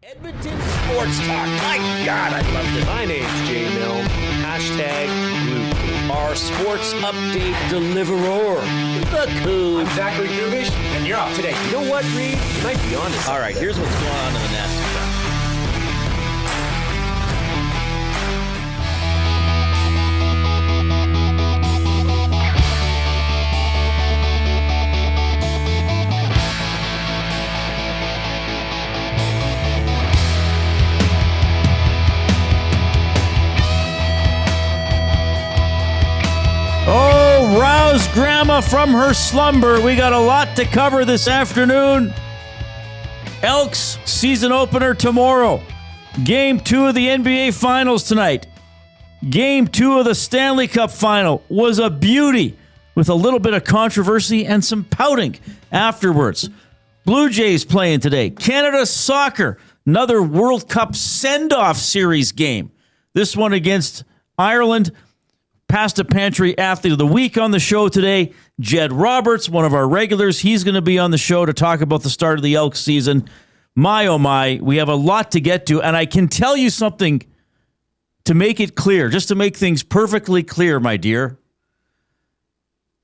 Edmonton Sports Talk. My God, I loved it. My name's Jay Milne. #Blue. Our sports update deliverer, the Coon. I'm Zachary Kubish, and you're up today. You know what, Reid? You might be on to something. All right, here's what's going on in the Nasty Cup. Oh, rouse Grandma from her slumber. We got a lot to cover this afternoon. Elks season opener tomorrow. Game 2 of the NBA Finals tonight. Game 2 of the Stanley Cup Final was a beauty with a little bit of controversy and some pouting afterwards. Blue Jays playing today. Canada Soccer, another World Cup send-off series game. This one against Ireland. Past a Pantry Athlete of the Week on the show today. Jed Roberts, one of our regulars. He's going to be on the show to talk about the start of the Elks season. My, oh my, we have a lot to get to. And I can tell you something to make it clear, just to make things perfectly clear, my dear.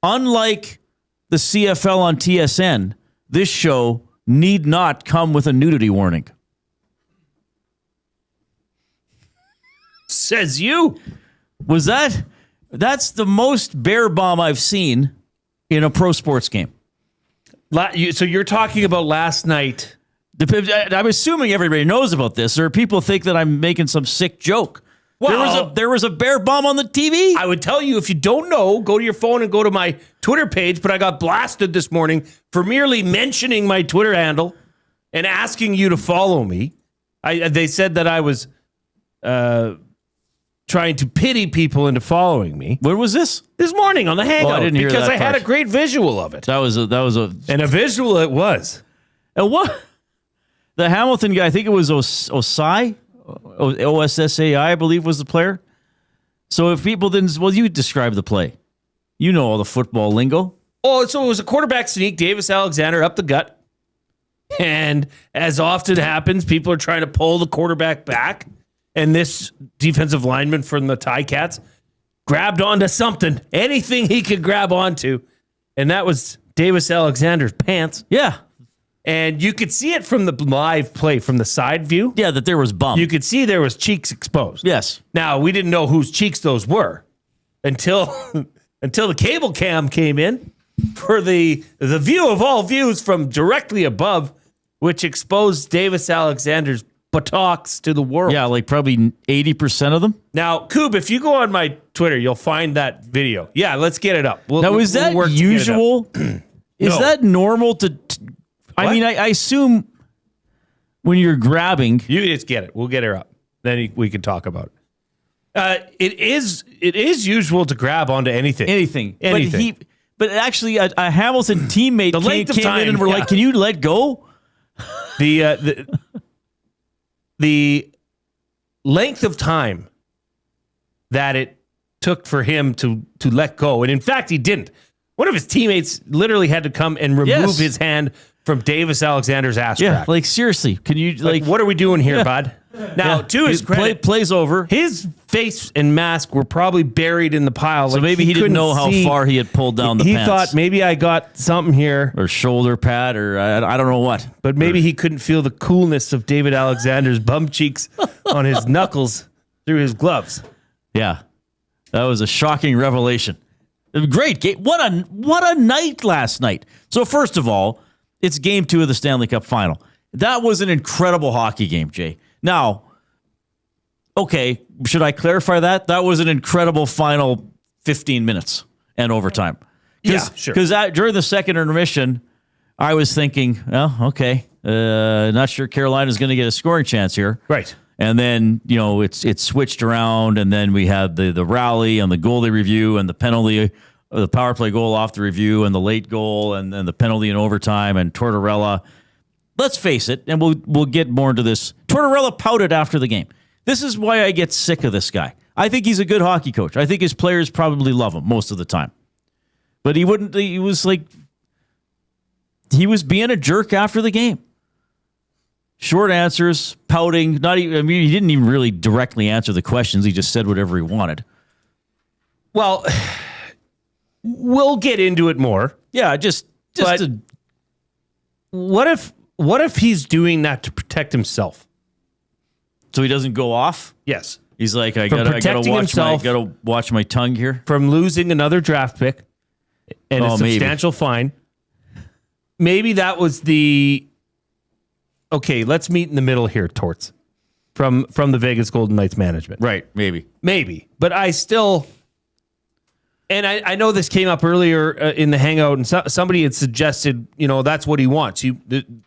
Unlike the CFL on TSN, this show need not come with a nudity warning. Says you. Was that... That's the most bear bomb I've seen in a pro sports game. So you're talking about last night. I'm assuming everybody knows about this, or people think that I'm making some sick joke. Well, there was a bear bomb on the TV. I would tell you, if you don't know, go to your phone and go to my Twitter page, but I got blasted this morning for merely mentioning my Twitter handle and asking you to follow me. They said that I was trying to pity people into following me. Where was this? This morning on the Hangout. I didn't hear because that I had part. a great visual of it. That was a And a visual it was. And what? The Hamilton guy, I think it was Osai, OSSAI, I believe was the player. So if people didn't, well, you describe the play. You know all the football lingo. Oh, so it was a quarterback sneak, Davis Alexander up the gut. And as often happens, people are trying to pull the quarterback back. And this defensive lineman from the Ticats grabbed onto something, anything he could grab onto. And that was Davis Alexander's pants. Yeah. And you could see it from the live play, from the side view. Yeah, that there was bum. You could see there was cheeks exposed. Yes. Now, we didn't know whose cheeks those were until the cable cam came in for the view of all views from directly above, which exposed Davis Alexander's buttocks to the world. Yeah, like probably 80% of them. Now, Coob, if you go on my Twitter, you'll find that video. Yeah, let's get it up. Now, is that usual? Is No. that normal to I mean, I assume when you're grabbing... You just get it. We'll get her up. Then we can talk about it. It is usual to grab onto anything. Anything. But actually, a Hamilton teammate came in and were like, can you let go? The length of time that it took for him to let go, and in fact, he didn't. One of his teammates literally had to come and remove his hand from Davis Alexander's ass crack. Like seriously, can you what are we doing here, bud? Now, to his credit, plays over. His face and mask were probably buried in the pile. So maybe he didn't know how far he had pulled down the pants. He thought maybe I got something here. Or shoulder pad, or I don't know what. But maybe he couldn't feel the coolness of David Alexander's bum cheeks on his knuckles through his gloves. Yeah. That was a shocking revelation. Great game. What a night last night. So first of all, it's game 2 of the Stanley Cup Final. That was an incredible hockey game, Jay. Now, okay, should I clarify that? That was an incredible final 15 minutes and overtime. Yeah, sure. Because during the second intermission, I was thinking, well, okay, not sure Carolina's going to get a scoring chance here. Right. And then, it switched around, and then we had the rally and the goalie review and the penalty, the power play goal off the review and the late goal and then the penalty in overtime and Tortorella. Let's face it, and we'll get more into this. Tortorella pouted after the game. This is why I get sick of this guy. I think he's a good hockey coach. I think his players probably love him most of the time. But he was being a jerk after the game. Short answers, pouting. Not even. I mean, he didn't even really directly answer the questions. He just said whatever he wanted. Well, we'll get into it more. Yeah, just But to, what if he's doing that to protect himself? so he doesn't go off. Yes. He's like, I From gotta protecting himself gotta watch my tongue here. From losing another draft pick and a substantial fine. Maybe that was the... Okay, let's meet in the middle here, Torts. From the Vegas Golden Knights management. Right, maybe. Maybe. But I still... And I know this came up earlier in the hangout, and somebody had suggested, that's what he wants.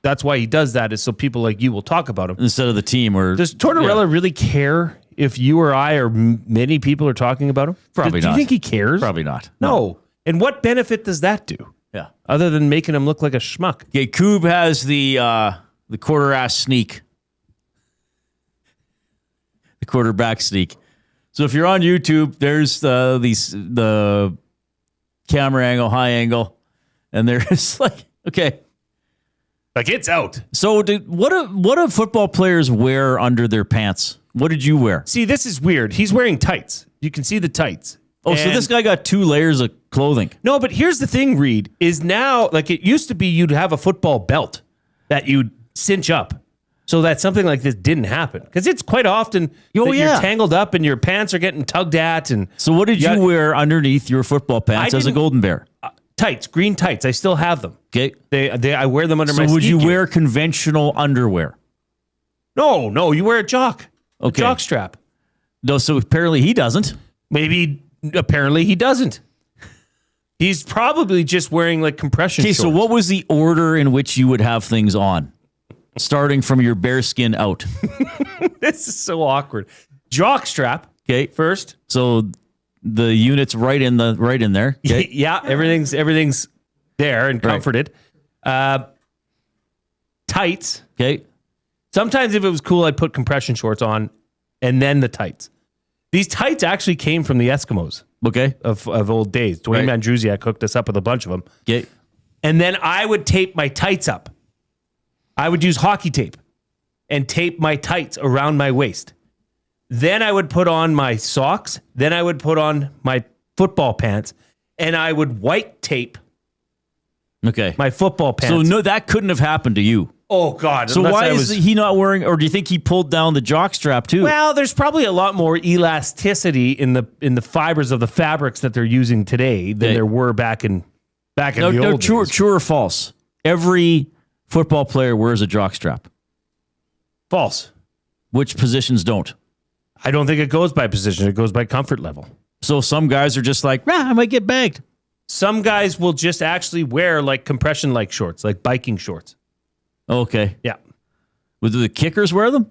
That's why he does that, is so people like you will talk about him. Instead of the team. Or does Tortorella really care if you or I or many people are talking about him? Probably Do not. you think he cares? Probably not. No. And what benefit does that do? Yeah. Other than making him look like a schmuck. Okay, Coob has the quarter ass sneak. The quarterback sneak. So if you're on YouTube, there's the camera angle, high angle, and there's like, okay. Like, it's out. So what do football players wear under their pants? What did you wear? See, this is weird. He's wearing tights. You can see the tights. Oh, so this guy got 2 layers of clothing. No, but here's the thing, Reid, is now, like it used to be you'd have a football belt that you'd cinch up so that something like this didn't happen. Because it's quite often that you're tangled up and your pants are getting tugged at. And so what did you wear underneath your football pants as a Golden Bear? Tights, green tights. I still have them. Okay. I wear them under my So would you gear. wear conventional underwear? No, you wear a jock. Okay. A jock strap. No, so apparently he doesn't. Apparently he doesn't. He's probably just wearing like compression shorts. Okay, so what was the order in which you would have things on? Starting from your bare skin out. This is so awkward. Jock strap. Okay. First. So the unit's right in there. Okay. Yeah, everything's there and comforted. Tights. Okay. Sometimes if it was cool, I'd put compression shorts on and then the tights. These tights actually came from the Eskimos. Okay. Of old days. Dwayne Mandrusiak hooked us up with a bunch of them. Okay. And then I would tape my tights up. I would use hockey tape and tape my tights around my waist. Then I would put on my socks. Then I would put on my football pants. And I would white tape my football pants. So no, that couldn't have happened to you. Oh, God. So why is he not wearing, or do you think he pulled down the jock strap too? Well, there's probably a lot more elasticity in the fibers of the fabrics that they're using today than there were back in the old days. True or false? Every football player wears a jock strap. False. Which positions don't? I don't think it goes by position. It goes by comfort level. So some guys are just like, I might get bagged. Some guys will just actually wear like compression-like shorts, like biking shorts. Okay. Yeah. Would the kickers wear them?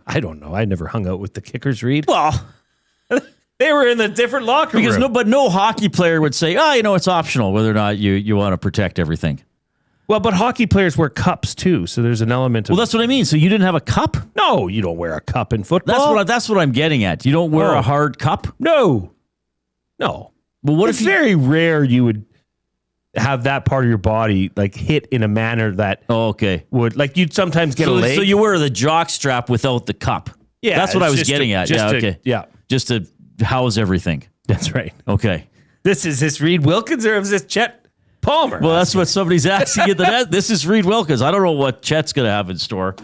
I don't know. I never hung out with the kickers, Reid. Well, they were in the different locker room. Because no hockey player would say, it's optional whether or not you want to protect everything. Well, but hockey players wear cups too, so there's an element of... Well, that's what I mean. So you didn't have a cup? No, you don't wear a cup in football. That's what I'm getting at. You don't wear a hard cup? No. Well, what it's very rare you would have that part of your body like hit in a manner that would, like, you'd sometimes get a leg. So you wear the jock strap without the cup. Yeah. That's what I was getting at. Yeah. Just to house everything. That's right. Okay. Is this Reid Wilkins or is this Chet Palmer? Well, that's what somebody's asking at the net. This is Reid Wilkins. I don't know what Chet's going to have in store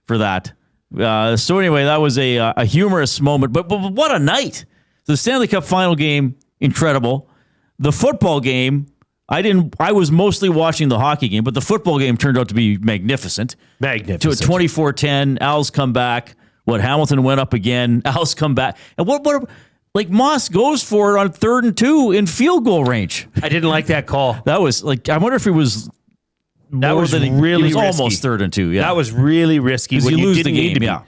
for that. So anyway, that was a humorous moment. But what a night. The Stanley Cup Final game, incredible. The football game, I was mostly watching the hockey game, but the football game turned out to be magnificent. To a 24-10, Al's come back. Hamilton went up again. Al's come back. And like Moss goes for it on 3rd and 2 in field goal range. I didn't like that call. That was like, I wonder if it was really it was risky. almost 3rd and 2. Yeah. That was really risky. Because you lose the game. Yeah.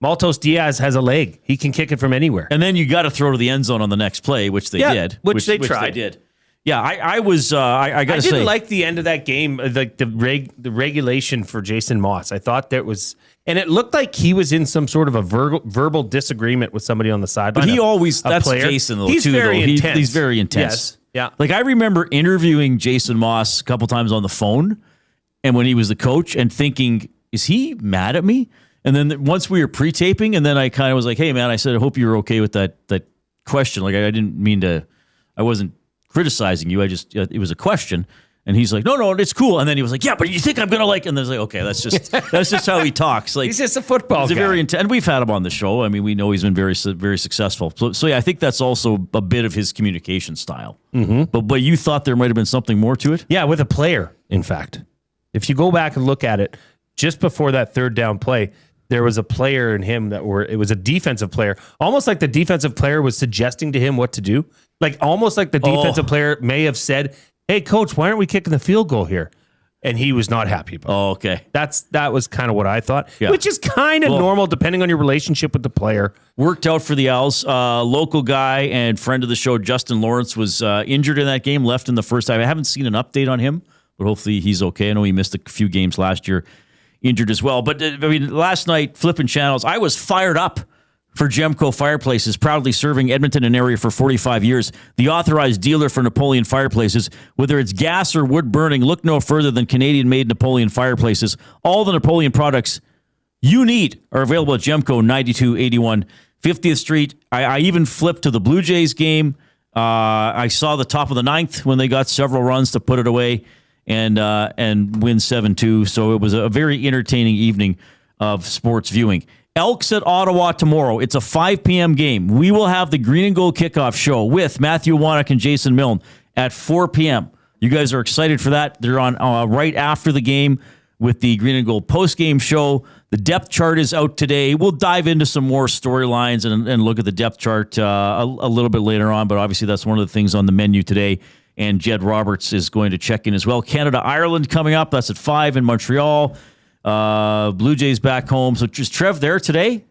Maltos Diaz has a leg. He can kick it from anywhere. And then you got to throw to the end zone on the next play, which they did. Which they tried. They did. Yeah, I got to say. I didn't like the end of that game, like the regulation for Jason Moss. I thought there was, and it looked like he was in some sort of a verbal disagreement with somebody on the sideline. But he always, that's player. Jason though, he's too. Very intense. He's very intense. Yes. Yeah. Like I remember interviewing Jason Moss a couple times on the phone, and when he was the coach, and thinking, is he mad at me? And then once we were pre-taping, and then I kind of was like, hey, man, I said, I hope you were okay with that question. Like, I didn't mean to, I wasn't criticizing you. I just, it was a question. And he's like, no, it's cool. And then he was like, yeah, but you think I'm going to like, and then I was like, okay, that's just how he talks. Like, He's just a football guy. Very and we've had him on the show. I mean, we know he's been very, very successful. So yeah, I think that's also a bit of his communication style. Mm-hmm. But you thought there might have been something more to it? Yeah, with a player, in fact. If you go back and look at it, just before that third down play, there was a player in him it was a defensive player, almost like the defensive player was suggesting to him what to do. Like almost like the defensive player may have said, hey, coach, why aren't we kicking the field goal here? And he was not happy about it. Oh, okay. That was kind of what I thought, which is kind of normal depending on your relationship with the player. Worked out for the Owls. Local guy and friend of the show, Justin Lawrence, was injured in that game, left in the first time. I haven't seen an update on him, but hopefully he's okay. I know he missed a few games last year, injured as well. But I mean, last night, flipping channels, I was fired up for Gemco Fireplaces, proudly serving Edmonton and area for 45 years. The authorized dealer for Napoleon Fireplaces. Whether it's gas or wood burning, look no further than Canadian-made Napoleon Fireplaces. All the Napoleon products you need are available at Gemco, 9281 50th Street. I even flipped to the Blue Jays game. I saw the top of the ninth when they got several runs to put it away and win 7-2. So it was a very entertaining evening of sports viewing. Elks at Ottawa tomorrow. It's a 5 p.m. game. We will have the Green and Gold Kickoff Show with Matthew Wannock and Jason Milne at 4 p.m. You guys are excited for that. They're on right after the game with the Green and Gold post-game show. The depth chart is out today. We'll dive into some more storylines and look at the depth chart a little bit later on, but obviously that's one of the things on the menu today, and Jed Roberts is going to check in as well. Canada-Ireland coming up. That's at 5 in Montreal. Blue Jays back home. So is Trev there today?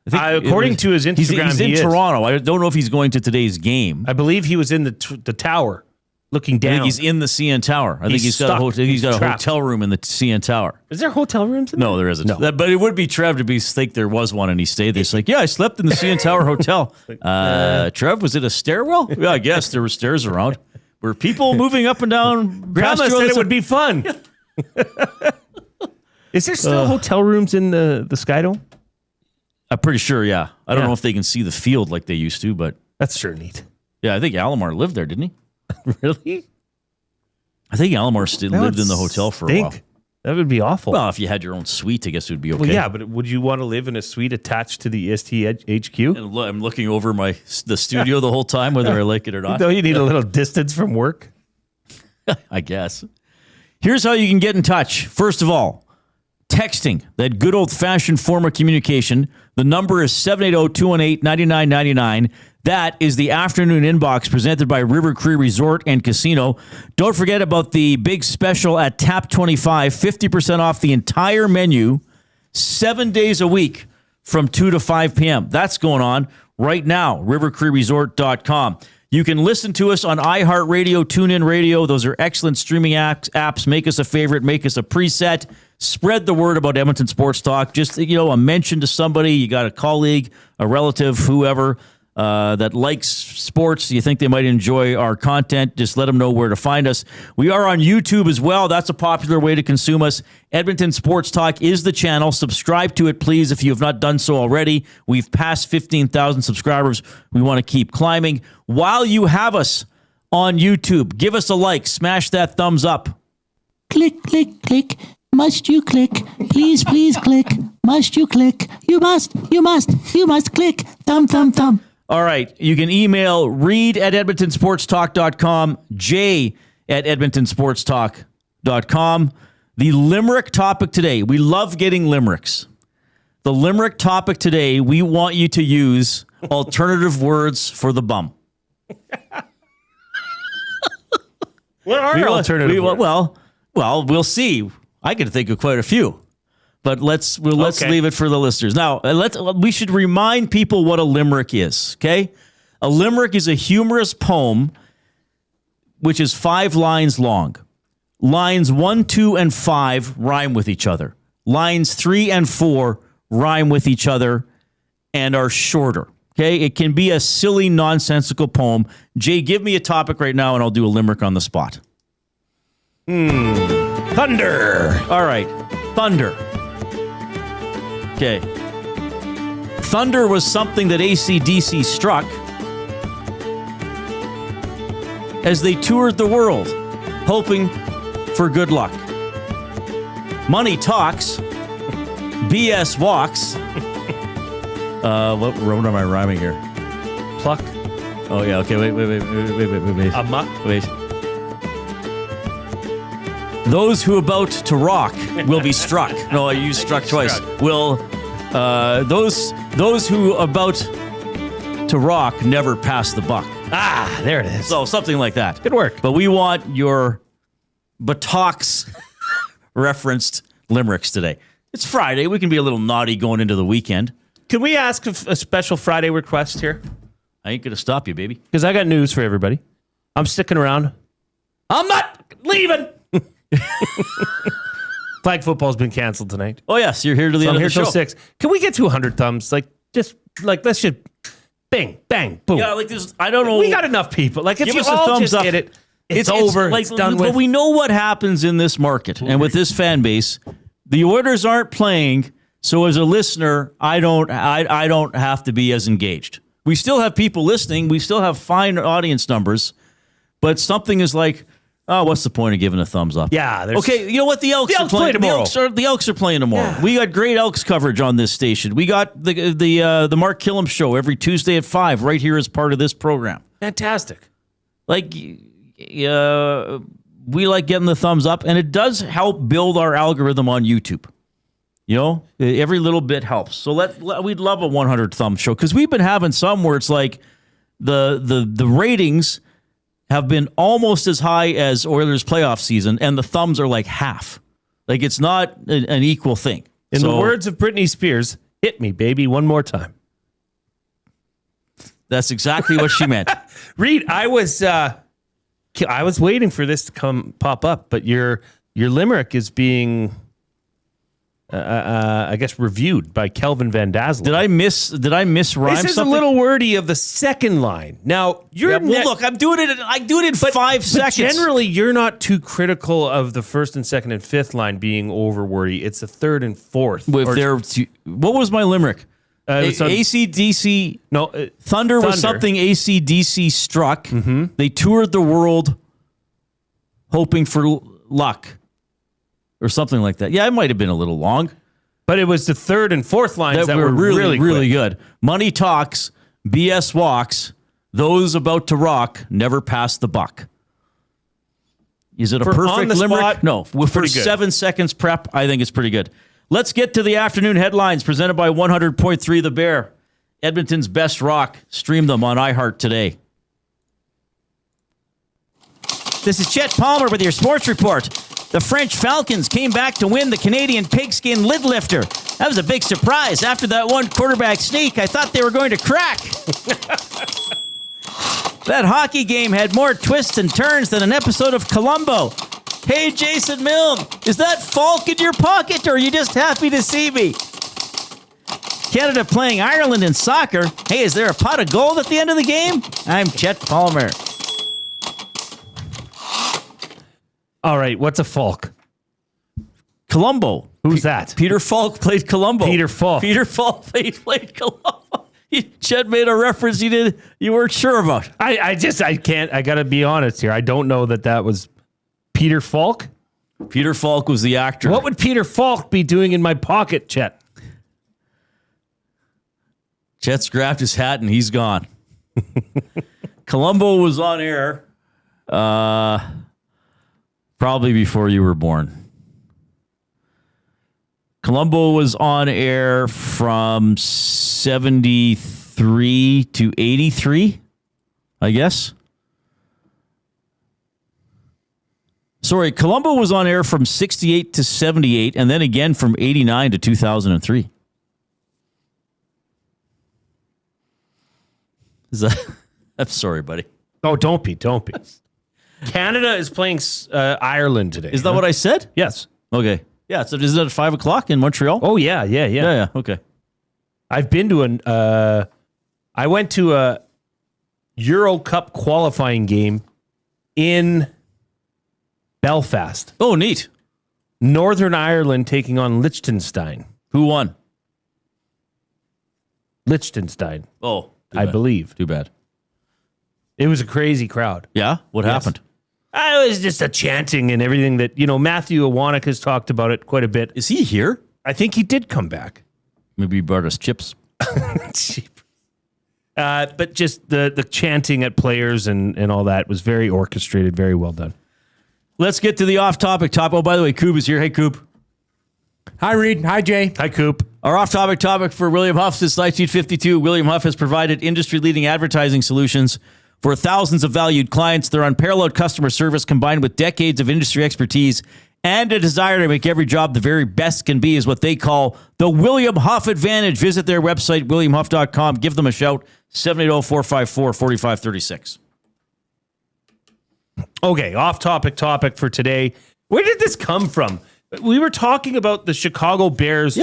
I think according to his Instagram, he's in Toronto. I don't know if he's going to today's game. I believe he was in the tower, looking down. I think he's in the CN Tower. I think he's got a hotel room in the CN Tower. Is there hotel rooms in there? No, there isn't. No. But it would be Trev to think there was one and he stayed there. It's like, yeah, I slept in the CN Tower Hotel. Trev, was it a stairwell? Yeah, I guess there were stairs around. Were people moving up and down? Grandma said it would be fun. Is there still hotel rooms in the Skydome? I'm pretty sure, yeah. I don't know if they can see the field like they used to, but... That's sure neat. Yeah, I think Alomar lived there, didn't he? Really? I think Alomar lived in the hotel for a while. That would be awful. Well, if you had your own suite, I guess it would be okay. Well, yeah, but would you want to live in a suite attached to the EST HQ? And I'm looking over the studio the whole time, whether I like it or not. Don't you need a little distance from work? I guess. Here's how you can get in touch. First of all, texting, that good old-fashioned form of communication. The number is 780-218-9999. That is the afternoon inbox presented by River Cree Resort and Casino. Don't forget about the big special at Tap 25, 50% off the entire menu, 7 days a week from 2 to 5 p.m. That's going on right now, rivercreeresort.com. You can listen to us on iHeartRadio, TuneIn Radio. Those are excellent streaming apps. Make us a favorite. Make us a preset. Spread the word about Edmonton Sports Talk. Just, a mention to somebody. You got a colleague, a relative, whoever that likes sports. You think they might enjoy our content. Just let them know where to find us. We are on YouTube as well. That's a popular way to consume us. Edmonton Sports Talk is the channel. Subscribe to it, please, if you have not done so already. We've passed 15,000 subscribers. We want to keep climbing. While you have us on YouTube, give us a like. Smash that thumbs up. Click, click, click. Must you click? Please, please click. Must you click? You must click. Thumb, thumb, thumb. All right. You can email reid@edmontonsportstalk.com, jay@edmontonsportstalk.com. The limerick topic today. We love getting limericks. The limerick topic today, we want you to use alternative words for the bum. What are alternative words? Well, we'll see. I can think of quite a few. But let's leave it for the listeners. Now, we should remind people what a limerick is, okay? A limerick is a humorous poem which is 5 lines long. Lines 1, 2, and 5 rhyme with each other. Lines 3 and 4 rhyme with each other and are shorter, okay? It can be a silly, nonsensical poem. Jay, give me a topic right now and I'll do a limerick on the spot. Thunder. All right, thunder. Okay. Thunder was something that AC/DC struck as they toured the world, hoping for good luck. Money talks. BS walks. What am I rhyming here? Pluck. Oh, yeah. Okay, wait. A muck. Wait. Those who about to rock will be struck. No, I used struck twice. Will those who about to rock never pass the buck. Ah, there it is. So something like that. Good work. But we want your buttocks referenced limericks today. It's Friday. We can be a little naughty going into the weekend. Can we ask a special Friday request here? I ain't gonna stop you, baby. Because I got news for everybody. I'm sticking around. I'm not leaving. Flag football's been canceled tonight. Oh yes, you're here to the So end I'm of here the show. till 6. Can we get to 100 thumbs? Let's just bang, bang, boom. Yeah, like this. I don't know. We got enough people. Like if Give you us a all thumbs just up. hit it, it's over. Like, it's done but with. we know what happens in this market and with this fan base. The Oilers aren't playing, so as a listener, I don't have to be as engaged. We still have people listening. We still have fine audience numbers, but something is like, oh, what's the point of giving a thumbs up? Yeah. Okay, you know what? The Elks, The are Elks play playing tomorrow. The Elks are playing tomorrow. Yeah. We got great Elks coverage on this station. We got the Mark Killam show every Tuesday at 5 right here as part of this program. Fantastic. Like, we like getting the thumbs up, and it does help build our algorithm on YouTube. You know, every little bit helps. So we'd love a 100 thumb show because we've been having some where it's like the ratings have been almost as high as Oilers playoff season, and the thumbs are like half. Like it's not an equal thing. In the words of Britney Spears, hit me, baby, one more time. That's exactly what she meant. Reid, I was waiting for this to pop up, but your limerick is being, I guess, reviewed by Kelvin Van Dazzler. Did I misrhyme This is something? a little wordy of the second line. Now you're look, I'm doing it. I do it in 5 seconds. Generally, you're not too critical of the first and second and fifth line being over wordy. It's the third and fourth. What was my limerick? AC/DC. No, Thunder was something AC/DC struck. Mm-hmm. They toured the world hoping for luck or something like that. Yeah, it might have been a little long. but it was the third and fourth lines that were really good. Money talks, BS walks. Those about to rock never pass the buck. Is it a On perfect the limerick? spot, No. For pretty good. 7 seconds prep, I think it's pretty good. Let's get to the afternoon headlines presented by 100.3 The Bear. Edmonton's best rock. Stream them on iHeart today. This is Chet Palmer with your sports report. The French Falcons came back to win the Canadian Pigskin Lid Lifter. That was a big surprise. After that one quarterback sneak, I thought they were going to crack. That hockey game had more twists and turns than an episode of Columbo. Hey, Jason Milne, is that Falk in your pocket, or are you just happy to see me? Canada playing Ireland in soccer. Hey, is there a pot of gold at the end of the game? I'm Chet Palmer. All right, what's a Falk? Columbo. Who's that? Peter Falk played Columbo. Peter Falk. Peter Falk played Columbo. Chet made a reference you weren't sure about. I gotta be honest here. I don't know that was Peter Falk. Peter Falk was the actor. What would Peter Falk be doing in my pocket, Chet? Chet's grabbed his hat and he's gone. Columbo was on air probably before you were born. Columbo was on air from 73 to 83, I guess. Sorry, Columbo was on air from 68 to 78, and then again from 89 to 2003. Is that? I'm sorry, buddy. Oh, don't be. Canada is playing Ireland today. Is that what I said? Yes. Okay. Yeah. So is it at 5 o'clock in Montreal? Oh yeah. Yeah. Okay. I've been to I went to a Euro Cup qualifying game in Belfast. Oh, neat. Northern Ireland taking on Liechtenstein. Who won? Liechtenstein, Oh, I believe. Too bad. It was a crazy crowd. Yeah? What happened? It was just a chanting and everything that, Matthew Awanek has talked about it quite a bit. Is he here? I think he did come back. Maybe he brought us chips. Cheap. But just the chanting at players and all that was very orchestrated, very well done. Let's get to the off-topic topic. Oh, by the way, Coop is here. Hey, Coop. Hi, Reid. Hi, Jay. Hi, Coop. Our off-topic topic for William Huff since 1952. William Huff has provided industry-leading advertising solutions for thousands of valued clients. Their unparalleled customer service combined with decades of industry expertise and a desire to make every job the very best can be is what they call the William Huff Advantage. Visit their website, williamhuff.com. Give them a shout, 780-454-4536. Okay, off-topic topic for today. Where did this come from? We were talking about the Chicago Bears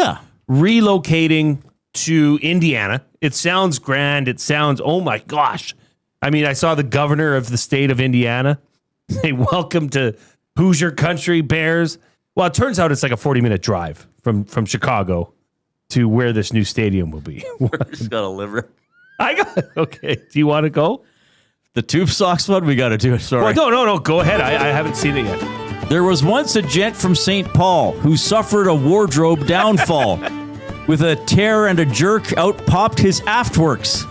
relocating to Indiana. It sounds grand. It sounds, oh my gosh. I mean, I saw the governor of the state of Indiana say, welcome to Hoosier Country, Bears. Well, it turns out it's like a 40-minute drive from Chicago to where this new stadium will be. Just got a liver. Okay. Do you want to go? The Tube Socks one, we got to do it. Sorry. Well, no. Go ahead. I haven't seen it yet. There was once a gent from St. Paul who suffered a wardrobe downfall. With a tear and a jerk, out popped his aftworks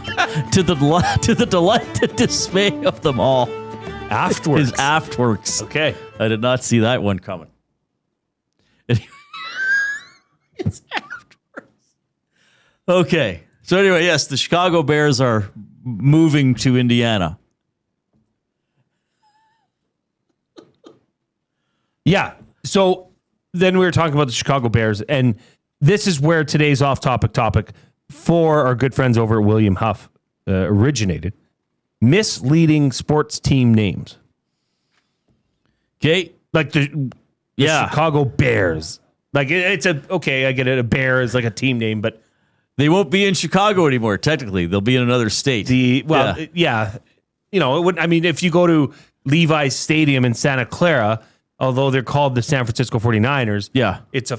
to the delight and dismay of them all. Aftworks? His aftworks. Okay. I did not see that one coming. His aftworks. Okay. So anyway, yes, the Chicago Bears are moving to Indiana. Yeah. So then we were talking about the Chicago Bears, and this is where today's off-topic topic for our good friends over at William Huff originated. Misleading sports team names. Okay. Like the Chicago Bears. Like I get it. A bear is like a team name, but they won't be in Chicago anymore. Technically, they'll be in another state. It would. I mean, if you go to Levi's Stadium in Santa Clara, although they're called the San Francisco 49ers, it's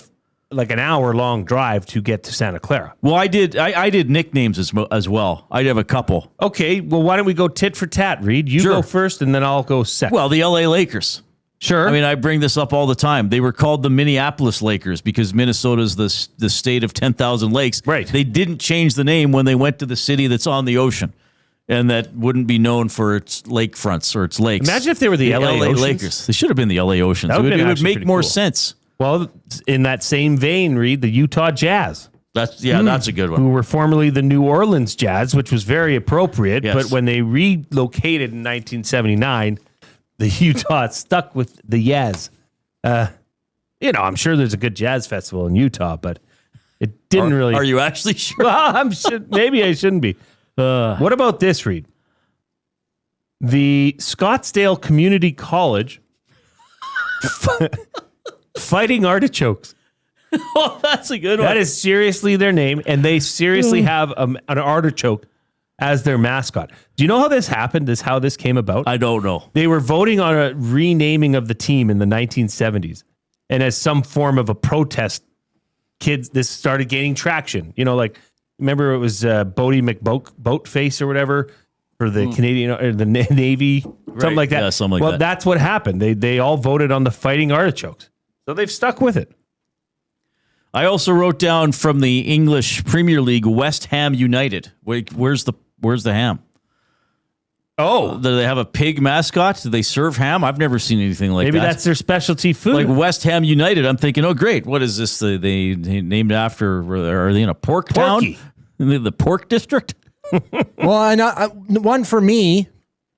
like an hour-long drive to get to Santa Clara. Well, I did nicknames as well. I have a couple. Okay, well, why don't we go tit for tat, Reid? You go first, and then I'll go second. Well, the LA Lakers. Sure. I mean, I bring this up all the time. They were called the Minneapolis Lakers because Minnesota's the state of 10,000 lakes. Right. They didn't change the name when they went to the city that's on the ocean and that wouldn't be known for its lakefronts or its lakes. Imagine if they were the LA Oceans. Lakers. They should have been the LA Oceans. It would make more sense. Well, in that same vein, Reid, the Utah Jazz. That's a good one. Who were formerly the New Orleans Jazz, which was very appropriate. Yes. But when they relocated in 1979, the Utah stuck with the Yaz. I'm sure there's a good jazz festival in Utah, but it didn't really. Are you actually sure? Well, maybe I shouldn't be. What about this, Reid? The Scottsdale Community College Fighting Artichokes. Oh, that's a good one. That is seriously their name, and they seriously have an artichoke as their mascot. Do you know how this happened? How this came about? I don't know. They were voting on a renaming of the team in the 1970s, and as some form of a protest, this started gaining traction. Remember it was Bodie McBoatface or whatever for the Canadian or the Navy, something like that. Yeah, something like that. Well, that's what happened. They all voted on the Fighting Artichokes, so they've stuck with it. I also wrote down from the English Premier League, West Ham United. Wait, where's the ham? Oh, Do they have a pig mascot? Do they serve ham? I've never seen anything like that. maybe that's their specialty food. Like West Ham United. I'm thinking, oh, great. What is this? They named after, are they in a pork Porky. town? The pork district? Well, and one for me,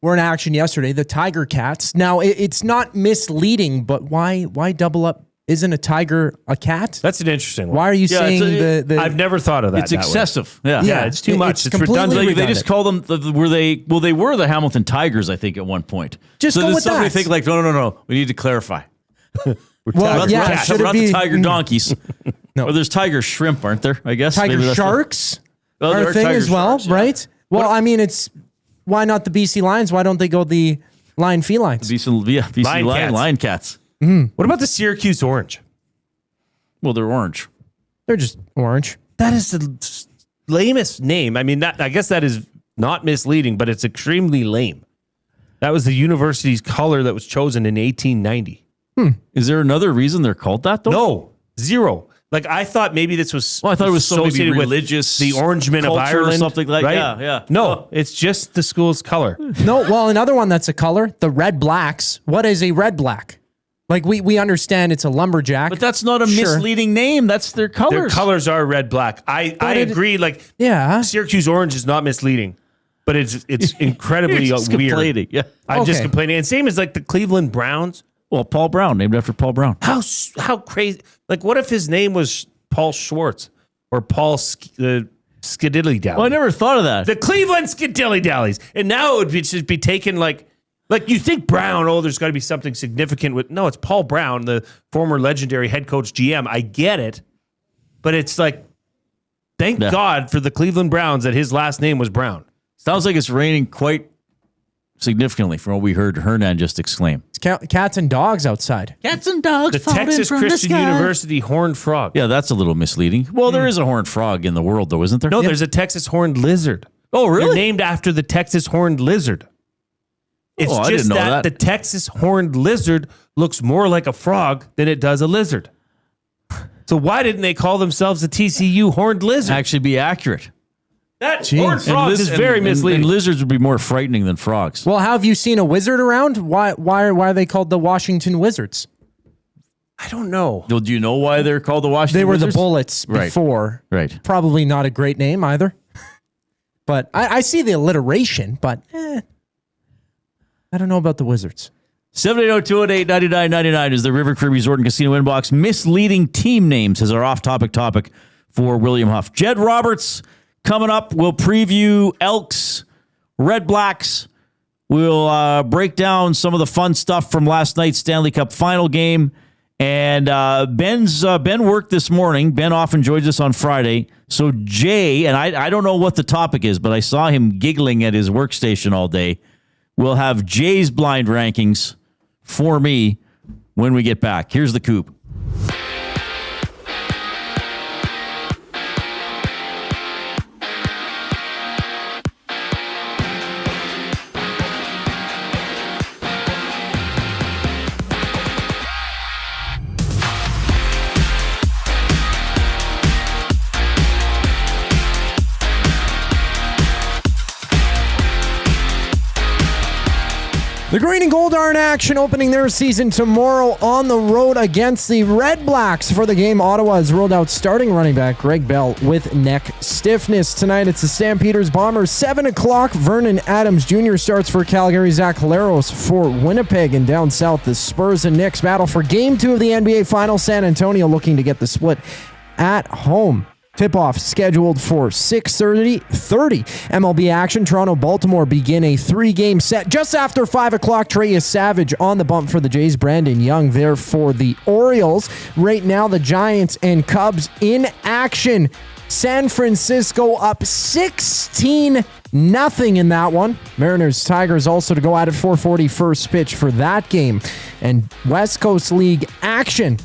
we're in action yesterday, the Tiger Cats. Now, it's not misleading, but why double up? Isn't a tiger a cat? That's an interesting one. Why are you saying the I've never thought of that. It's excessive. Yeah. Yeah, it's too much. It's completely redundant. They just call them, they were the Hamilton Tigers, I think, at one point. Just so go does with somebody that. think like, no, we need to clarify. Well, We're yeah, not should it be the tiger donkeys. No. Or there's tiger shrimp, aren't there? I guess. tiger Maybe that's sharks Oh, are there a are thing tiger as well, sharks, yeah. right? Well, I mean, why not the BC Lions? Why don't they go the Lion Felines? BC Lion cats. What about the Syracuse Orange? Well, they're orange. They're just orange. That is lamest name. I mean, I guess that is not misleading, but it's extremely lame. That was the university's color that was chosen in 1890. Is there another reason they're called that, though? No, zero. Like, I thought maybe this was Well, I thought it was so maybe associated with religious the Orangemen of culture or Ireland. something like right? yeah. No, it's just the school's color. No, well, another one that's a color, the Red Blacks. What is a red black? Like we understand it's a lumberjack. But that's not a Sure. misleading name. That's their colors. Their colors are red black. I agree. Like, Yeah. Syracuse orange is not misleading, but it's incredibly You're just weird. complaining. Yeah. I'm just Okay. complaining. And same as like the Cleveland Browns. Well, Paul Brown, named after Paul Brown. How crazy? Like, what if his name was Paul Schwartz or Paul Skidilly Dally? Well, I never thought of that. The Cleveland Skidilly Dallies, and now it would just be taken like you think Brown. Oh, there's got to be something significant with. No, it's Paul Brown, the former legendary head coach GM. I get it, but it's like, thank God for the Cleveland Browns that his last name was Brown. Sounds like it's raining quite significantly from what we heard Hernan just exclaim. It's cats and dogs outside. Cats and dogs The falling Texas from Christian the sky. University horned frog. Yeah, that's a little misleading. Well, there is a horned frog in the world, though, isn't there? No, there's a Texas horned lizard. Oh, really? They're named after the Texas horned lizard. It's I just didn't know that. the Texas horned lizard looks more like a frog than it does a lizard. So why didn't they call themselves the TCU horned lizard? Actually be accurate. That horned frog is very misleading. And lizards would be more frightening than frogs. Well, how have you seen a wizard around? Why are they called the Washington Wizards? I don't know. Well, do you know why they're called the Washington They were Wizards? the Bullets Right. before. Right. Probably not a great name either. But I see the alliteration, but I don't know about the Wizards. 780-218-9999 is the River Cree Resort and Casino inbox. Misleading team names is our off-topic topic for William Huff. Jed Roberts coming up. We'll preview Elks, REDBLACKS. We'll break down some of the fun stuff from last night's Stanley Cup Final game. And Ben worked this morning. Ben often joins us on Friday. So Jay, and I don't know what the topic is, but I saw him giggling at his workstation all day. We'll have Jay's blind rankings for me when we get back. Here's the Coop. The Green and Gold are in action, opening their season tomorrow on the road against the Red Blacks. For the game, Ottawa has rolled out starting running back Greg Bell with neck stiffness. Tonight, it's the Stampeders Bombers, 7 o'clock. Vernon Adams Jr. starts for Calgary. Zach Hilaros for Winnipeg. And down south, the Spurs and Knicks battle for Game 2 of the NBA Finals. San Antonio looking to get the split at home. Tip-off scheduled for 6:30 MLB action. Toronto-Baltimore begin a 3-game set. Just after 5 o'clock, Trey Savage on the bump for the Jays. Brandon Young there for the Orioles. Right now, the Giants and Cubs in action. San Francisco up 16-0 in that one. Mariners, Tigers also to go at it. 4:40 first pitch for that game. And West Coast League action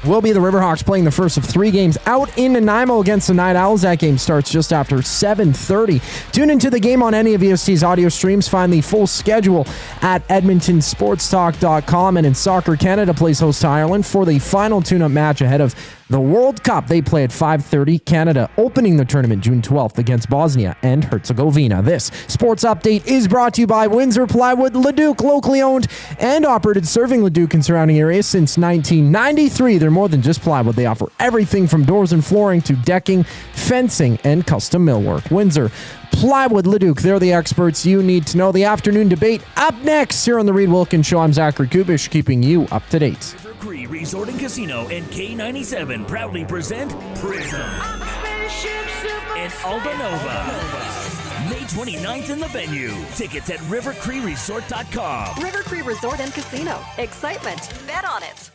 will be the Riverhawks playing the first of 3 games out in Nanaimo against the Night Owls. That game starts just after 7:30. Tune into the game on any of EST's audio streams. Find the full schedule at edmontonsportstalk.com. And in soccer, Canada plays host to Ireland for the final tune-up match ahead of the World Cup. They play at 5:30. Canada opening the tournament June 12th against Bosnia and Herzegovina. This sports update is brought to you by Windsor Plywood, Leduc, locally owned and operated, serving Leduc and surrounding areas since 1993. They're more than just plywood. They offer everything from doors and flooring to decking, fencing, and custom millwork. Windsor Plywood, Leduc, they're the experts you need to know. The afternoon debate up next here on the Reid Wilkins Show. I'm Zachary Kubish, keeping you up to date. River Cree Resort and Casino and K97 proudly present Prism and Aldanova. May 29th in the venue. Tickets at rivercreeresort.com. River Cree Resort and Casino. Excitement. Bet on it.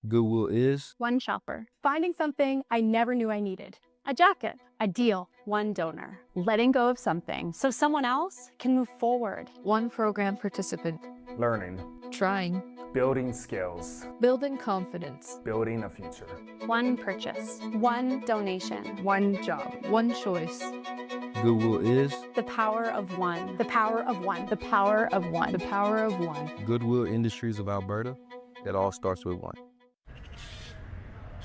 Google is One shopper. Finding something I never knew I needed. A jacket. A deal. One donor. Letting go of something so someone else can move forward. One program participant. learning. Trying. Building skills. Building confidence. Building a future. One purchase. One donation. One job. One choice. Goodwill is The power of one. The power of one. The power of one. The power of one. Goodwill Industries of Alberta. It all starts with one.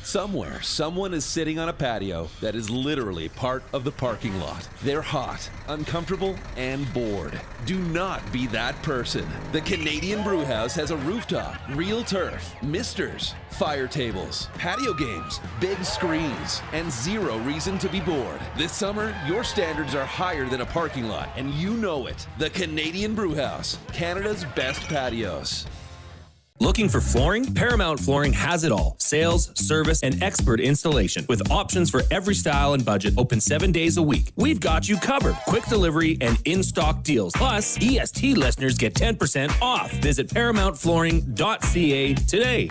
Somewhere, someone is sitting on a patio that is literally part of the parking lot. They're hot, uncomfortable, and bored. Do not be that person. The Canadian Brewhouse has a rooftop, real turf, misters, fire tables, patio games, big screens, and zero reason to be bored. This summer, your standards are higher than a parking lot, and you know it. The Canadian Brewhouse, Canada's best patios. Looking for flooring? Paramount Flooring has it all. Sales, service, and expert installation. With options for every style and budget, open 7 days a week. We've got you covered. Quick delivery and in-stock deals. Plus, EST listeners get 10% off. Visit ParamountFlooring.ca today.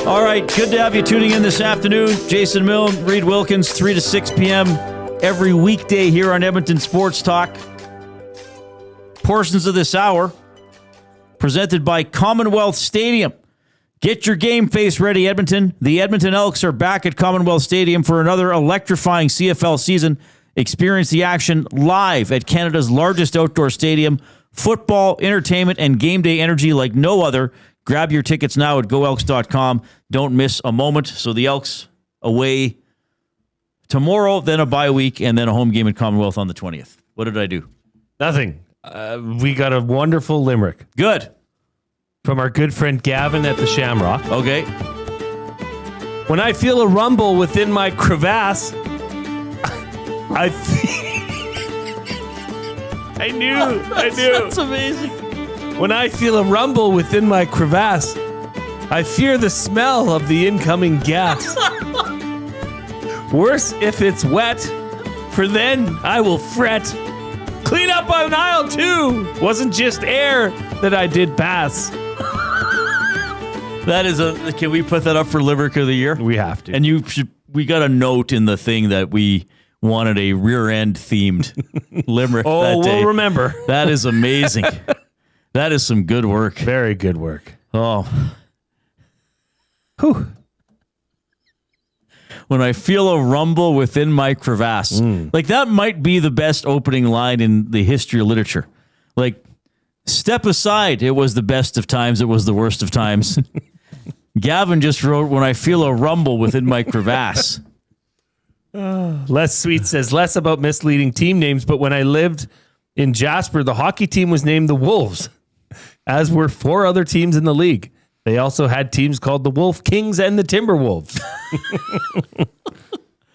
All right, good to have you tuning in this afternoon. Jason Milne, Reid Wilkins, 3 to 6 p.m. every weekday here on Edmonton Sports Talk. Portions of this hour presented by Commonwealth Stadium. Get your game face ready, Edmonton. The Edmonton Elks are back at Commonwealth Stadium for another electrifying CFL season. Experience the action live at Canada's largest outdoor stadium. Football, entertainment, and game day energy like no other. Grab your tickets now at goelks.com. Don't miss a moment. So the Elks away tomorrow, then a bye week, and then a home game at Commonwealth on the 20th. What did I do? Nothing. We got a wonderful limerick. Good. From our good friend Gavin at the Shamrock. Okay. When I feel a rumble within my crevasse, I knew. That's amazing. When I feel a rumble within my crevasse, I fear the smell of the incoming gas. Worse if it's wet, for then I will fret. Clean up on aisle 2. Wasn't just air that I did pass. That is can we put that up for Limerick of the Year? We have to. And we got a note in the thing that we wanted a rear end themed Limerick that day. We'll remember. That is amazing. That is some good work. Very good work. Oh. Whew. When I feel a rumble within my crevasse. Like, that might be the best opening line in the history of literature. Like, step aside, it was the best of times, it was the worst of times. Gavin just wrote, when I feel a rumble within my crevasse. Les Sweet says, less about misleading team names, but when I lived in Jasper, the hockey team was named the Wolves, as were 4 other teams in the league. They also had teams called the Wolf Kings and the Timberwolves.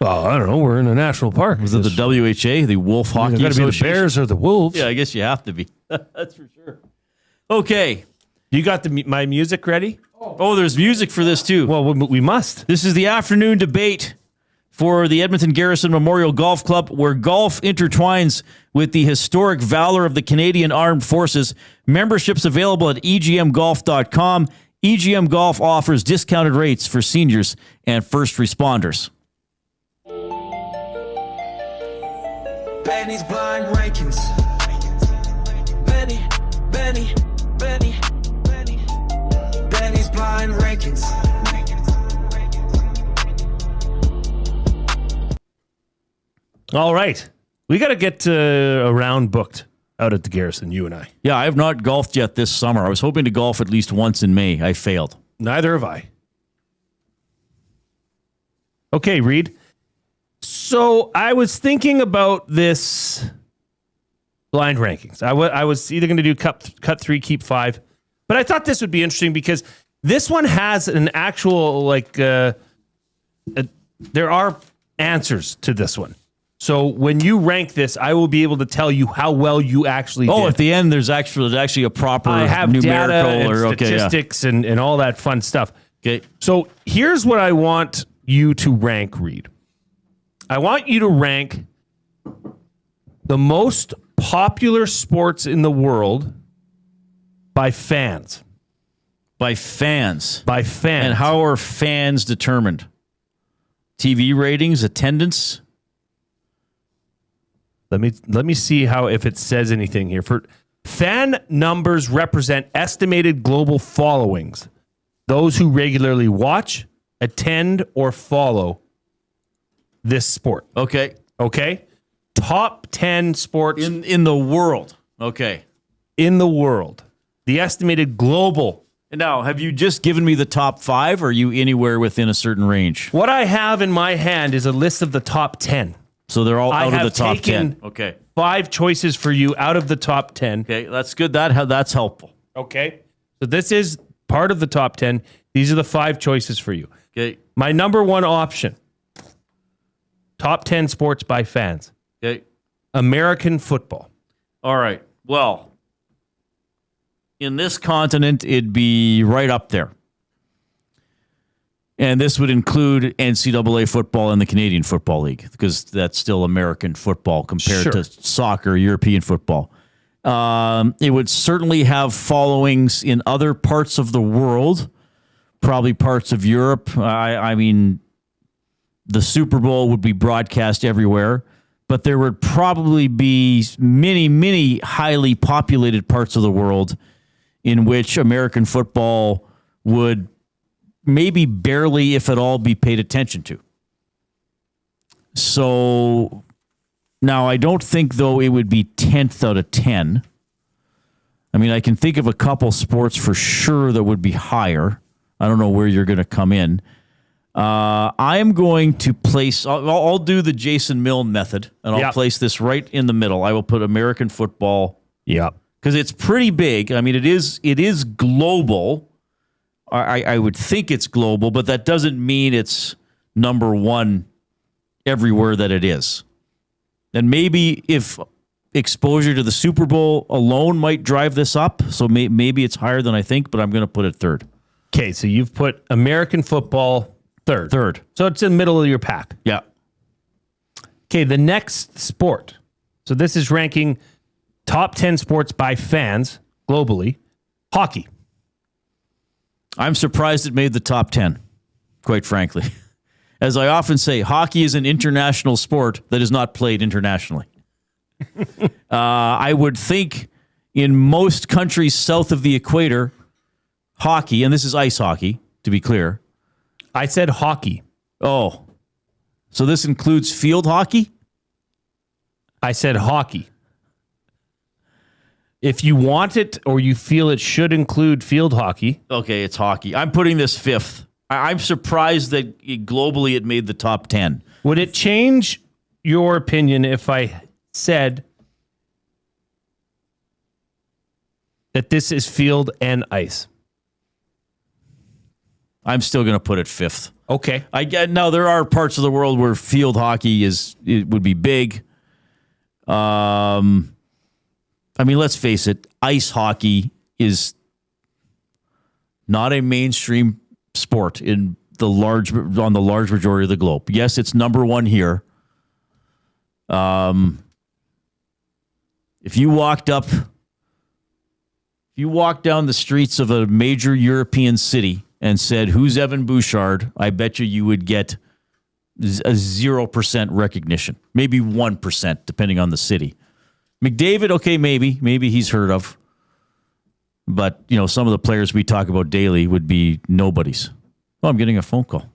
Well, I don't know. We're in a national park. Was it the WHA, the Wolf Hockey Association? Got to be the Bears or the Wolves. Yeah, I guess you have to be. That's for sure. Okay. You got my music ready? Oh, there's music for this too. Well, we must. This is the afternoon debate for the Edmonton Garrison Memorial Golf Club, where golf intertwines with the historic valor of the Canadian Armed Forces. Memberships available at egmgolf.com. EGM Golf offers discounted rates for seniors and first responders. Benny's blind rankings. Benny. Benny's blind rankings. All right. We got to get a round booked out at the Garrison, you and I. Yeah, I have not golfed yet this summer. I was hoping to golf at least once in May. I failed. Neither have I. Okay, Reid. So I was thinking about this blind rankings. I was either going to do cut 3, keep 5, but I thought this would be interesting because this one has an actual there are answers to this one. So when you rank this, I will be able to tell you how well you actually did. at the end, there's actually a proper I have numerical data and okay, statistics and all that fun stuff. Okay. So here's what I want you to rank, Reid. I want you to rank the most popular sports in the world by fans. By fans. By fans. And how are fans determined? TV ratings, attendance? Let me see if it says anything here. For fan numbers represent estimated global followings. Those who regularly watch, attend, or follow this sport. Okay. Okay? Top 10 sports in the world. Okay. In the world. The estimated global. Now, have you just given me the top 5, or are you anywhere within a certain range? What I have in my hand is a list of the top 10. So they're all out of the top 10. Okay. 5 choices for you out of the top 10. Okay, that's good. That's helpful. Okay. So this is part of the top 10. These are the 5 choices for you. Okay. My number 1 option. Top 10 sports by fans. Okay. American football. All right. Well, in this continent, it'd be right up there. And this would include NCAA football and the Canadian Football League, because that's still American football compared to soccer, European football. It would certainly have followings in other parts of the world, probably parts of Europe. I mean, the Super Bowl would be broadcast everywhere, but there would probably be many, many highly populated parts of the world in which American football would maybe barely, if at all, be paid attention to. So now I don't think, though, it would be 10th out of 10. I mean, I can think of a couple sports for sure that would be higher. I don't know where you're going to come in. I'm going to place, I'll do the Jason Milne method, and I'll place this right in the middle. I will put American football. Yep. Because it's pretty big. I mean, it is global. I would think it's global, but that doesn't mean it's number 1 everywhere that it is. And maybe if exposure to the Super Bowl alone might drive this up, so maybe it's higher than I think, but I'm going to put it 3rd. Okay, so you've put American football 3rd. 3rd. So it's in the middle of your pack. Yeah. Okay, the next sport. So this is ranking top 10 sports by fans globally. Hockey. I'm surprised it made the top 10, quite frankly. As I often say, hockey is an international sport that is not played internationally. I would think in most countries south of the equator, hockey, and this is ice hockey, to be clear. I said hockey. Oh, so this includes field hockey? I said hockey. If you want it or you feel it should include field hockey. Okay, it's hockey. I'm putting this 5th. I'm surprised that globally it made the top 10. Would it change your opinion if I said that this is field and ice? I'm still going to put it 5th. Okay. Now, there are parts of the world where field hockey would be big. I mean, let's face it, ice hockey is not a mainstream sport on the large majority of the globe. Yes, it's number 1 here. If you walked down the streets of a major European city and said, "Who's Evan Bouchard?" I bet you would get a 0% recognition, maybe 1%, depending on the city. McDavid, okay, maybe he's heard of. But, some of the players we talk about daily would be nobodies. Oh, I'm getting a phone call.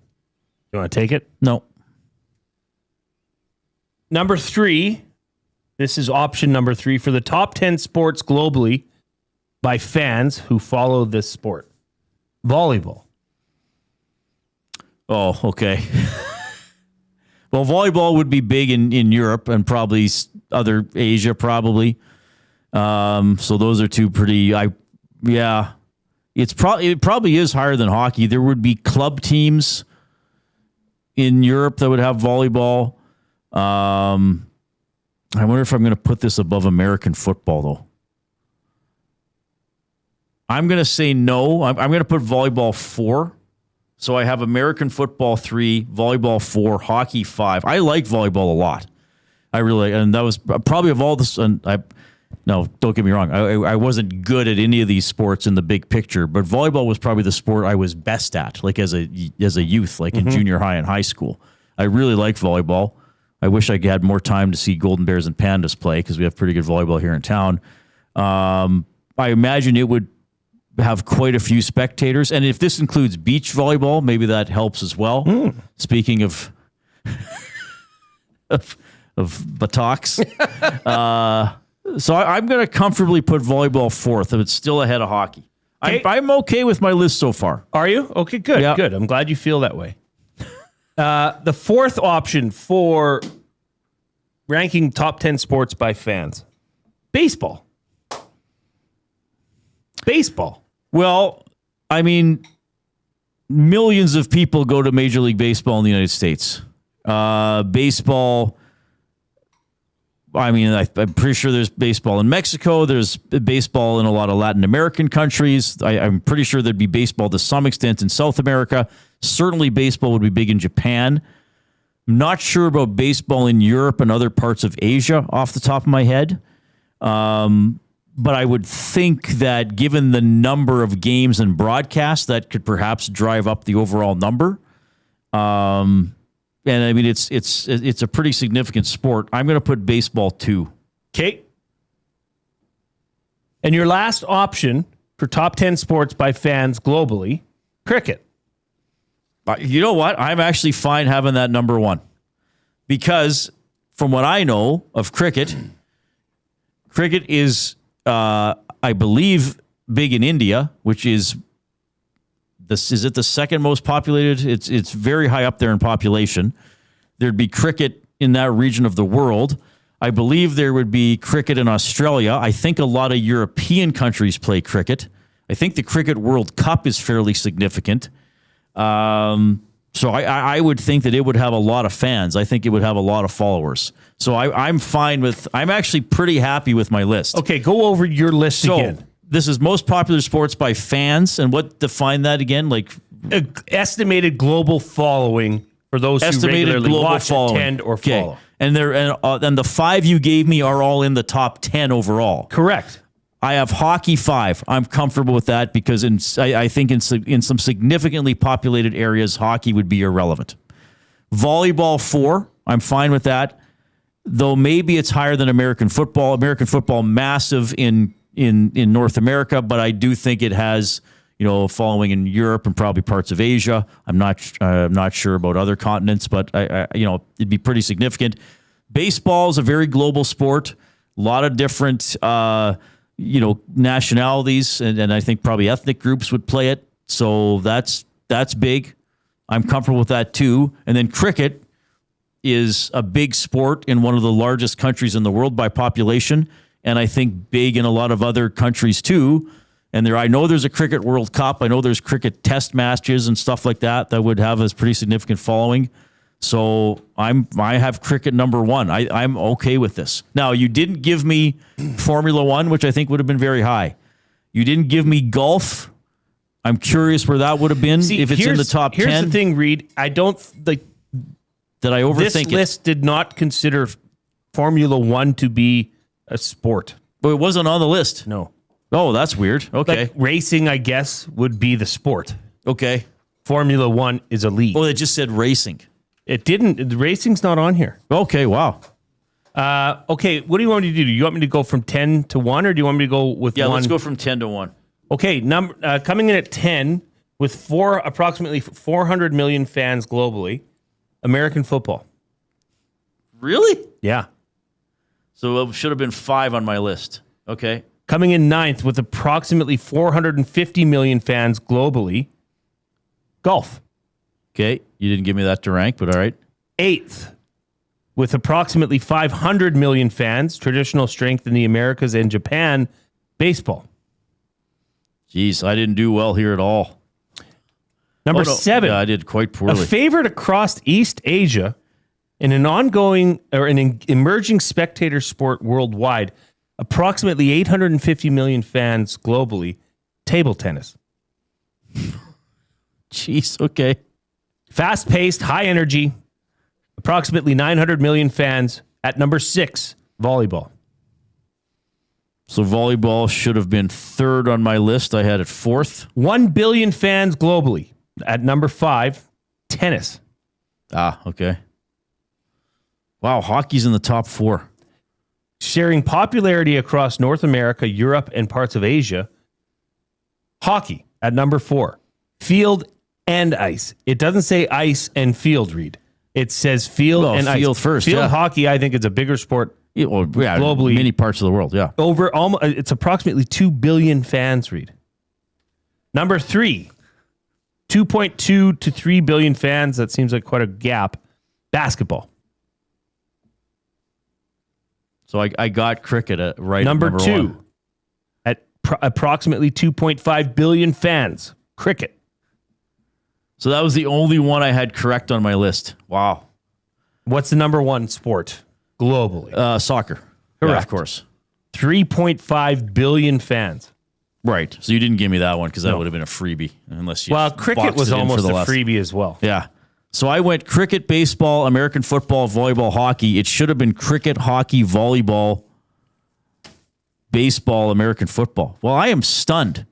You want to take it? No. Number 3, this is option number 3 for the top 10 sports globally by fans who follow this sport. Volleyball. Oh, okay. Well, volleyball would be big in Europe and probably other Asia, probably. So those are two pretty. It probably is higher than hockey. There would be club teams in Europe that would have volleyball. I wonder if I'm going to put this above American football, though. I'm going to say no. I'm going to put volleyball 4. So I have American football 3, volleyball 4, hockey 5. I like volleyball a lot. I really, and that was probably of all this. And no, don't get me wrong. I wasn't good at any of these sports in the big picture, but volleyball was probably the sport I was best at, like as a youth, like in junior high and high school. I really liked volleyball. I wish I had more time to see Golden Bears and Pandas play because we have pretty good volleyball here in town. I imagine it would have quite a few spectators. And if this includes beach volleyball, maybe that helps as well. Speaking of buttocks. So I'm going to comfortably put volleyball 4th, and it's still ahead of hockey. I'm okay with my list so far. Are you? Okay, good, good. I'm glad you feel that way. The 4th option for ranking top 10 sports by fans. Baseball. Well, I mean, millions of people go to Major League Baseball in the United States. Baseball, I mean, I'm pretty sure there's baseball in Mexico. There's baseball in a lot of Latin American countries. I'm pretty sure there'd be baseball to some extent in South America. Certainly baseball would be big in Japan. I'm not sure about baseball in Europe and other parts of Asia off the top of my head. But I would think that given the number of games and broadcasts, that could perhaps drive up the overall number. And I mean, it's a pretty significant sport. I'm going to put baseball 2. Okay. And your last option for top 10 sports by fans globally, cricket. You know what? I'm actually fine having that number 1. Because from what I know of cricket is... I believe big in India, which is it the second most populated? It's very high up there in population. There'd be cricket in that region of the world. I believe there would be cricket in Australia. I think a lot of European countries play cricket. I think the Cricket World Cup is fairly significant. So I would think that it would have a lot of fans. I think it would have a lot of followers. So I'm fine with, I'm actually pretty happy with my list. Okay, go over your list again. This is most popular sports by fans. And what define that again? Like estimated global following for those who regularly watch, attend, or follow. And the 5 you gave me are all in the top 10 overall. Correct. I have hockey 5. I'm comfortable with that because I think in some significantly populated areas, hockey would be irrelevant. Volleyball 4. I'm fine with that. Though maybe it's higher than American football. American football massive in North America, but I do think it has, following in Europe and probably parts of Asia. I'm not sure about other continents, but it'd be pretty significant. Baseball is a very global sport. A lot of different nationalities and I think probably ethnic groups would play it. So that's big. I'm comfortable with that too. And then cricket is a big sport in one of the largest countries in the world by population. And I think big in a lot of other countries too. And I know there's a Cricket World Cup. I know there's cricket test matches and stuff like that would have a pretty significant following. So I have cricket number 1. I'm okay with this. Now, you didn't give me Formula 1, which I think would have been very high. You didn't give me golf. I'm curious where that would have been if it's in the top 10. Here's the thing, Reid. I don't like. Did I overthink this list did not consider Formula 1 to be a sport. But it wasn't on the list. No. Oh, that's weird. Okay. Like racing, I guess, would be the sport. Okay. Formula 1 is a league. Well, it just said racing. It didn't. The racing's not on here. Okay, wow. Okay, what do you want me to do? Do you want me to go from 10 to 1, or do you want me to go with 1? Yeah, let's go from 10 to 1. Okay, coming in at 10 with approximately 400 million fans globally, American football. Really? Yeah. So it should have been 5 on my list. Okay. Coming in 9th with approximately 450 million fans globally, golf. Okay, you didn't give me that to rank, but all right. 8th, with approximately 500 million fans, traditional strength in the Americas and Japan, baseball. Jeez, I didn't do well here at all. Number 7. Yeah, I did quite poorly. A favorite across East Asia in an emerging spectator sport worldwide, approximately 850 million fans globally, table tennis. Jeez, okay. Fast-paced, high energy, approximately 900 million fans. At number 6, volleyball. So volleyball should have been 3rd on my list. I had it 4th. 1 billion fans globally. At number 5, tennis. Ah, okay. Wow, hockey's in the top 4. Sharing popularity across North America, Europe, and parts of Asia. Hockey at number 4. Field and ice. It doesn't say ice and field, Reid. It says field and field ice. first. Field yeah. hockey, I think, is a bigger sport globally. Many parts of the world, yeah. It's approximately 2 billion fans, Reid. Number 3, 2.2 to 3 billion fans. That seems like quite a gap. Basketball. So I got cricket right. Number at 2, 1. at approximately 2.5 billion fans. Cricket. So that was the only one I had correct on my list. Wow. What's the number 1 sport globally? Soccer. Correct. Yeah, of course. 3.5 billion fans. Right. So you didn't give me that one because that would have been a freebie. Unless you cricket boxed was it in almost for a the last. freebie as well. Yeah. So I went cricket, baseball, American football, volleyball, hockey. It should have been cricket, hockey, volleyball, baseball, American football. Well, I am stunned.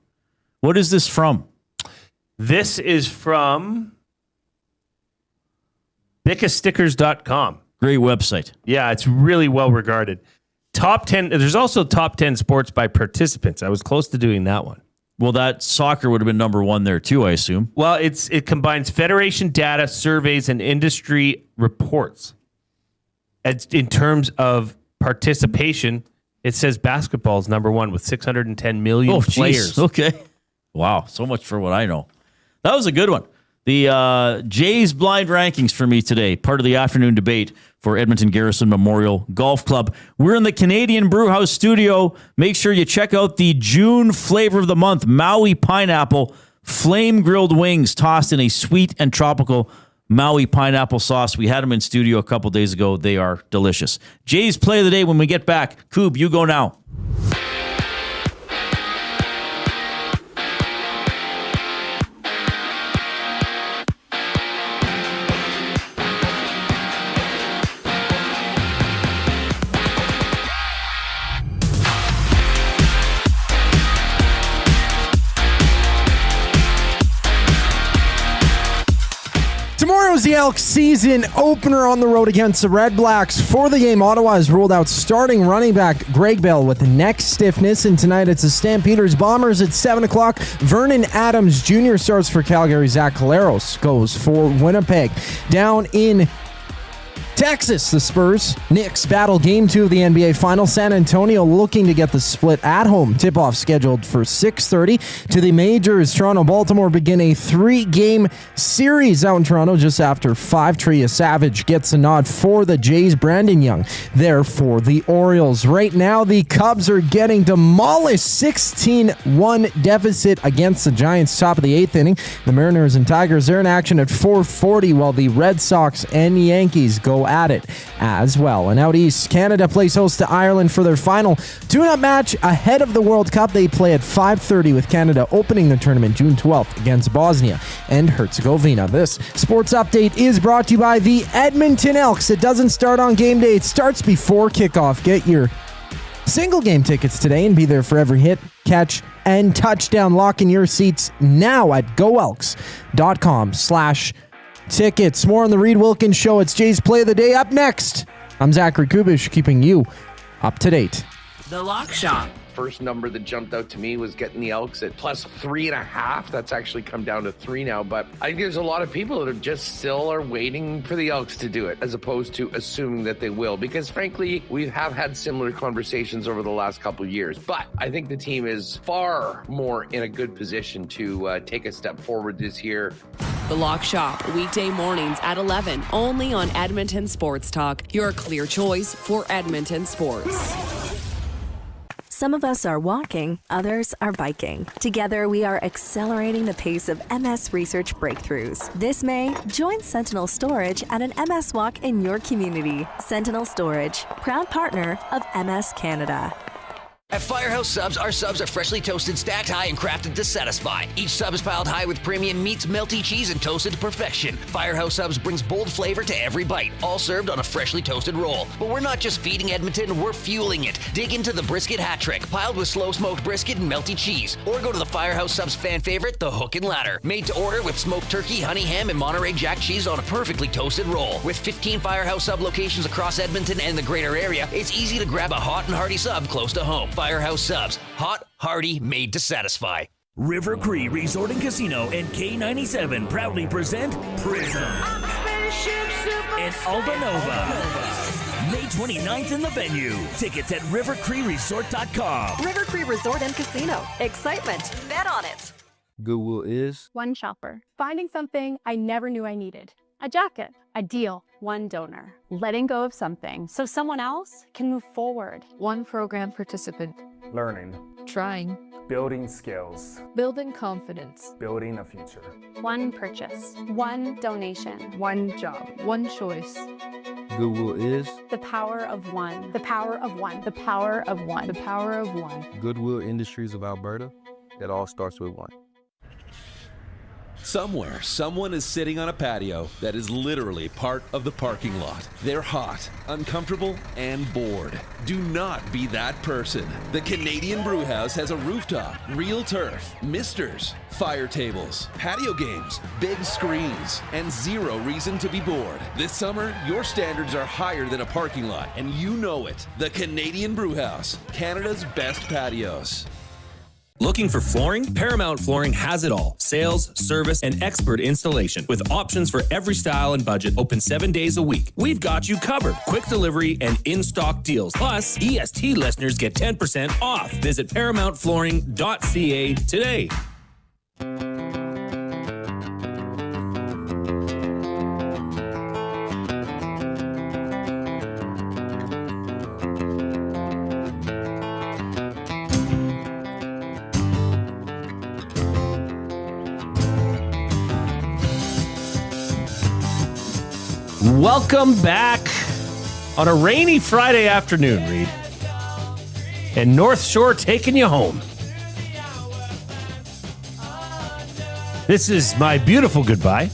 What is this from? This is from bickastickers.com. Great website. Yeah, it's really well regarded. Top 10. There's also top 10 sports by participants. I was close to doing that one. Well, that soccer would have been number 1 there too, I assume. Well, it combines federation data, surveys, and industry reports. In terms of participation, it says basketball is number 1 with 610 million players. Okay. Wow. So much for what I know. That was a good one. The Jays blind rankings for me today, part of the afternoon debate for Edmonton Garrison Memorial Golf Club. We're in the Canadian Brewhouse studio. Make sure you check out the June flavor of the month, Maui Pineapple Flame Grilled Wings tossed in a sweet and tropical Maui pineapple sauce. We had them in studio a couple days ago. They are delicious. Jays play of the day when we get back. Coob, you go now. Tomorrow's the Elks season opener on the road against the REDBLACKS. For the game, Ottawa has ruled out starting running back Greg Bell with neck stiffness, and tonight it's the Stampeders Bombers at 7 o'clock. Vernon Adams Jr. starts for Calgary. Zach Caleros goes for Winnipeg. Down in Texas, the Spurs, Knicks battle Game 2 of the NBA Finals. San Antonio looking to get the split at home. Tip-off scheduled for 6:30. To the majors, Toronto-Baltimore begin a 3-game series out in Toronto just after 5. Tria Savage gets a nod for the Jays. Brandon Young there for the Orioles. Right now, the Cubs are getting demolished. 16-1 deficit against the Giants, top of the 8th inning. The Mariners and Tigers, they're in action at 4:40, while the Red Sox and Yankees go at it as well. And out east, Canada plays host to Ireland for their final tune-up match ahead of the World Cup. They play at 5:30 with Canada opening the tournament June 12th against Bosnia and Herzegovina. This sports update is brought to you by the Edmonton Elks. It doesn't start on game day. It starts before kickoff. Get your single game tickets today and be there for every hit, catch, and touchdown. Lock in your seats now at goelks.com/tickets. More on the Reid Wilkins Show. It's Jay's Play of the Day. Up next, I'm Zachary Kubish, keeping you up to date. The Lock Shop. First number that jumped out to me was getting the Elks at plus 3.5. That's actually come down to 3 now, but I think there's a lot of people that are just still are waiting for the Elks to do it, as opposed to assuming that they will, because frankly, we have had similar conversations over the last couple of years, but I think the team is far more in a good position to take a step forward this year. The Lock Shop, weekday mornings at 11, only on Edmonton Sports Talk, your clear choice for Edmonton sports. Some of us are walking, others are biking. Together, we are accelerating the pace of MS research breakthroughs. This May, join Sentinel Storage at an MS walk in your community. Sentinel Storage, proud partner of MS Canada. At Firehouse Subs, our subs are freshly toasted, stacked high, and crafted to satisfy. Each sub is piled high with premium meats, melty cheese, and toasted to perfection. Firehouse Subs brings bold flavor to every bite, all served on a freshly toasted roll. But we're not just feeding Edmonton, we're fueling it. Dig into the brisket hat trick, piled with slow-smoked brisket and melty cheese. Or go to the Firehouse Subs fan favorite, the Hook and Ladder. Made to order with smoked turkey, honey ham, and Monterey Jack cheese on a perfectly toasted roll. With 15 Firehouse Sub locations across Edmonton and the greater area, it's easy to grab a hot and hearty sub close to home. Firehouse Subs. Hot, hearty, made to satisfy. River Cree Resort and Casino and K97 proudly present Prism and Aldanova. May 29th in the venue. Tickets at rivercreeresort.com. River Cree Resort and Casino. Excitement. Bet on it. Goodwill is One shopper. Finding something I never knew I needed. A jacket. A deal. One donor. Letting go of something so someone else can move forward. One program participant. Learning. Trying. Building skills. Building confidence. Building a future. One purchase. One donation. One job. One choice. Goodwill is The power of one. The power of one. The power of one. The power of one. Goodwill Industries of Alberta. It all starts with one. Somewhere, someone is sitting on a patio that is literally part of the parking lot. They're hot, uncomfortable, and bored. Do not be that person. The Canadian Brewhouse has a rooftop, real turf, misters, fire tables, patio games, big screens, and zero reason to be bored. This summer, your standards are higher than a parking lot, and you know it. The Canadian Brewhouse, Canada's best patios. Looking for flooring? Paramount Flooring has it all. Sales, service, and expert installation. With options for every style and budget, open 7 days a week. We've got you covered. Quick delivery and in-stock deals. Plus, EST listeners get 10% off. Visit ParamountFlooring.ca today. Welcome back on a rainy Friday afternoon, Reid. And North Shore taking you home. This is my beautiful goodbye.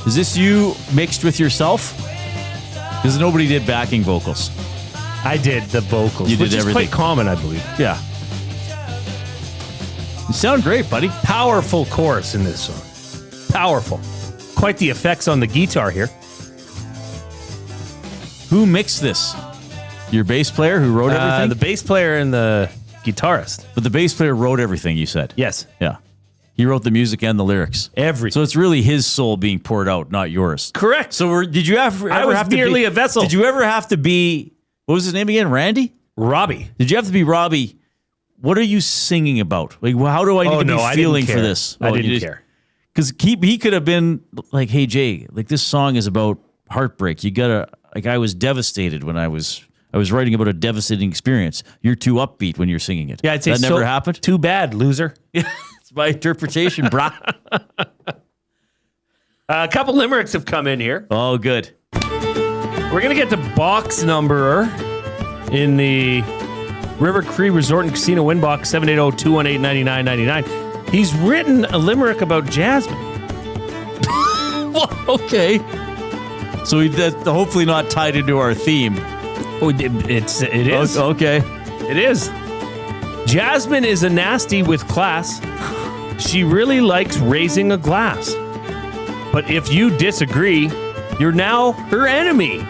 Is this you mixed with yourself? Because nobody did backing vocals. I did the vocals, You did which is everything. quite common, I believe. Yeah. You sound great, buddy. Powerful chorus in this song. Powerful. Quite the effects on the guitar here. Who mixed this? Your bass player who wrote everything? The bass player and the guitarist. But the bass player wrote everything, you said? Yes. Yeah. He wrote the music and the lyrics. Everything. So it's really his soul being poured out, not yours. Correct. So did you ever I was have to merely be a vessel. Did you ever have to be, what was his name again? Randy? Robbie. Did you have to be Robbie? What are you singing about? Like, how do I need to be feeling for this? I didn't care. Because he could have been like, hey, Jay, like this song is about heartbreak. You gotta, like, I was devastated when I was writing about a devastating experience. You're too upbeat when you're singing it. Yeah, I'd say that never happened. Too bad, loser. It's my interpretation, brah. A couple limericks have come in here. Oh, good. We're going to get to box number in the River Cree Resort and Casino win box 780-218-9999. He's written a limerick about Jasmine. Well, okay. So that's hopefully not tied into our theme. Oh, it is. Okay. It is. Jasmine is a nasty with class. She really likes raising a glass. But if you disagree, you're now her enemy.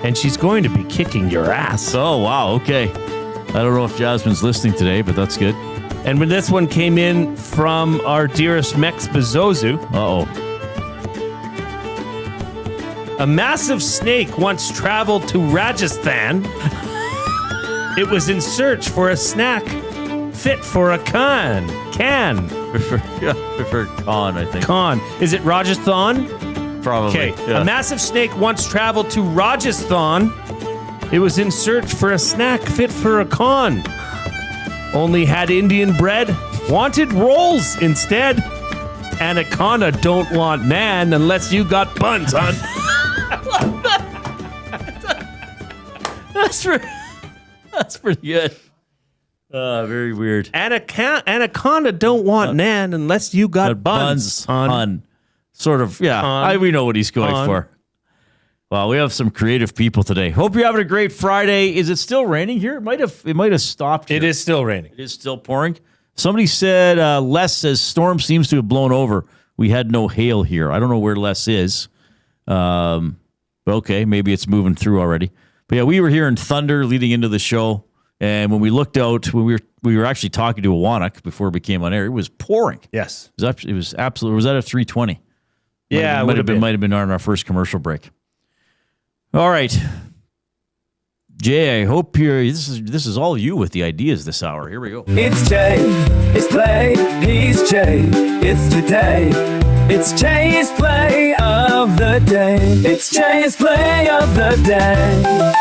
And she's going to be kicking your ass. Oh, wow. Okay. I don't know if Jasmine's listening today, but that's good. And when this one came in from our dearest Mex Bezozu. Uh-oh. A massive snake once traveled to Rajasthan. It was in search for a snack fit for a can. For Khan, I think. Khan. Is it Rajasthan? Probably. Okay. Yeah. A massive snake once traveled to Rajasthan. It was in search for a snack fit for a con. Only had Indian bread, wanted rolls instead. Anaconda don't want nan unless you got buns, hon. That's pretty good. Very weird. Anaconda don't want nan unless you got buns, hon. Sort of, yeah. We know what he's going for. Well, we have some creative people today. Hope you're having a great Friday. Is it still raining here? It might have stopped here. It is still raining. It is still pouring. Somebody said, Les says, storm seems to have blown over. We had no hail here. I don't know where Les is. But okay, maybe it's moving through already. But yeah, we were hearing thunder leading into the show. And when we looked out, when we were actually talking to Awanuk before it became on air, it was pouring. Yes. It was absolutely, was that at 3:20? Yeah, might have been on our first commercial break. All right. Jay, I hope this is all you with the ideas this hour. Here we go. It's Jay, it's play, he's Jay, it's today. It's Jay's play of the day. It's Jay's play of the day.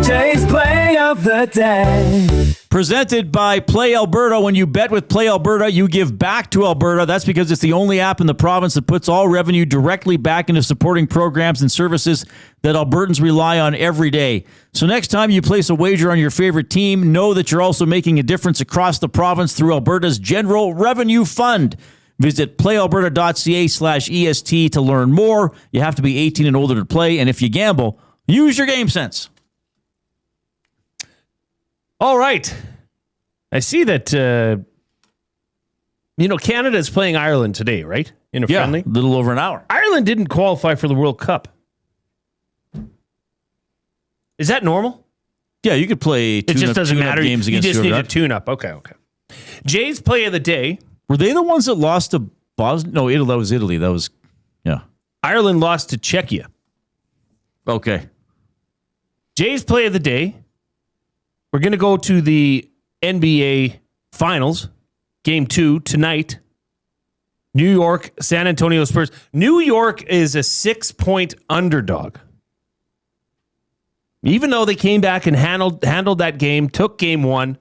Jay's play of the day. Presented by Play Alberta. When you bet with Play Alberta, you give back to Alberta. That's because it's the only app in the province that puts all revenue directly back into supporting programs and services that Albertans rely on every day. So next time you place a wager on your favorite team, know that you're also making a difference across the province through Alberta's General Revenue Fund. Visit playalberta.ca/EST to learn more. You have to be 18 and older to play. And if you gamble, use your game sense. All right. I see that, Canada is playing Ireland today, right? In a friendly? A little over an hour. Ireland didn't qualify for the World Cup. Is that normal? Yeah, you could play it just doesn't matter. Games you against just need a tune-up. Okay. Jay's play of the day. Were they the ones that lost to Bosnia? No, that was Italy. That was, yeah. Ireland lost to Czechia. Okay. Jay's play of the day. We're going to go to the NBA Finals, Game 2 tonight. New York, San Antonio Spurs. New York is a 6-point underdog. Even though they came back and handled that game, took Game 1,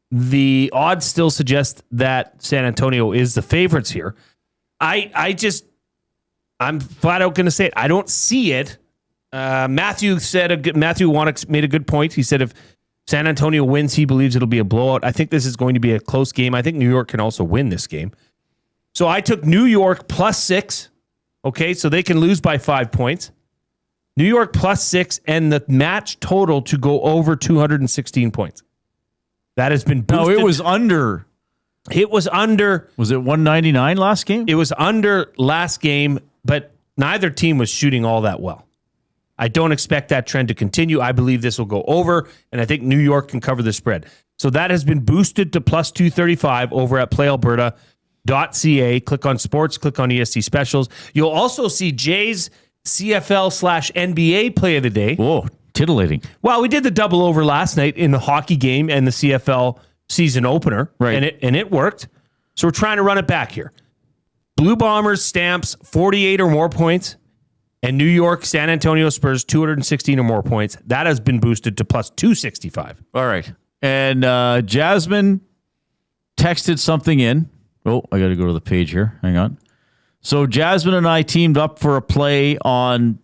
the odds still suggest that San Antonio is the favorites here. I'm flat out going to say it. I don't see it. Matthew Wannock made a good point. He said if San Antonio wins, he believes it'll be a blowout. I think this is going to be a close game. I think New York can also win this game. So I took New York +6. Okay, so they can lose by 5 points. New York +6 and the match total to go over 216 points. That has been boosted. No, it was under. It was under. Was it 199 last game? It was under last game, but neither team was shooting all that well. I don't expect that trend to continue. I believe this will go over, and I think New York can cover the spread. So that has been boosted to +235 over at playalberta.ca. Click on sports, click on ESC specials. You'll also see Jay's CFL/NBA play of the day. Whoa, titillating. Well, we did the double over last night in the hockey game and the CFL season opener, right? And it worked. So we're trying to run it back here. Blue Bombers, Stamps, 48 or more points. And New York, San Antonio Spurs, 216 or more points. That has been boosted to +265. All right. And Jasmine texted something in. Oh, I got to go to the page here. Hang on. So Jasmine and I teamed up for a play on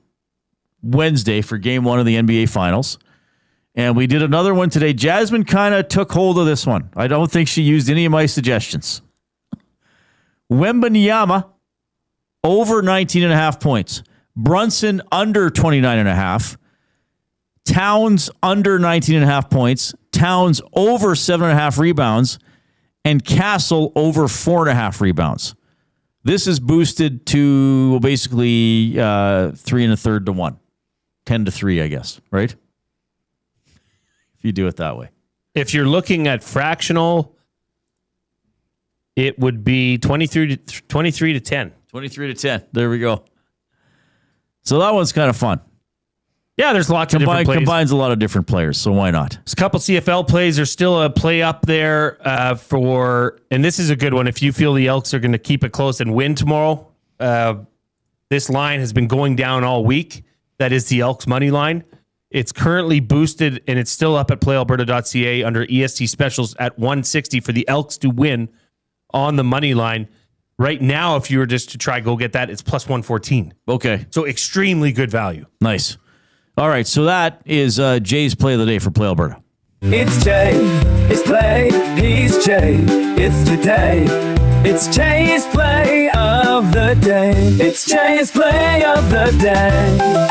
Wednesday for Game 1 of the NBA Finals. And we did another one today. Jasmine kind of took hold of this one. I don't think she used any of my suggestions. Wembanyama, over 19.5 points. Brunson under 29.5. Towns under 19.5 points. Towns over 7.5 rebounds. And Castle over 4.5 rebounds. This is boosted to basically 3 1/3 to 1. 10 to 3, I guess, right? If you do it that way. If you're looking at fractional, it would be 23 to 10. 23 to 10. There we go. So that one's kind of fun. Yeah, there's lots of different plays. Combines a lot of different players, so why not? There's a couple CFL plays. There's still a play up there and this is a good one. If you feel the Elks are going to keep it close and win tomorrow, this line has been going down all week. That is the Elks money line. It's currently boosted, and it's still up at playalberta.ca under EST specials at 160 for the Elks to win on the money line. Right now, if you were just to try go get that, it's plus 114. Okay. So extremely good value. Nice. All right, so that is Jay's play of the day for Play Alberta. It's Jay, it's play, he's Jay, it's today. It's Jay's play of the day. It's Jay's play of the day.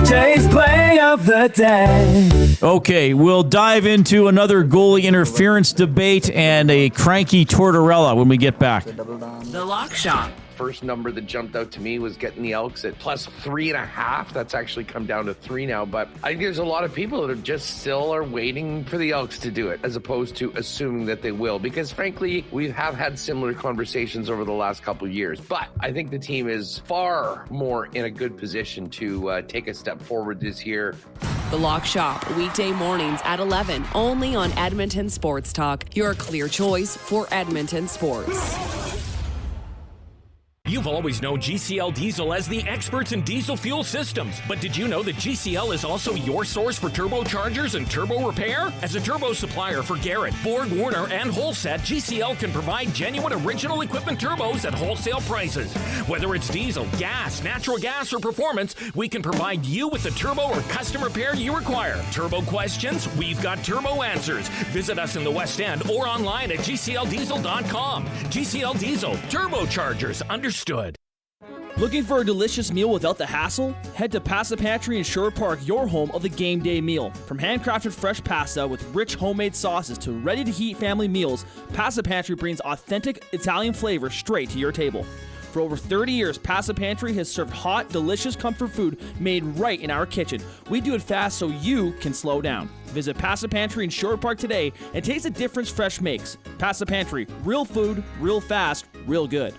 Jay's play of the day. Okay, we'll dive into another goalie interference debate and a cranky Tortorella when we get back. The Lock Shop. First number that jumped out to me was getting the Elks at plus 3.5. That's actually come down to 3 now. But I think there's a lot of people that are just still are waiting for the Elks to do it, as opposed to assuming that they will. Because frankly, we have had similar conversations over the last couple of years. But I think the team is far more in a good position to take a step forward this year. The Lock Shop, weekday mornings at 11, only on Edmonton Sports Talk. Your clear choice for Edmonton sports. You've always known GCL Diesel as the experts in diesel fuel systems, but did you know that GCL is also your source for turbochargers and turbo repair? As a turbo supplier for Garrett, Borg Warner, and Wholesat, GCL can provide genuine original equipment turbos at wholesale prices. Whether it's diesel, gas, natural gas, or performance, we can provide you with the turbo or custom repair you require. Turbo questions? We've got turbo answers. Visit us in the West End or online at GCLDiesel.com. GCL Diesel, turbochargers, understood. Looking for a delicious meal without the hassle? Head to Pasta Pantry in Sherwood Park, your home of the game day meal. From handcrafted fresh pasta with rich homemade sauces to ready-to-heat family meals, Pasta Pantry brings authentic Italian flavor straight to your table. For over 30 years, Pasta Pantry has served hot, delicious comfort food made right in our kitchen. We do it fast so you can slow down. Visit Pasta Pantry in Sherwood Park today and taste the difference fresh makes. Pasta Pantry, real food, real fast, real good.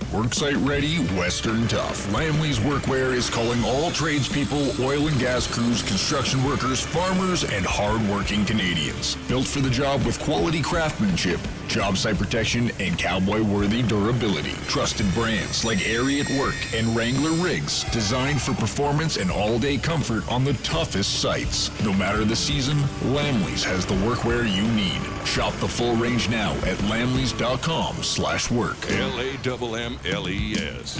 Worksite ready, Western tough. Lamley's Workwear is calling all tradespeople, oil and gas crews, construction workers, farmers, and hard-working Canadians. Built for the job with quality craftsmanship, job site protection, and cowboy-worthy durability. Trusted brands like Airy at Work and Wrangler Rigs, designed for performance and all-day comfort on the toughest sites. No matter the season, Lamley's has the workwear you need. Shop the full range now at lamleys.com/work. LAMMLES.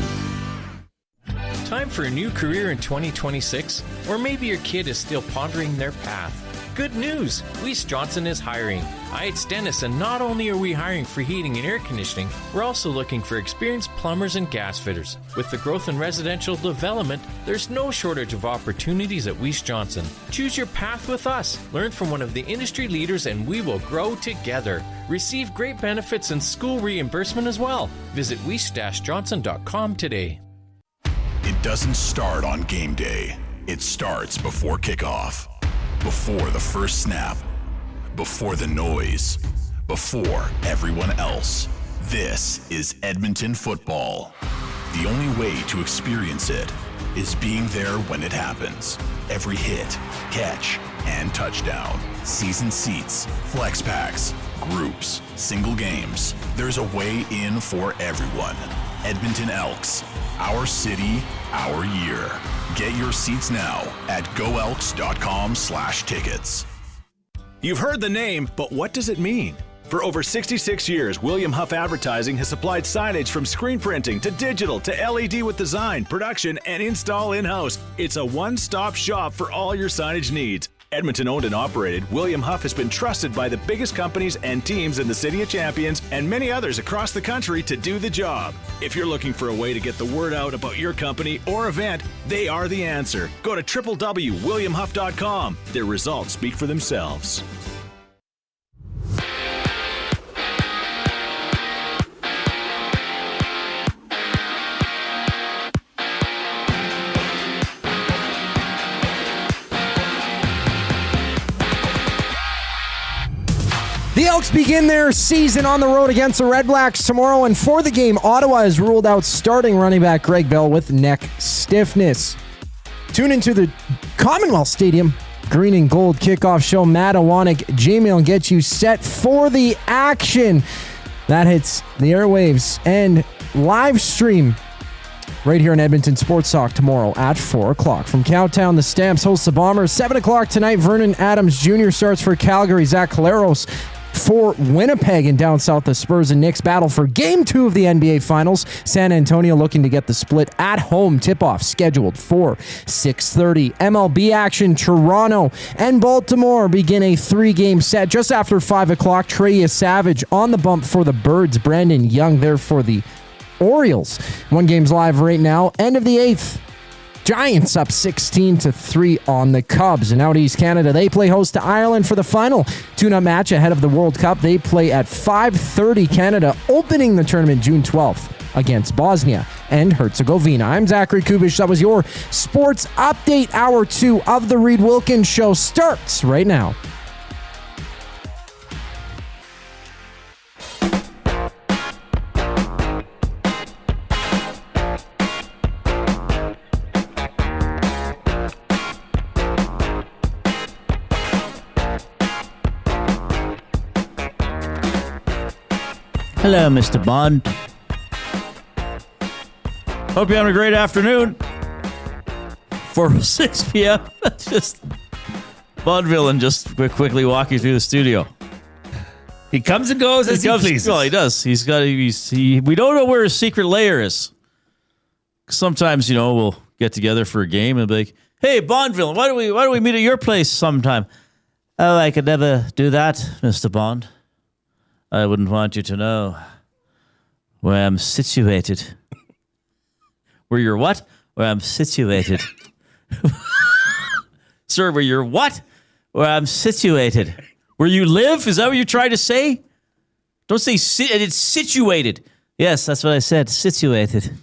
Time for a new career in 2026? Or maybe your kid is still pondering their path. Good news! Weiss Johnson is hiring. It's Dennis, and not only are we hiring for heating and air conditioning, we're also looking for experienced plumbers and gas fitters. With the growth in residential development, there's no shortage of opportunities at Weiss Johnson. Choose your path with us. Learn from one of the industry leaders, and we will grow together. Receive great benefits and school reimbursement as well. Visit weiss-johnson.com today. It doesn't start on game day. It starts before kickoff. Before the first snap, before the noise, before everyone else. This is Edmonton football. The only way to experience it is being there when it happens. Every hit, catch, and touchdown. Season seats, flex packs, groups, single games. There's a way in for everyone. Edmonton Elks, our city, our year. Get your seats now at goelks.com/tickets. You've heard the name, but what does it mean? For over 66 years, William Huff Advertising has supplied signage from screen printing to digital to LED with design, production, and install in-house. It's a one-stop shop for all your signage needs. Edmonton owned and operated, William Huff has been trusted by the biggest companies and teams in the City of Champions and many others across the country to do the job. If you're looking for a way to get the word out about your company or event, they are the answer. Go to www.williamhuff.com. Their results speak for themselves. The Elks begin their season on the road against the REDBLACKS tomorrow, and for the game, Ottawa has ruled out starting running back Greg Bell with neck stiffness. Tune into the Commonwealth Stadium Green and Gold kickoff show. Matt Awanek, J-Mail get you set for the action that hits the airwaves and live stream right here in Edmonton Sports Talk tomorrow at 4 o'clock. From Cowtown, the Stamps host the Bombers. 7 o'clock tonight, Vernon Adams Jr. starts for Calgary. Zach Caleros for Winnipeg, and down south, the Spurs and Knicks battle for Game 2 of the NBA Finals. San Antonio looking to get the split at home. Tip-off scheduled for 6:30. MLB action, Toronto and Baltimore begin a 3-game set just after 5 o'clock. Trey Savage on the bump for the Birds. Brandon Young there for the Orioles. 1 game's live right now. End of the 8th. Giants up 16-3 on the Cubs. And out East Canada, they play host to Ireland for the final tune-up match ahead of the World Cup. They play at 5:30 Canada, opening the tournament June 12th against Bosnia and Herzegovina. I'm Zachary Kubish. That was your sports update. Hour 2 of the Reid Wilkins Show starts right now. Hello, Mr. Bond. Hope you're having a great afternoon. 4:06 p.m. That's just Bondville and just quickly walking through the studio. He comes and goes as he pleases. Well, he does. We don't know where his secret lair is. Sometimes, we'll get together for a game and be like, "Hey, Bondville, why don't we meet at your place sometime?" "Oh, I could never do that, Mr. Bond. I wouldn't want you to know where I'm situated." Where you're what? Where I'm situated. Sir, where you're what? Where I'm situated. Where you live? Is that what you're trying to say? Don't say it's situated. Yes, that's what I said. Situated.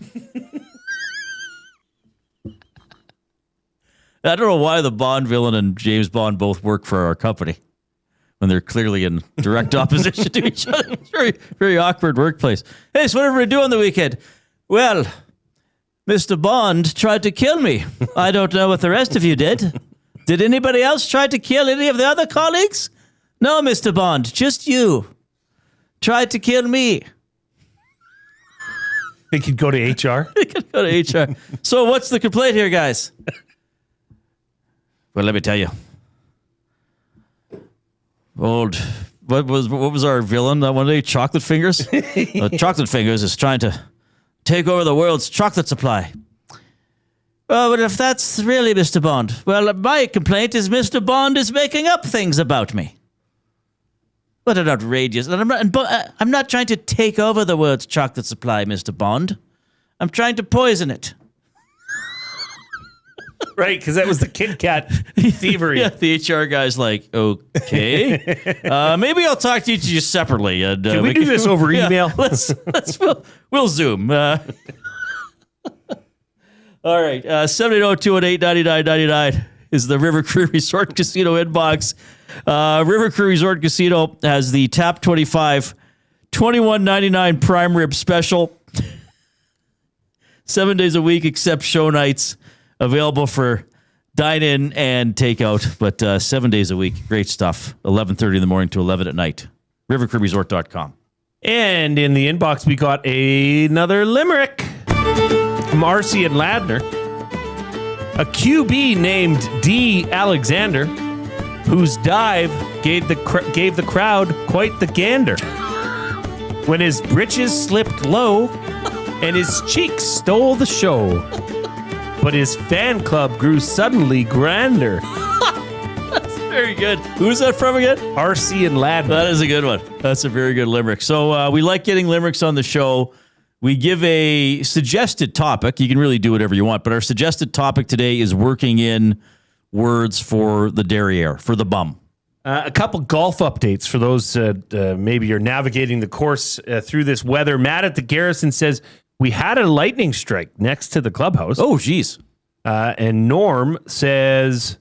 I don't know why the Bond villain and James Bond both work for our company when they're clearly in direct opposition to each other. It's very, very awkward workplace. Hey, so what did we do on the weekend? Well, Mr. Bond tried to kill me. I don't know what the rest of you did. Did anybody else try to kill any of the other colleagues? No, Mr. Bond, just you. Tried to kill me. They could go to HR. They could go to HR. So what's the complaint here, guys? Well, let me tell you. What was our villain that one day? Chocolate Fingers? Chocolate Fingers is trying to take over the world's chocolate supply. Oh, but if that's really Mr. Bond, well, my complaint is Mr. Bond is making up things about me. What an outrageous... I'm not trying to take over the world's chocolate supply, Mr. Bond. I'm trying to poison it. Right, because that was the Kit Kat thievery. Yeah, the HR guy's like, okay, maybe I'll talk to you separately. And, can we do this over email? We'll Zoom. All right, 780-218-9999 is the River Cree Resort Casino inbox. River Cree Resort Casino has the Tap 25 $21.99 prime rib special. 7 days a week except show nights. Available for dine-in and takeout, but 7 days a week. Great stuff. 11:30 in the morning to 11 at night. RiverCreekResort.com. And in the inbox, we got another limerick from RC and Ladner. A QB named D. Alexander, whose dive gave the crowd quite the gander. When his britches slipped low and his cheeks stole the show. But his fan club grew suddenly grander. That's very good. Who's that from again? RC and Ladner. That is a good one. That's a very good limerick. So we like getting limericks on the show. We give a suggested topic. You can really do whatever you want, but our suggested topic today is working in words for the derriere, for the bum. A couple golf updates for those maybe you're navigating the course through this weather. Matt at the Garrison says, we had a lightning strike next to the clubhouse. Oh, geez. And Norm says,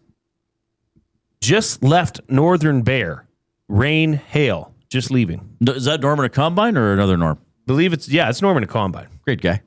just left Northern Bear. Rain, hail, just leaving. Is that Norm in a combine or another Norm? Believe it's Norm in a combine. Great guy.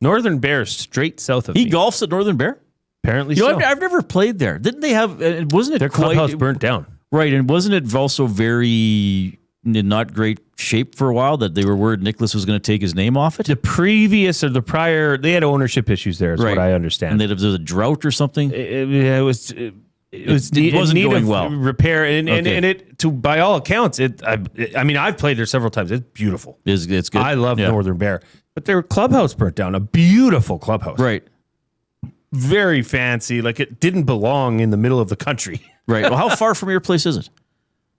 Northern Bear is straight south of me. He golfs at Northern Bear? Apparently so. I've never played there. Didn't they have, wasn't it their clubhouse burnt down? Right, and wasn't it also very in not great shape for a while, that they were worried Nicholas was going to take his name off it? The previous or the prior, they had ownership issues there, is what I understand. And there was a drought or something? It wasn't going well. Repair, and it, to by all accounts, I mean, I've played there several times. It's beautiful. It's good. I love Northern Bear. But their clubhouse burnt down. A beautiful clubhouse. Right. Very fancy. Like, it didn't belong in the middle of the country. Right. Well, how far from your place is it?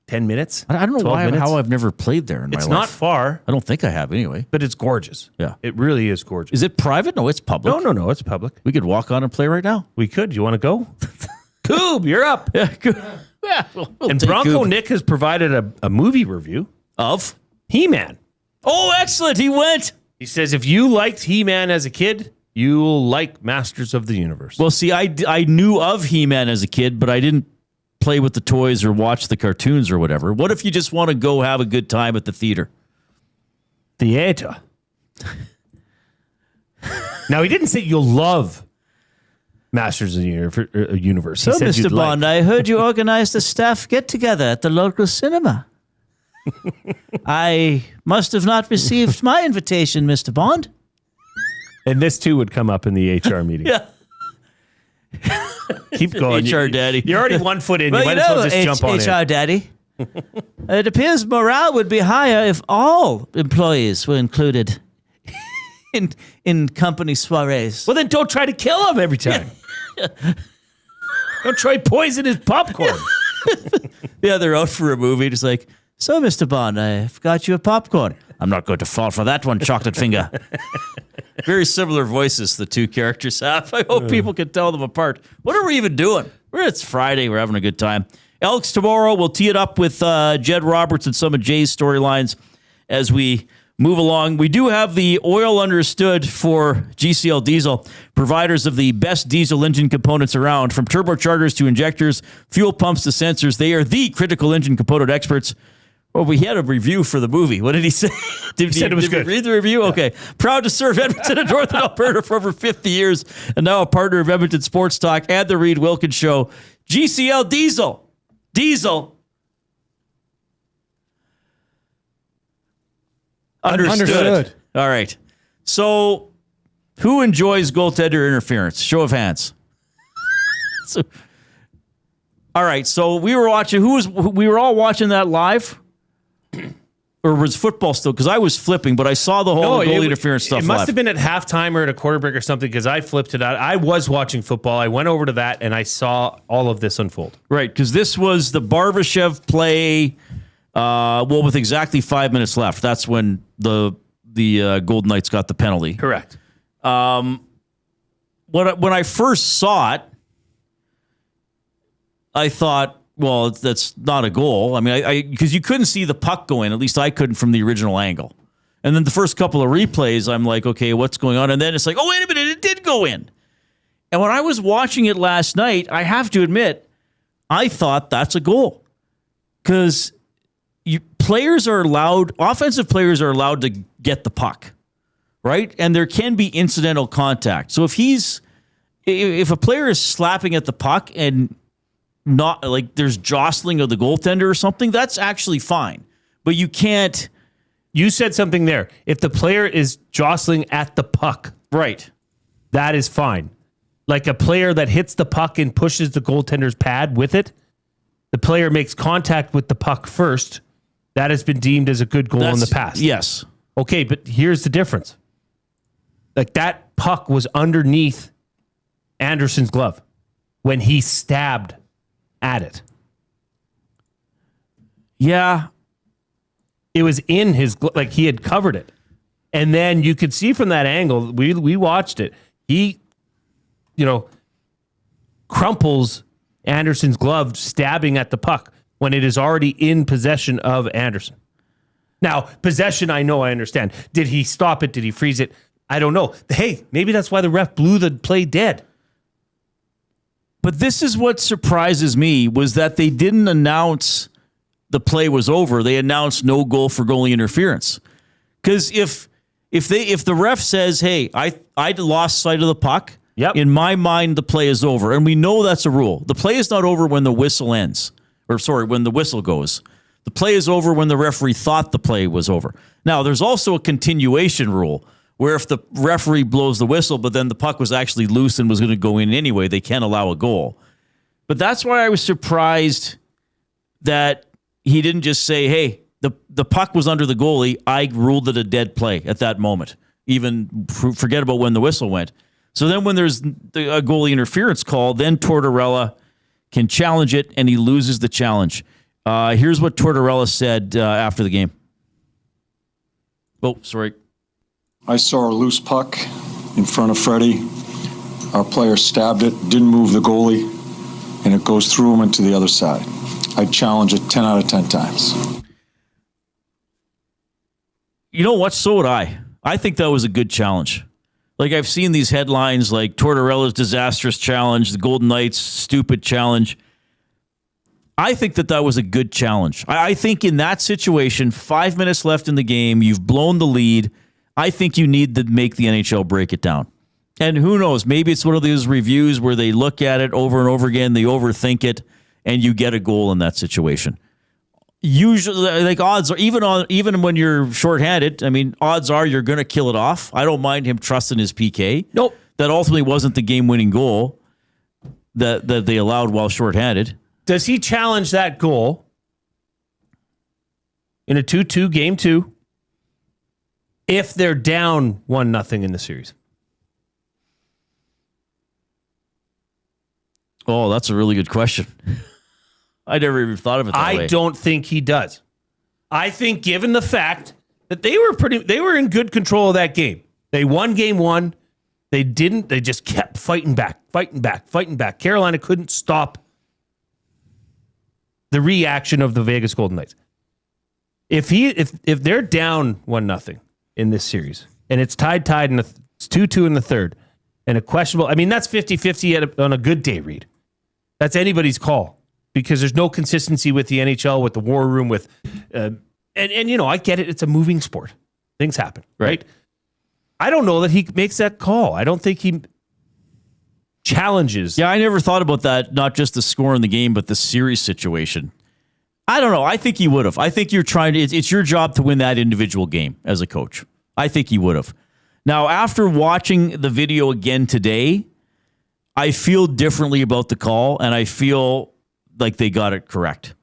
10 minutes. I don't know how I've never played there in my life. It's not far. I don't think I have anyway. But it's gorgeous. Yeah. It really is gorgeous. Is it private? No, it's public. No, it's public. We could walk on and play right now. We could. You want to go? Coob, you're up. Yeah, we'll and take Bronco Coob. Nick has provided a movie review of He-Man. Oh, excellent. He went. He says, if you liked He-Man as a kid, you'll like Masters of the Universe. Well, see, I knew of He-Man as a kid, but I didn't play with the toys or watch the cartoons or whatever. What if you just want to go have a good time at the theater? Theater. Now, he didn't say you'll love Masters of the Universe. So, Mr. Bond, I heard you organized a staff get-together at the local cinema. I must have not received my invitation, Mr. Bond. And this, too, would come up in the HR meeting. Yeah. Keep going. HR daddy. You're already 1 foot in. Well, you might as well just jump on in. HR daddy. It appears morale would be higher if all employees were included in company soirees. Well, then don't try to kill him every time. Don't try poison his popcorn. Yeah, they're out for a movie. Just like, so, Mr. Bond, I've got you a popcorn. I'm not going to fall for that one, chocolate finger. Very similar voices the two characters have. I hope people can tell them apart. What are we even doing? It's Friday. We're having a good time. Elks tomorrow. We'll tee it up with Jed Roberts and some of Jay's storylines as we move along. We do have the oil understood for GCL Diesel, providers of the best diesel engine components around, from turbochargers to injectors, fuel pumps to sensors. They are the critical engine component experts. Well, we had a review for the movie. What did he say? He said it was good. Did you read the review? Yeah. Okay. Proud to serve Edmonton and Northern Alberta for over 50 years, and now a partner of Edmonton Sports Talk and the Reid Wilkins Show. GCL Diesel. Diesel. Understood. All right. So, who enjoys goaltender interference? Show of hands. All right. So we were watching. We were all watching that live. Or was football still? Because I was flipping, but I saw the whole goal interference stuff. It must live. have been at halftime or at a quarter break or something, because I flipped it out. I was watching football. I went over to that and I saw all of this unfold. Right, because this was the Barbashev play. With exactly 5 minutes left. That's when the Golden Knights got the penalty. Correct. When I first saw it, I thought, well, that's not a goal. I mean, because you couldn't see the puck go in. At least I couldn't from the original angle. And then the first couple of replays, I'm like, okay, what's going on? And then it's like, oh, wait a minute, it did go in. And when I was watching it last night, I have to admit, I thought that's a goal. Because offensive players are allowed to get the puck, right? And there can be incidental contact. So if a player is slapping at the puck and not like there's jostling of the goaltender or something, that's actually fine. But you can't. You said something there. If the player is jostling at the puck, right, that is fine. Like a player that hits the puck and pushes the goaltender's pad with it, the player makes contact with the puck first. That has been deemed as a good goal in the past. Yes. Okay, but here's the difference. Like, that puck was underneath Anderson's glove when he stabbed at it. Yeah. It was in his glove, like he had covered it. And then you could see from that angle, we watched it. He, crumples Anderson's glove, stabbing at the puck when it is already in possession of Anderson. Now, possession, I understand. Did he stop it? Did he freeze it? I don't know. Hey, maybe that's why the ref blew the play dead. But this is what surprises me, was that they didn't announce the play was over. They announced no goal for goalie interference. Because if the ref says, hey, I lost sight of the puck, in my mind, the play is over. And we know that's a rule. The play is not over when the whistle ends. When the whistle goes. The play is over when the referee thought the play was over. Now, there's also a continuation rule where if the referee blows the whistle, but then the puck was actually loose and was going to go in anyway, they can't allow a goal. But that's why I was surprised that he didn't just say, hey, the puck was under the goalie. I ruled it a dead play at that moment. Even forget about when the whistle went. So then when there's a goalie interference call, then Tortorella can challenge it, and he loses the challenge. Here's what Tortorella said after the game. Oh, sorry. I saw a loose puck in front of Freddie. Our player stabbed it, didn't move the goalie, and it goes through him and to the other side. I'd challenge it 10 out of 10 times. You know what? So would I. I think that was a good challenge. Like, I've seen these headlines like Tortorella's disastrous challenge, the Golden Knights' stupid challenge. I think that was a good challenge. I think in that situation, 5 minutes left in the game, you've blown the lead. I think you need to make the NHL break it down. And who knows, maybe it's one of those reviews where they look at it over and over again, they overthink it, and you get a goal in that situation. Usually, like odds are, even when you're shorthanded, I mean, odds are you're going to kill it off. I don't mind him trusting his PK. Nope. That ultimately wasn't the game-winning goal that they allowed while shorthanded. Does he challenge that goal in a 2-2 game 2 if they're down 1-0 in the series? Oh, that's a really good question. I never even thought of it that way. I don't think he does. I think given the fact that they were in good control of that game. They won game 1. They just kept fighting back. Carolina couldn't stop the reaction of the Vegas Golden Knights. If they're down 1-0 in this series and it's tied and it's 2-2 in the third and a questionable, I mean, that's 50-50 on a good day, Reid. That's anybody's call because there's no consistency with the NHL, with the war room, with and you know, I get it. It's a moving sport. Things happen, right? I don't know that he makes that call. I don't think he challenges. Yeah, I never thought about that, not just the score in the game, but the series situation. I don't know. I think he would have. I think you're trying to, it's your job to win that individual game as a coach. I think he would have. Now, after watching the video again today, I feel differently about the call, and I feel like they got it correct.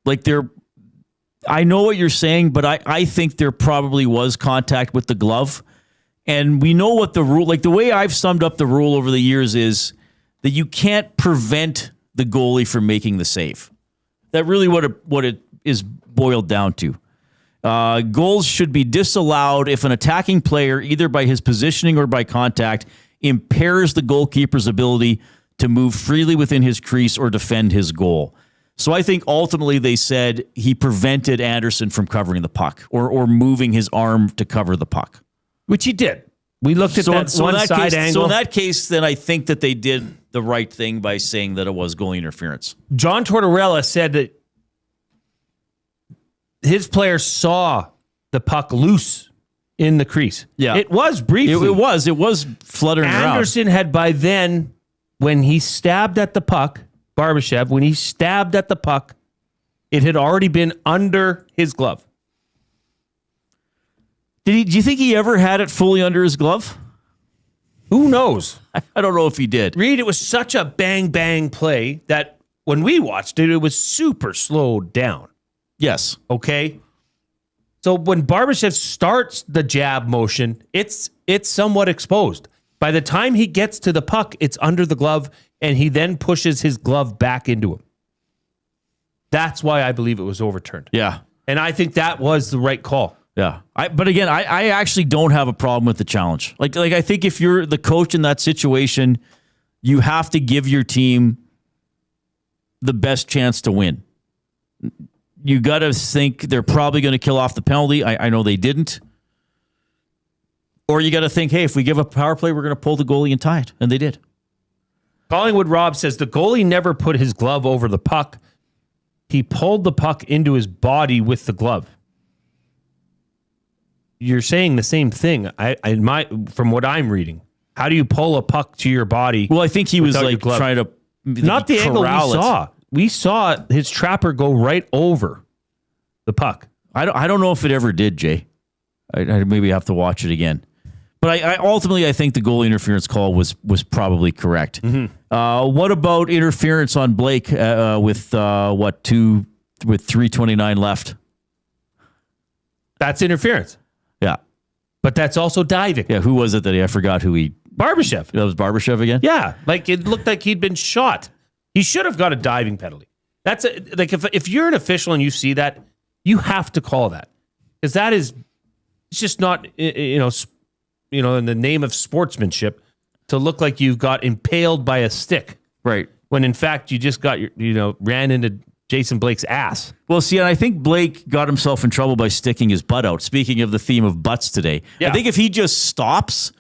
Like I know what you're saying, but I think there probably was contact with the glove. And we know what the rule, like the way I've summed up the rule over the years is that you can't prevent the goalie from making the save. That really what it is boiled down to. Goals should be disallowed if an attacking player, either by his positioning or by contact, impairs the goalkeeper's ability to move freely within his crease or defend his goal. So I think ultimately they said he prevented Anderson from covering the puck or moving his arm to cover the puck. Which he did. We looked at that side angle. So in that case, then I think that they did the right thing by saying that it was goalie interference. John Tortorella said that his player saw the puck loose in the crease. Yeah. It was briefly. It was fluttering around. Anderson had by then, when he stabbed at the puck, Barbashev, when he stabbed at the puck, it had already been under his glove. Do you think he ever had it fully under his glove? Who knows? I don't know if he did. Reid, it was such a bang play that when we watched it, it was super slowed down. Yes. Okay. So when Barbashev starts the jab motion, it's somewhat exposed. By the time he gets to the puck, it's under the glove, and he then pushes his glove back into him. That's why I believe it was overturned. Yeah. And I think that was the right call. Yeah. But again, I actually don't have a problem with the challenge. Like I think if you're the coach in that situation, you have to give your team the best chance to win. You got to think they're probably going to kill off the penalty. I know they didn't. Or you got to think, hey, if we give a power play, we're going to pull the goalie and tie it. And they did. Collingwood Rob says the goalie never put his glove over the puck. He pulled the puck into his body with the glove. You're saying the same thing. From what I'm reading. How do you pull a puck to your body? Well, I think he was like trying to not the angle we saw. We saw his trapper go right over the puck. I don't know if it ever did, Jay. I maybe have to watch it again. But I ultimately think the goalie interference call was probably correct. What about interference on Blake with 3:29 left? That's interference. Yeah. But that's also diving. Yeah, who was it that I forgot who he... Barbashev. That was Barbashev again? Yeah, like it looked like he'd been shot. He should have got a diving penalty. That's like if you're an official and you see that, you have to call that. Because that is... It's just not, in the name of sportsmanship, to look like you got impaled by a stick. Right. When in fact you just got ran into Jason Blake's ass. Well, see, and I think Blake got himself in trouble by sticking his butt out. Speaking of the theme of butts today, I think if he just stops,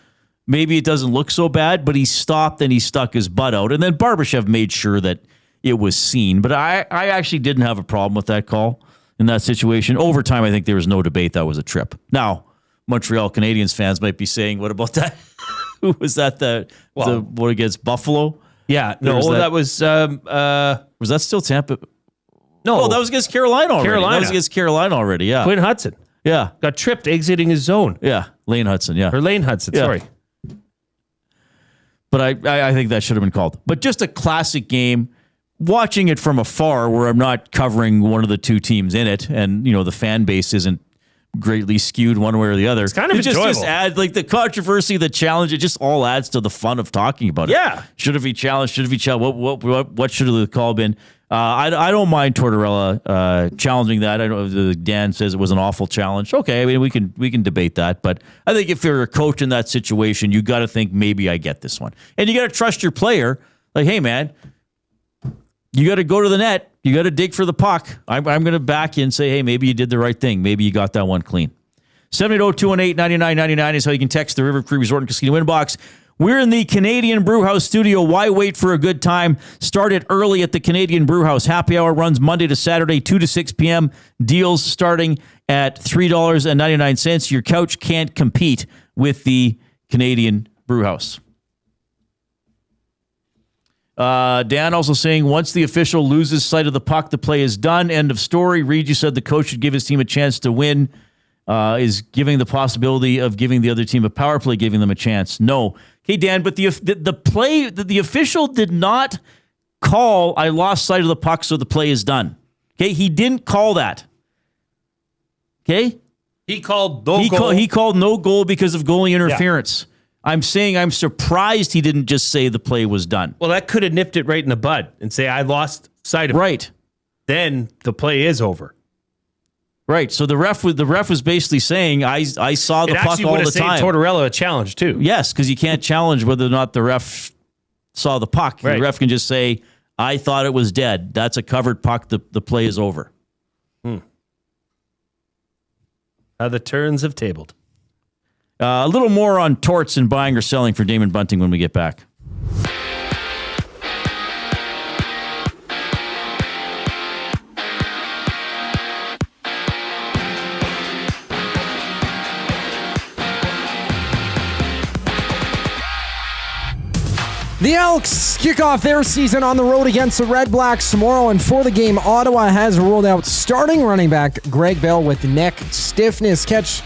maybe it doesn't look so bad. But he stopped and he stuck his butt out, and then Barbashev made sure that it was seen. But I actually didn't have a problem with that call. In that situation, overtime, I think there was no debate that was a trip. Now, Montreal Canadiens fans might be saying, "What about that? Who was that? The one against Buffalo?" Yeah, no, that was was that still Tampa? No, that was against Carolina already. That was against Carolina already. Yeah, Quinn Hudson. Yeah, got tripped exiting his zone. Yeah, Lane Hudson. Yeah, or Lane Hudson. Yeah. Sorry, but I think that should have been called. But just a classic game. Watching it from afar, where I'm not covering one of the two teams in it, and the fan base isn't greatly skewed one way or the other. It's kind of enjoyable. Just adds like the controversy, the challenge. It just all adds to the fun of talking about it. Yeah. Should have been challenged? Should have been challenged? What should have the call been? I don't mind Tortorella challenging that. I know Dan says it was an awful challenge. Okay, I mean we can debate that, but I think if you're a coach in that situation, you got to think maybe I get this one, and you got to trust your player. Like, hey man, you got to go to the net. You got to dig for the puck. I'm going to back you and say, hey, maybe you did the right thing. Maybe you got that one clean. 780-218-9999 is how you can text the River Cree Resort and Casino inbox. We're in the Canadian Brewhouse studio. Why wait for a good time? Start it early at the Canadian Brewhouse. Happy hour runs Monday to Saturday, 2 to 6 p.m. Deals starting at $3.99. Your couch can't compete with the Canadian Brewhouse. Dan also saying, once the official loses sight of the puck, the play is done. End of story. Reid, you said the coach should give his team a chance to win. Is giving the possibility of giving the other team a power play, giving them a chance. No. Okay, Dan, but the official did not call, I lost sight of the puck, so the play is done. Okay, he didn't call that. Okay? He called no goal. He called no goal because of goalie interference. Yeah. I'm saying I'm surprised he didn't just say the play was done. Well, that could have nipped it right in the bud and say, I lost sight of it. Right. Then the play is over. Right. So the ref was basically saying, I saw the puck all the time. It actually would have saved Tortorella a challenge, too. Yes, because you can't challenge whether or not the ref saw the puck. Right. The ref can just say, I thought it was dead. That's a covered puck. The play is over. How the turns have tabled. A little more on Torts and buying or selling for Damon Bunting when we get back. The Elks kick off their season on the road against the REDBLACKS tomorrow, and for the game, Ottawa has ruled out starting running back Greg Bell with neck stiffness. Catch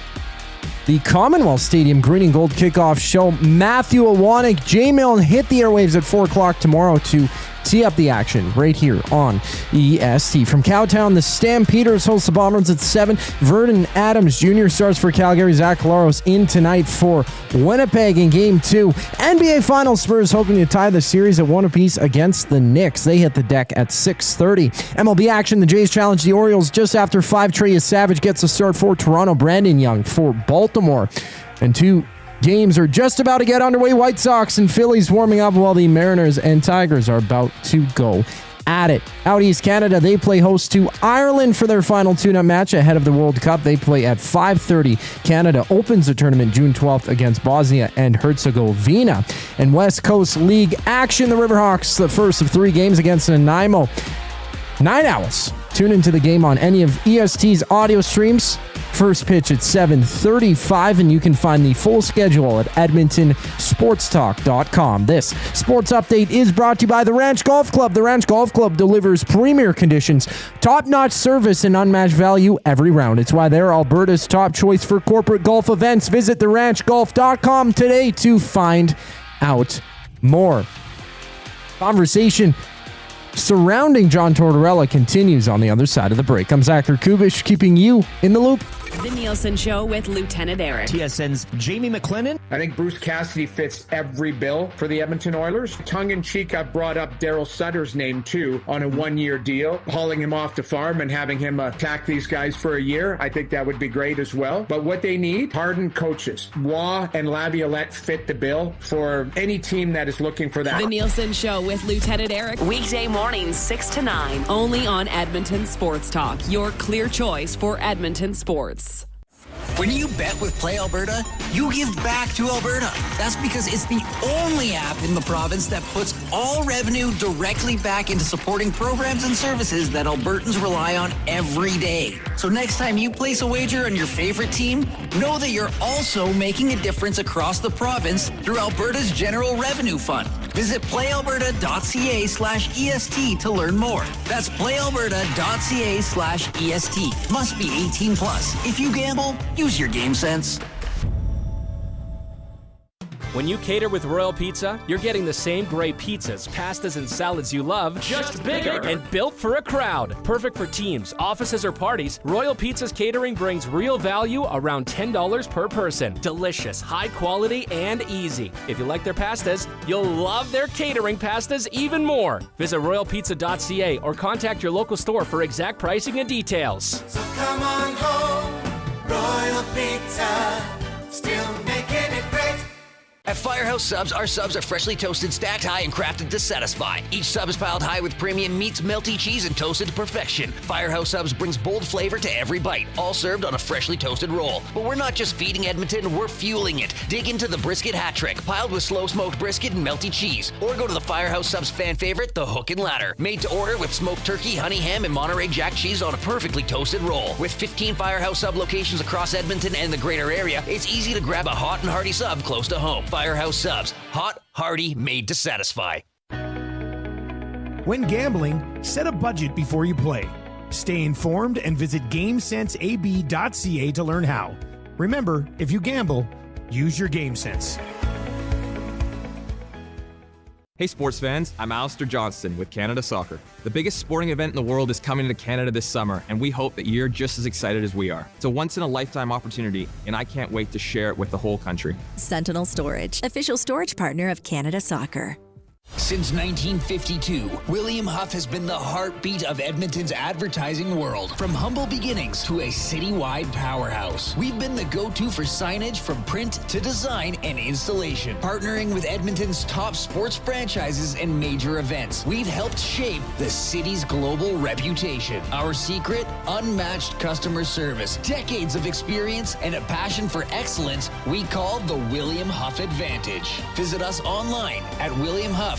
the Commonwealth Stadium Green and Gold kickoff show. Matthew Awanek, J. Milne hit the airwaves at 4 o'clock tomorrow to tee up the action right here on EST. From Cowtown, the Stampeders host the Bombers at 7. Vernon Adams Jr. starts for Calgary. Zach Collaros in tonight for Winnipeg in Game 2. NBA Finals, Spurs hoping to tie the series at 1 apiece against the Knicks. They hit the deck at 6:30. MLB action, the Jays challenge the Orioles just after 5. Trey Savage gets a start for Toronto. Brandon Young for Baltimore. And 2 games are just about to get underway. White Sox and Phillies warming up while the Mariners and Tigers are about to go at it. Out East Canada, they play host to Ireland for their final tune-up match ahead of the World Cup. They play at 5:30. Canada opens the tournament June 12th against Bosnia and Herzegovina. And West Coast League action, the Riverhawks, the first of 3 games against Nanaimo. 9 Owls Tune into the game on any of EST's audio streams. First pitch at 7:35, and you can find the full schedule at edmontonsportstalk.com. This sports update is brought to you by the Ranch Golf Club. The Ranch Golf Club delivers premier conditions, top-notch service, and unmatched value every round. It's why they're Alberta's top choice for corporate golf events. Visit theranchgolf.com today to find out more. Conversation surrounding John Tortorella continues on the other side of the break. I'm Zachary Kubish, keeping you in the loop. The Nielsen Show with Lieutenant Eric. TSN's Jamie McLennan. I think Bruce Cassidy fits every bill for the Edmonton Oilers. Tongue-in-cheek, I brought up Daryl Sutter's name, too, on a one-year deal. Hauling him off the farm and having him attack these guys for a year, I think that would be great as well. But what they need, hardened coaches. Waugh and Laviolette fit the bill for any team that is looking for that. The Nielsen Show with Lieutenant Eric. Weekday mornings, 6 to 9. Only on Edmonton Sports Talk. Your clear choice for Edmonton sports. When you bet with Play Alberta, you give back to Alberta. That's because it's the only app in the province that puts all revenue directly back into supporting programs and services that Albertans rely on every day. So next time you place a wager on your favorite team, know that you're also making a difference across the province through Alberta's General Revenue Fund. Visit playalberta.ca/EST to learn more. That's playalberta.ca/EST. Must be 18 plus. If you gamble, use your game sense. When you cater with Royal Pizza, you're getting the same great pizzas, pastas, and salads you love, just bigger and built for a crowd. Perfect for teams, offices, or parties, Royal Pizza's catering brings real value around $10 per person. Delicious, high quality, and easy. If you like their pastas, you'll love their catering pastas even more. Visit royalpizza.ca or contact your local store for exact pricing and details. So come on home, Royal Pizza, still making it great. At Firehouse Subs, our subs are freshly toasted, stacked high, and crafted to satisfy. Each sub is piled high with premium meats, melty cheese, and toasted to perfection. Firehouse Subs brings bold flavor to every bite, all served on a freshly toasted roll. But we're not just feeding Edmonton, we're fueling it. Dig into the brisket hat trick, piled with slow-smoked brisket and melty cheese. Or go to the Firehouse Subs fan favorite, the Hook and Ladder. Made to order with smoked turkey, honey ham, and Monterey Jack cheese on a perfectly toasted roll. With 15 Firehouse Sub locations across Edmonton and the greater area, it's easy to grab a hot and hearty sub close to home. Firehouse Subs. Hot, hearty, made to satisfy. When gambling, set a budget before you play. Stay informed and visit GameSenseAB.ca to learn how. Remember, if you gamble, use your game sense. Hey sports fans, I'm Alistair Johnston with Canada Soccer. The biggest sporting event in the world is coming to Canada this summer, and we hope that you're just as excited as we are. It's a once-in-a-lifetime opportunity, and I can't wait to share it with the whole country. Sentinel Storage, official storage partner of Canada Soccer. Since 1952, William Huff has been the heartbeat of Edmonton's advertising world. From humble beginnings to a citywide powerhouse, we've been the go-to for signage from print to design and installation. Partnering with Edmonton's top sports franchises and major events, we've helped shape the city's global reputation. Our secret? Unmatched customer service, decades of experience, and a passion for excellence we call the William Huff Advantage. Visit us online at williamhuff.com.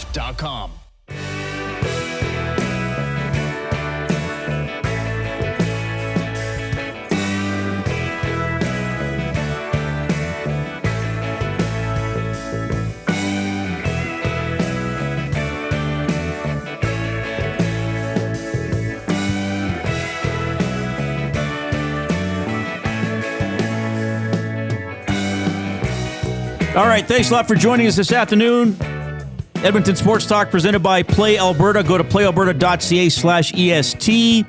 All right, thanks a lot for joining us this afternoon. Edmonton Sports Talk presented by Play Alberta. Go to playalberta.ca/EST.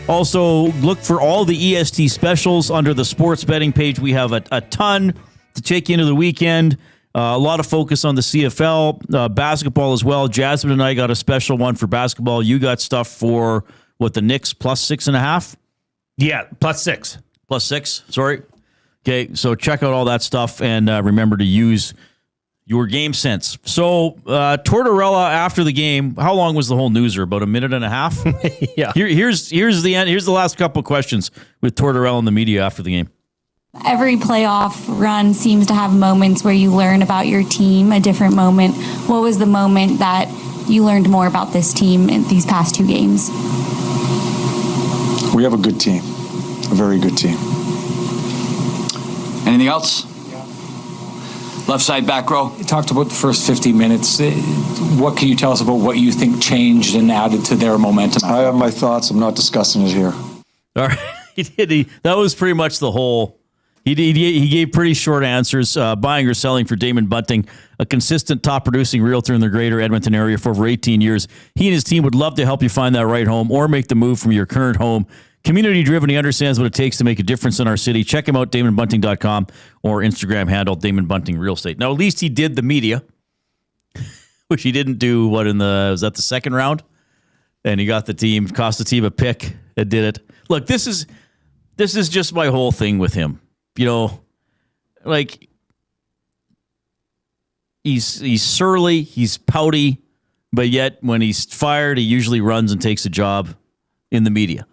Also, look for all the EST specials under the sports betting page. We have a ton to take you into the weekend. A lot of focus on the CFL, basketball as well. Jasmine and I got a special one for basketball. You got stuff for, what, the Knicks plus 6.5? Yeah, +6. +6, sorry. Okay, so check out all that stuff and remember to use your game sense. So, Tortorella after the game, how long was the whole newser? About a minute and a half? Yeah. Here's the end. Here's the last couple of questions with Tortorella in the media after the game. Every playoff run seems to have moments where you learn about your team, a different moment. What was the moment that you learned more about this team in these past two games? We have a good team, a very good team. Anything else? Left side back row. You talked about the first 50 minutes. What can you tell us about what you think changed and added to their momentum? I have my thoughts. I'm not discussing it here. All right. That was pretty much the whole. He gave pretty short answers. Buying or selling for Damon Bunting, a consistent top-producing realtor in the greater Edmonton area for over 18 years. He and his team would love to help you find that right home or make the move from your current home. Community-driven, he understands what it takes to make a difference in our city. Check him out, DamonBunting.com, or Instagram handle, Damon Bunting Real Estate. Now, at least he did the media, which he didn't do, was that the second round? And he got the team, cost the team a pick, and did it. Look, this is just my whole thing with him. You know, like, he's surly, he's pouty, but yet when he's fired, he usually runs and takes a job in the media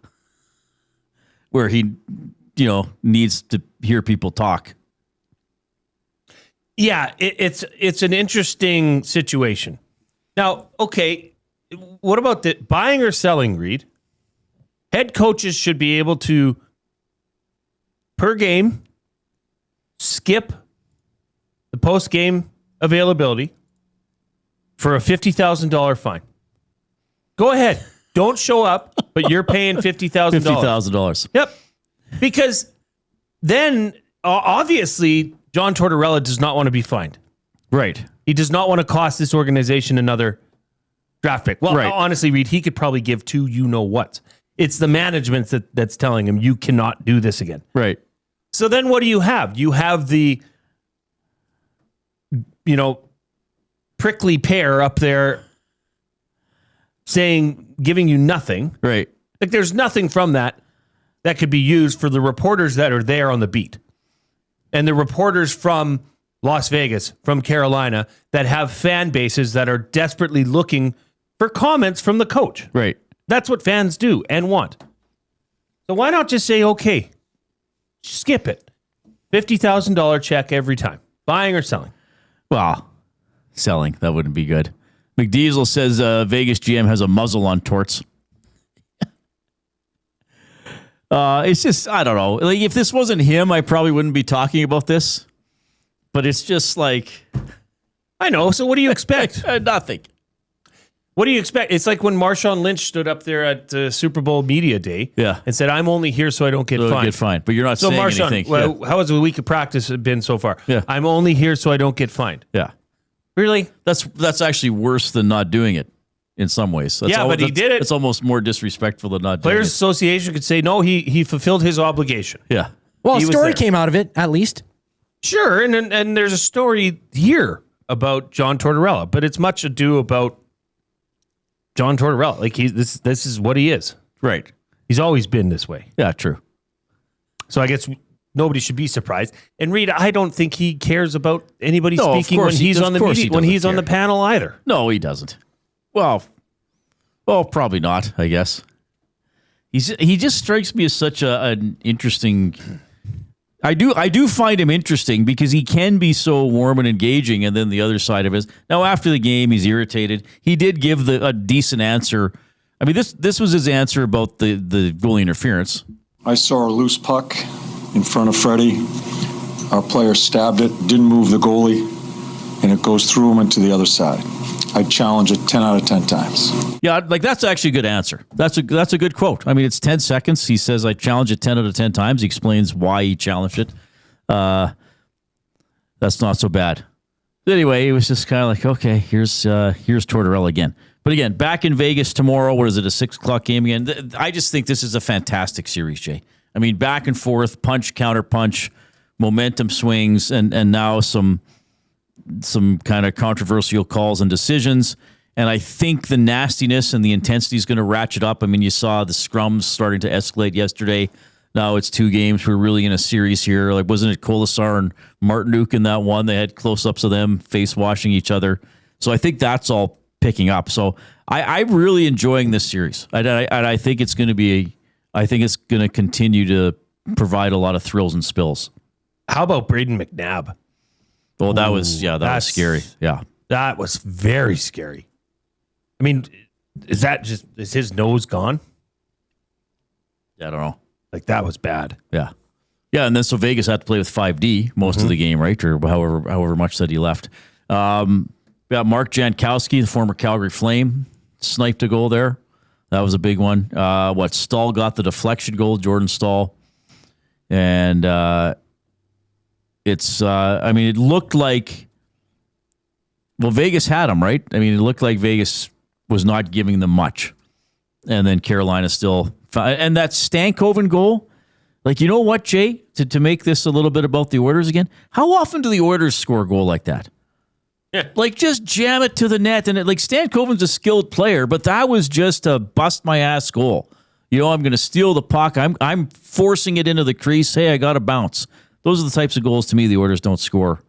where he, needs to hear people talk. Yeah, it's an interesting situation. Now, okay, what about the buying or selling, Reid? Head coaches should be able to, per game, skip the post-game availability for a $50,000 fine. Go ahead. Don't show up, but you're paying $50,000. $50,000. Yep. Because then, obviously, John Tortorella does not want to be fined. Right. He does not want to cost this organization another draft pick. Well, right. Honestly, Reid, he could probably give two you-know-what. It's the management that's telling him, you cannot do this again. Right. So then what do you have? You have the, prickly pear up there giving you nothing. Right. Like there's nothing from that could be used for the reporters that are there on the beat. And the reporters from Las Vegas, from Carolina, that have fan bases that are desperately looking for comments from the coach. Right. That's what fans do and want. So why not just say, okay, skip it. $50,000 check every time. Buying or selling? Well, selling. That wouldn't be good. McDiesel says Vegas GM has a muzzle on Torts. It's just, I don't know. Like, if this wasn't him, I probably wouldn't be talking about this. But it's just like... I know. So what do you expect? Nothing. What do you expect? It's like when Marshawn Lynch stood up there at the Super Bowl Media Day and said, I'm only here so I don't get fined. But you're not saying Marshawn, anything. Well, how has the week of practice been so far? Yeah. I'm only here so I don't get fined. Yeah. Really? That's actually worse than not doing it in some ways. That's but he did it. It's almost more disrespectful than not doing it. Players Association could say, no, he fulfilled his obligation. Yeah. Well, a story came out of it, at least. Sure, and there's a story here about John Tortorella, but it's much ado about John Tortorella. Like this is what he is. Right. He's always been this way. Yeah, true. So I guess nobody should be surprised. And Reid, I don't think he cares about anybody speaking when he's on the meeting, when he's on the panel either. No, he doesn't. Well, probably not, I guess. He just strikes me as such an interesting... I do find him interesting because he can be so warm and engaging, and then the other side of it is, now after the game, he's irritated. He did give a decent answer. I mean, this was his answer about the goalie interference. I saw a loose puck in front of Freddie. Our player stabbed it, didn't move the goalie, and it goes through him and to the other side. I'd challenge it 10 out of 10 times. Yeah, like that's actually a good answer. That's a good quote. I mean, it's 10 seconds. He says, I challenge it 10 out of 10 times. He explains why he challenged it. That's not so bad. Anyway, it was just kind of like, okay, here's Tortorella again. But again, back in Vegas tomorrow. What is it, a 6 o'clock game again? I just think this is a fantastic series, Jay. I mean, back and forth, punch, counter punch, momentum swings, and now some kind of controversial calls and decisions. And I think the nastiness and the intensity is going to ratchet up. I mean, you saw the scrums starting to escalate yesterday. Now it's 2 games. We're really in a series here. Like, wasn't it Colasar and Martinuk in that one? They had close-ups of them face-washing each other. So I think that's all picking up. So I'm really enjoying this series. I think it's going to continue to provide a lot of thrills and spills. How about Braden McNabb? Oh, that was scary. Yeah. That was very scary. I mean, is his nose gone? I don't know. Like, that was bad. Yeah. Yeah, and then so Vegas had to play with 5D most of the game, right? Or however much that he left. Yeah, Mark Jankowski, the former Calgary Flame, sniped a goal there. That was a big one. Stahl got the deflection goal, Jordan Stahl. And it looked like, Vegas had him, right? I mean, it looked like Vegas was not giving them much. And then Carolina still, and that Stankoven goal, like, you know what, Jay, to make this a little bit about the Oilers again, how often do the Oilers score a goal like that? Yeah. Like, just jam it to the net. And Stankoven's a skilled player, but that was just a bust my ass goal. You know, I'm going to steal the puck. I'm forcing it into the crease. Hey, I got to bounce. Those are the types of goals, to me, the Oilers don't score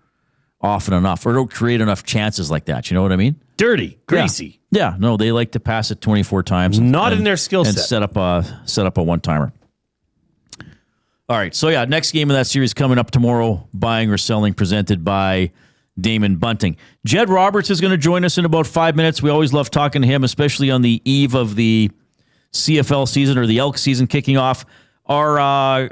often enough or don't create enough chances like that. You know what I mean? Dirty, greasy. Yeah, no, they like to pass it 24 times. Not in their skill set. And set up a one-timer. All right, so yeah, next game of that series coming up tomorrow, buying or selling, presented by Damon Bunting. Jed Roberts is going to join us in about 5 minutes. We always love talking to him, especially on the eve of the CFL season or the Elks season kicking off. Our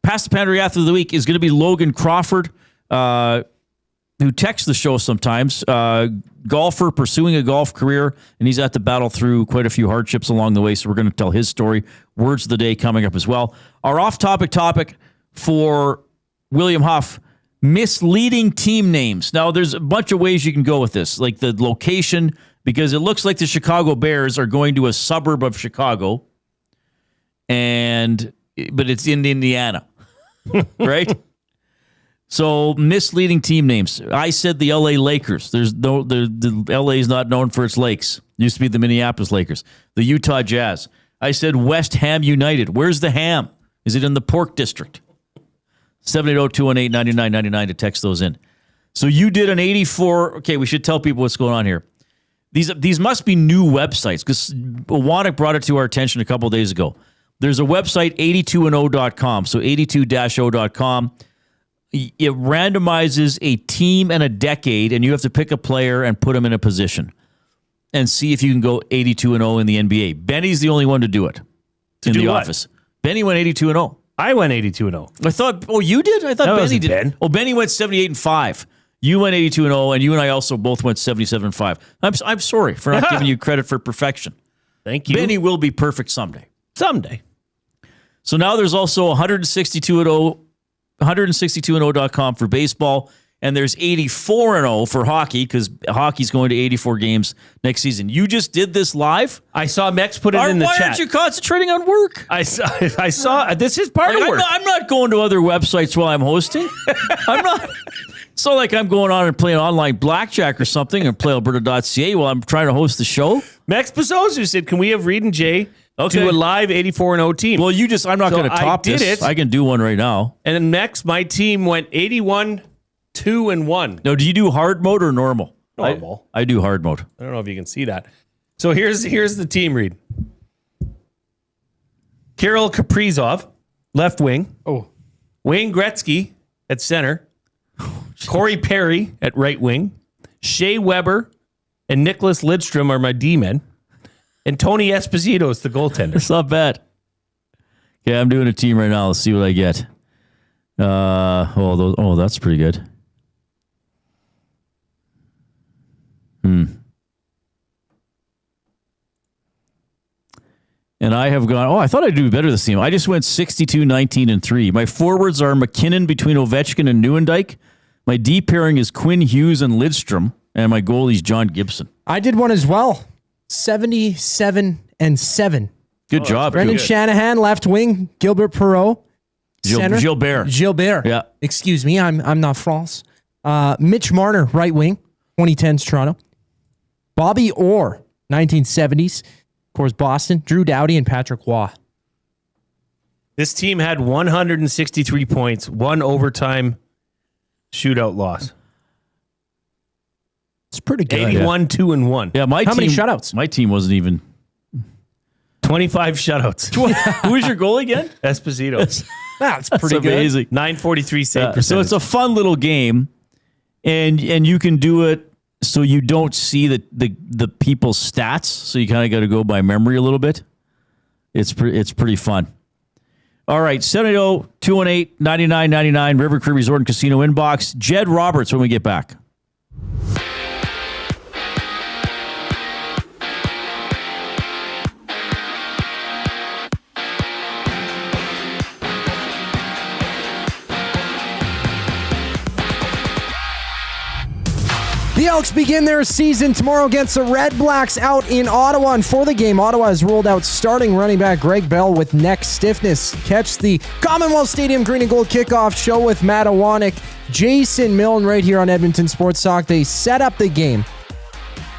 Past the Pantry Athlete of the Week is going to be Logan Crawford, who texts the show sometimes. Golfer pursuing a golf career, and he's had to battle through quite a few hardships along the way, so we're going to tell his story. Words of the day coming up as well. Our off-topic topic for William Huff, misleading team names. Now, there's a bunch of ways you can go with this, like the location, because it looks like the Chicago Bears are going to a suburb of Chicago, but it's in Indiana, right? So, misleading team names. I said the LA Lakers. The LA is not known for its lakes. It used to be the Minneapolis Lakers. The Utah Jazz. I said West Ham United. Where's the ham? Is it in the Pork District? 780-218-9999 to text those in. So you did an 84. Okay, we should tell people what's going on here. These must be new websites because Wannick brought it to our attention a couple of days ago. There's a website, 82and0.com. So 82-0.com. It randomizes a team and a decade, and you have to pick a player and put them in a position and see if you can go 82-0 in the NBA. Benny's the only one to do it in the office. Benny went 82-0. I went 82-0. I thought, you did? I thought that Benny did. Ben. Oh, Benny went 78-5. You went 82-0, and you and I also both went 77-5. I'm sorry for not giving you credit for perfection. Thank you. Benny will be perfect someday. Someday. So now there's also 162and0.com for baseball, and there's 84-0 for hockey because hockey's going to 84 games next season. You just did this live? I saw Mex put it in the chat. Why aren't you concentrating on work? I saw this is part of work. I'm not going to other websites while I'm hosting. I'm not. It's not like I'm going on and playing online blackjack or something and play Alberta.ca while I'm trying to host the show. Max Pisozu said, can we have Reid and Jay do a live 84-0 team? Well, I'm not going to top this. I can do one right now. And then next, my team went 81-2-1. No, do you do hard mode or normal? Normal. I do hard mode. I don't know if you can see that. So here's the team, Reid. Kirill Kaprizov, left wing. Oh. Wayne Gretzky at center. Corey Perry at right wing. Shea Weber and Nicholas Lidstrom are my D-men. And Tony Esposito is the goaltender. It's not bad. Okay, I'm doing a team right now. Let's see what I get. That's pretty good. And I have gone, I thought I'd do better this team. I just went 62-19-3. My forwards are McKinnon between Ovechkin and Nieuwendyk. My D pairing is Quinn Hughes and Lidstrom. And my goalie's John Gibson. I did one as well. 77-7. Good job. Brendan Shanahan, left wing. Gilbert Perreault, center. Gilbert. Yeah. Excuse me, I'm not France. Mitch Marner, right wing. 2010s Toronto. Bobby Orr, 1970s. Of course, Boston. Drew Doughty and Patrick Waugh. This team had 163 points, one overtime shootout loss. It's pretty good. 81-2-1. Yeah, How many shutouts? My team wasn't even 25 shutouts. Who was your goal again? Esposito. That's pretty amazing. Good. 943 save percentage. So it's a fun little game, and you can do it so you don't see the people's stats. So you kind of got to go by memory a little bit. It's pretty fun. All right, 780-218-9999, River Cree Resort and Casino inbox. Jed Roberts when we get back. The Elks begin their season tomorrow against the REDBLACKS out in Ottawa. And for the game, Ottawa has ruled out starting running back Greg Bell with neck stiffness. Catch the Commonwealth Stadium Green and Gold kickoff show with Matt Awanek, Jason Milne right here on Edmonton Sports Talk. They set up the game.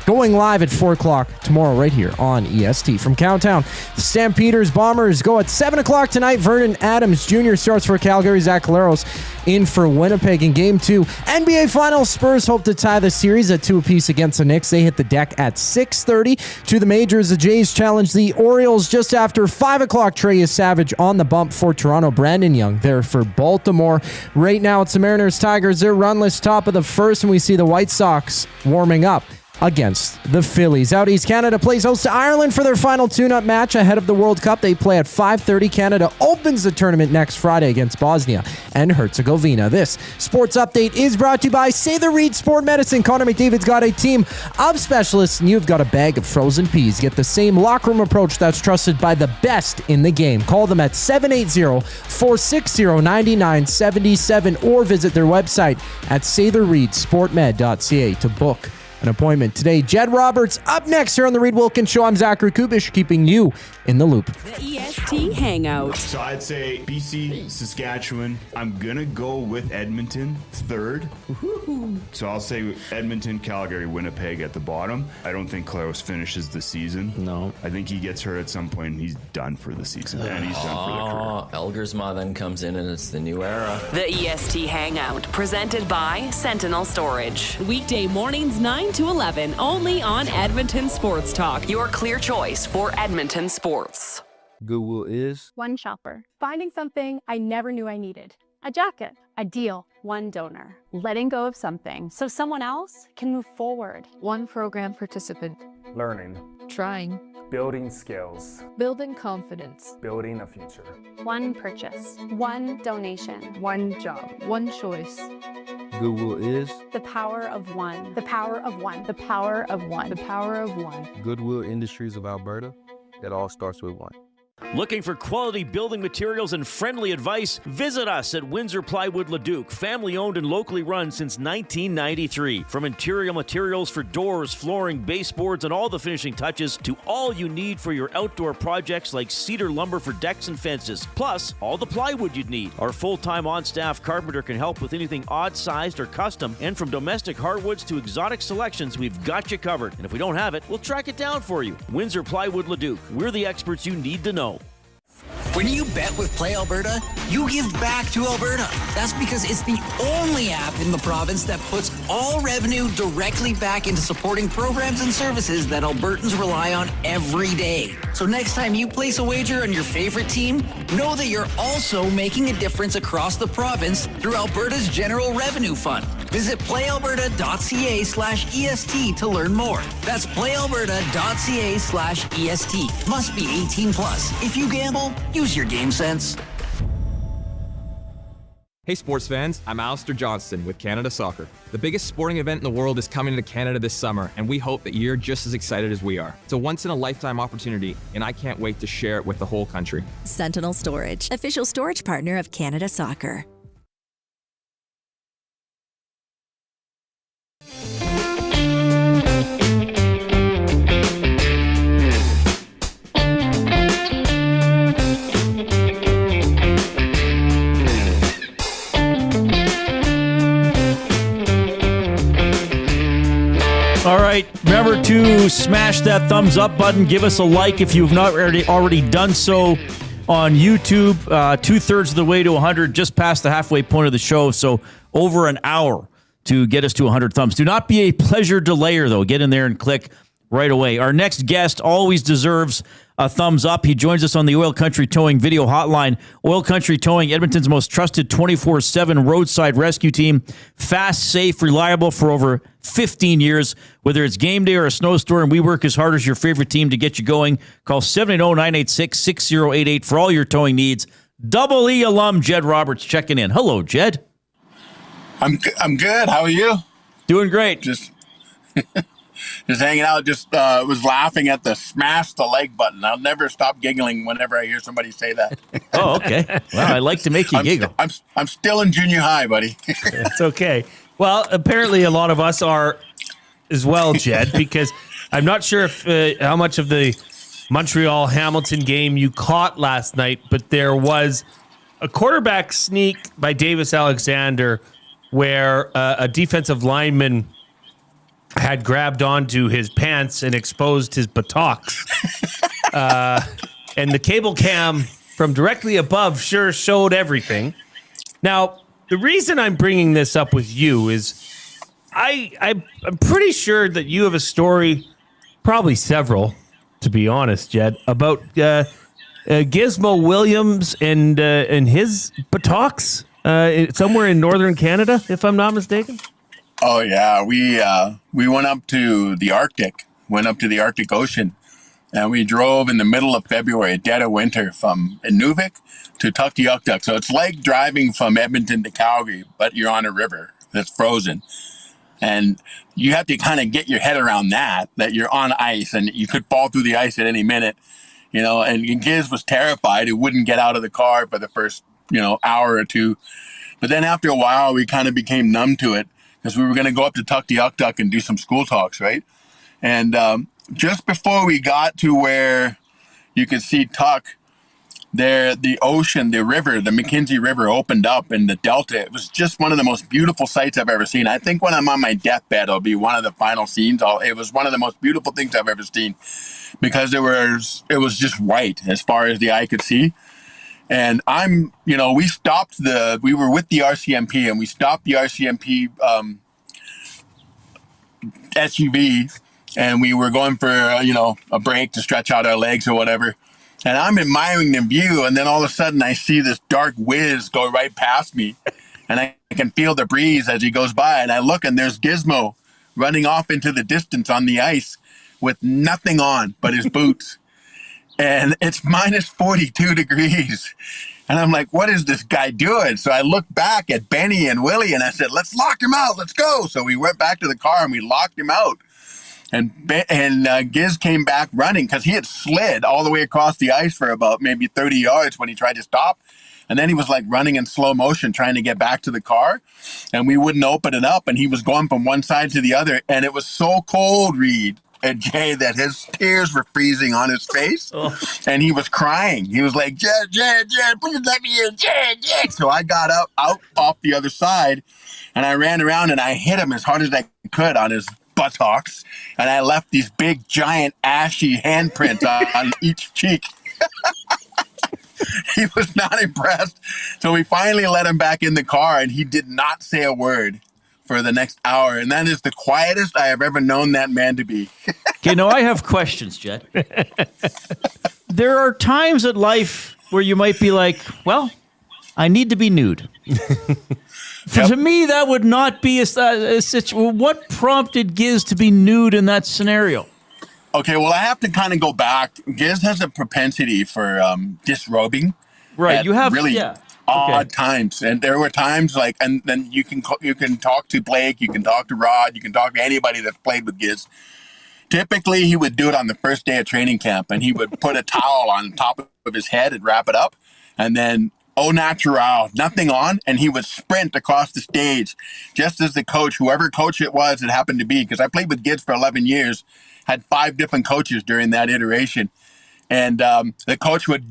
Going live at 4 o'clock tomorrow right here on EST. From Cowtown, the Stampeders Bombers go at 7 o'clock tonight. Vernon Adams Jr. starts for Calgary. Zach Caleros in for Winnipeg in Game 2. NBA Finals, Spurs hope to tie the series at 2 apiece against the Knicks. They hit the deck at 6:30. To the majors, the Jays challenge the Orioles just after 5 o'clock. Trey Savage on the bump for Toronto. Brandon Young there for Baltimore. Right now, it's the Mariners Tigers. They're runless top of the first, and we see the White Sox warming up against the Phillies. Out East, Canada plays host to Ireland for their final tune-up match ahead of the World Cup. They play at 5:30. Canada opens the tournament next Friday against Bosnia and Herzegovina. This sports update is brought to you by Say the Reid Sport Medicine. Connor McDavid's got a team of specialists, and you've got a bag of frozen peas. Get the same locker room approach that's trusted by the best in the game. Call them at 780-460-9977 or visit their website at saythereidsportmed.ca to book an appointment today. Jed Roberts up next here on the Reid Wilkins Show. I'm Zachary Kubish, keeping you in the loop. The EST Hangout. So I'd say BC, Saskatchewan. I'm going to go with Edmonton third. So I'll say Edmonton, Calgary, Winnipeg at the bottom. I don't think Claros finishes the season. No. I think he gets hurt at some point and he's done for the season. And he's done for the career. Elgersma then comes in and it's the new era. The EST Hangout, presented by Sentinel Storage. Weekday mornings 9 to 11, only on Edmonton Sports Talk. Your clear choice for Edmonton sports. Goodwill is one shopper, finding something I never knew I needed. A jacket, a deal, one donor, letting go of something so someone else can move forward. One program participant, learning, trying, building skills, building confidence, building a future. One purchase, one donation, one job, one choice. Goodwill is the power of one, the power of one, the power of one, the power of one. Goodwill Industries of Alberta. It all starts with one. Looking for quality building materials and friendly advice? Visit us at Windsor Plywood Leduc, family owned and locally run since 1993. From interior materials for doors, flooring, baseboards, and all the finishing touches to all you need for your outdoor projects like cedar lumber for decks and fences, plus all the plywood you'd need. Our full-time on-staff carpenter can help with anything odd-sized or custom, and from domestic hardwoods to exotic selections, we've got you covered. And if we don't have it, we'll track it down for you. Windsor Plywood Leduc. We're the experts you need to know. When you bet with Play Alberta, you give back to Alberta. That's because it's the only app in the province that puts all revenue directly back into supporting programs and services that Albertans rely on every day. So next time you place a wager on your favorite team, know that you're also making a difference across the province through Alberta's General Revenue Fund. Visit playalberta.ca/EST to learn more. That's playalberta.ca/EST. Must be 18 plus. If you gamble, use your game sense. Hey sports fans, I'm Alistair Johnston with Canada Soccer. The biggest sporting event in the world is coming to Canada this summer, and we hope that you're just as excited as we are. It's a once-in-a-lifetime opportunity, and I can't wait to share it with the whole country. Sentinel Storage, official storage partner of Canada Soccer. All right, remember to smash that thumbs up button. Give us a like if you've not already done so on YouTube. 2/3 of the way to 100, just past the halfway point of the show. So over an hour to get us to 100 thumbs. Do not be a pleasure delayer, though. Get in there and click right away. Our next guest always deserves a thumbs up. He joins us on the Oil Country Towing video hotline. Oil Country Towing, Edmonton's most trusted 24/7 roadside rescue team. Fast, safe, reliable for over 15 years. Whether it's game day or a snowstorm, we work as hard as your favorite team to get you going. Call 780-986-6088 for all your towing needs. Double E alum Jed Roberts checking in. Hello, Jed. I'm good. How are you? Doing great. Just hanging out. Just was laughing at the smash the leg button. I'll never stop giggling whenever I hear somebody say that. Oh, okay. Well, I like to make you giggle. I'm still in junior high, buddy. It's okay. Well, apparently a lot of us are as well, Jed, because I'm not sure if how much of the Montreal-Hamilton game you caught last night, but there was a quarterback sneak by Davis Alexander where a defensive lineman had grabbed onto his pants and exposed his buttocks. And the cable cam from directly above sure showed everything. Now, the reason I'm bringing this up with you is I'm pretty sure that you have a story, probably several, to be honest, Jed, about Gizmo Williams and his buttocks somewhere in northern Canada, if I'm not mistaken. Oh yeah, we went up to the Arctic, Ocean, and we drove in the middle of February, dead of winter, from Inuvik to Tuktoyaktuk. So it's like driving from Edmonton to Calgary, but you're on a river that's frozen. And you have to kind of get your head around that you're on ice and you could fall through the ice at any minute, and Giz was terrified. He wouldn't get out of the car for the first, hour or two. But then after a while, we kind of became numb to it because we were going to go up to Tuktoyaktuk and do some school talks, right? And just before we got to where you could see Tuk, there, the ocean, the river, the Mackenzie River opened up in the Delta. It was just one of the most beautiful sights I've ever seen. I think when I'm on my deathbed, it'll be one of the final scenes. It was one of the most beautiful things I've ever seen because it was just white as far as the eye could see. And we were with the RCMP and we stopped the RCMP SUV and we were going for, a break to stretch out our legs or whatever. And I'm admiring the view, and then all of a sudden I see this dark whiz go right past me, and I can feel the breeze as he goes by, and I look, and there's Gizmo running off into the distance on the ice with nothing on but his boots. And it's minus 42 degrees. And I'm like, what is this guy doing? So I looked back at Benny and Willie, and I said, let's lock him out. Let's go. So we went back to the car, and we locked him out. And Giz came back running because he had slid all the way across the ice for about maybe 30 yards when he tried to stop. And then he was like running in slow motion trying to get back to the car. And we wouldn't open it up. And he was going from one side to the other. And it was so cold, Reid and Jay, that his tears were freezing on his face. Oh. And he was crying. He was like, Jed, please let me in, Jed. So I got out off the other side. And I ran around and I hit him as hard as I could on his buttocks, and I left these big, giant, ashy handprints on each cheek. He was not impressed. So we finally let him back in the car, and he did not say a word for the next hour. And that is the quietest I have ever known that man to be. Okay, now I have questions, Jed. There are times in life where you might be like, well, I need to be nude. To me, that would not be a situation. What prompted Giz to be nude in that scenario? Okay, well, I have to kind of go back. Giz has a propensity for disrobing. Right, you have really odd times, and there were times like, and then you can talk to Blake, you can talk to Rod, you can talk to anybody that's played with Giz. Typically, he would do it on the first day of training camp, and he would put a towel on top of his head and wrap it up, and then au natural, nothing on, and he would sprint across the stage just as the coach, whoever coach it was, it happened to be, because I played with Giz for 11 years, had 5 different coaches during that iteration, and the coach would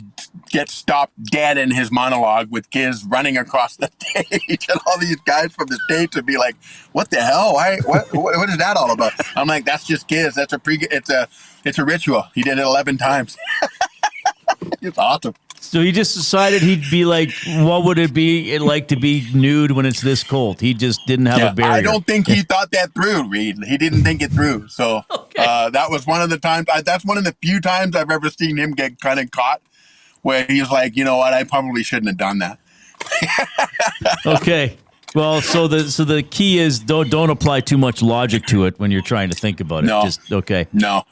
get stopped dead in his monologue with Giz running across the stage, and all these guys from the States would be like, what the hell? What is that all about? I'm like, that's just Giz. That's it's a ritual. He did it 11 times. It's awesome. So he just decided he'd be like, what would it be like to be nude when it's this cold? He just didn't have a barrier. I don't think he thought that through, Reid. He didn't think it through. So that was one of the times, that's one of the few times I've ever seen him get kind of caught where he was like, you know what, I probably shouldn't have done that. Okay. Well, so the key is don't apply too much logic to it when you're trying to think about it. No. Just okay. No,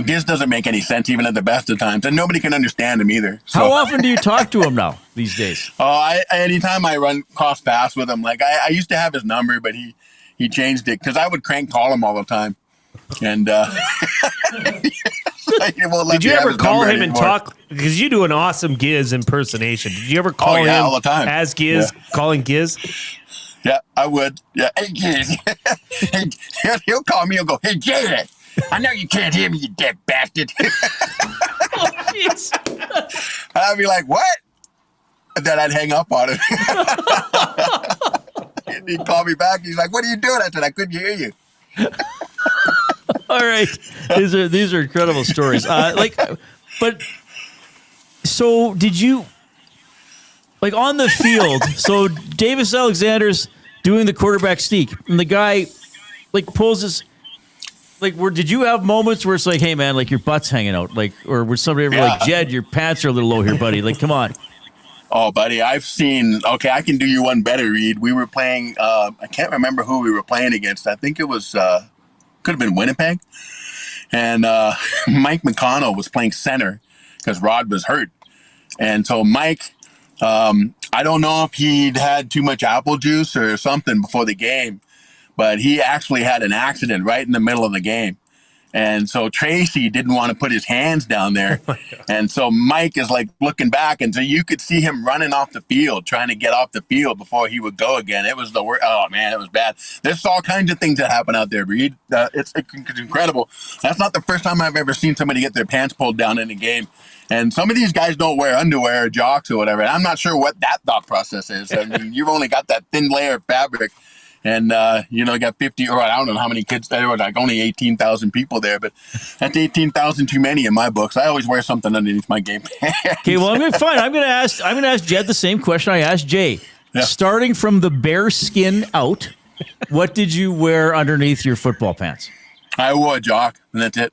Giz doesn't make any sense even at the best of times, and nobody can understand him either. So. How often do you talk to him now these days? Anytime I run cross paths with him, like I used to have his number, but he changed it because I would crank call him all the time, and did you ever call him and talk? Because you do an awesome Giz impersonation. Did you ever call him all the time as Giz, calling Giz? Yeah, I would. Yeah, hey Giz. He'll call me. He'll go, "Hey Jed, I know you can't hear me, you dead bastard." Oh, jeez. I'd be like, "What?" And then I'd hang up on him. And he'd call me back. He's like, "What are you doing?" I said, "I couldn't hear you." All right, these are incredible stories. But so did you on the field? So Davis Alexander's doing the quarterback sneak, and the guy pulls his did you have moments where it's like, hey man, your butt's hanging out, or was somebody ever like, Jed, your pants are a little low here, buddy? Come on. Oh, buddy, I've seen. Okay, I can do you one better, Reid. We were playing. I can't remember who we were playing against. I think it was could have been Winnipeg, and Mike McConnell was playing center because Rod was hurt, and so Mike. I don't know if he'd had too much apple juice or something before the game, but he actually had an accident right in the middle of the game. And so Tracy didn't want to put his hands down there. And so Mike is looking back. And so you could see him running off the field, trying to get off the field before he would go again. It was the worst. Oh, man, it was bad. There's all kinds of things that happen out there, Reid. It's incredible. That's not the first time I've ever seen somebody get their pants pulled down in a game. And some of these guys don't wear underwear or jocks or whatever. And I'm not sure what that thought process is. I mean, you've only got that thin layer of fabric. And, you got 50, or I don't know how many kids there were, only 18,000 people there, but that's 18,000 too many in my books. I always wear something underneath my game pants. Okay, well, I'm going to ask Jed the same question I asked Jay. Yeah. Starting from the bare skin out, what did you wear underneath your football pants? I wore a jock, and that's it.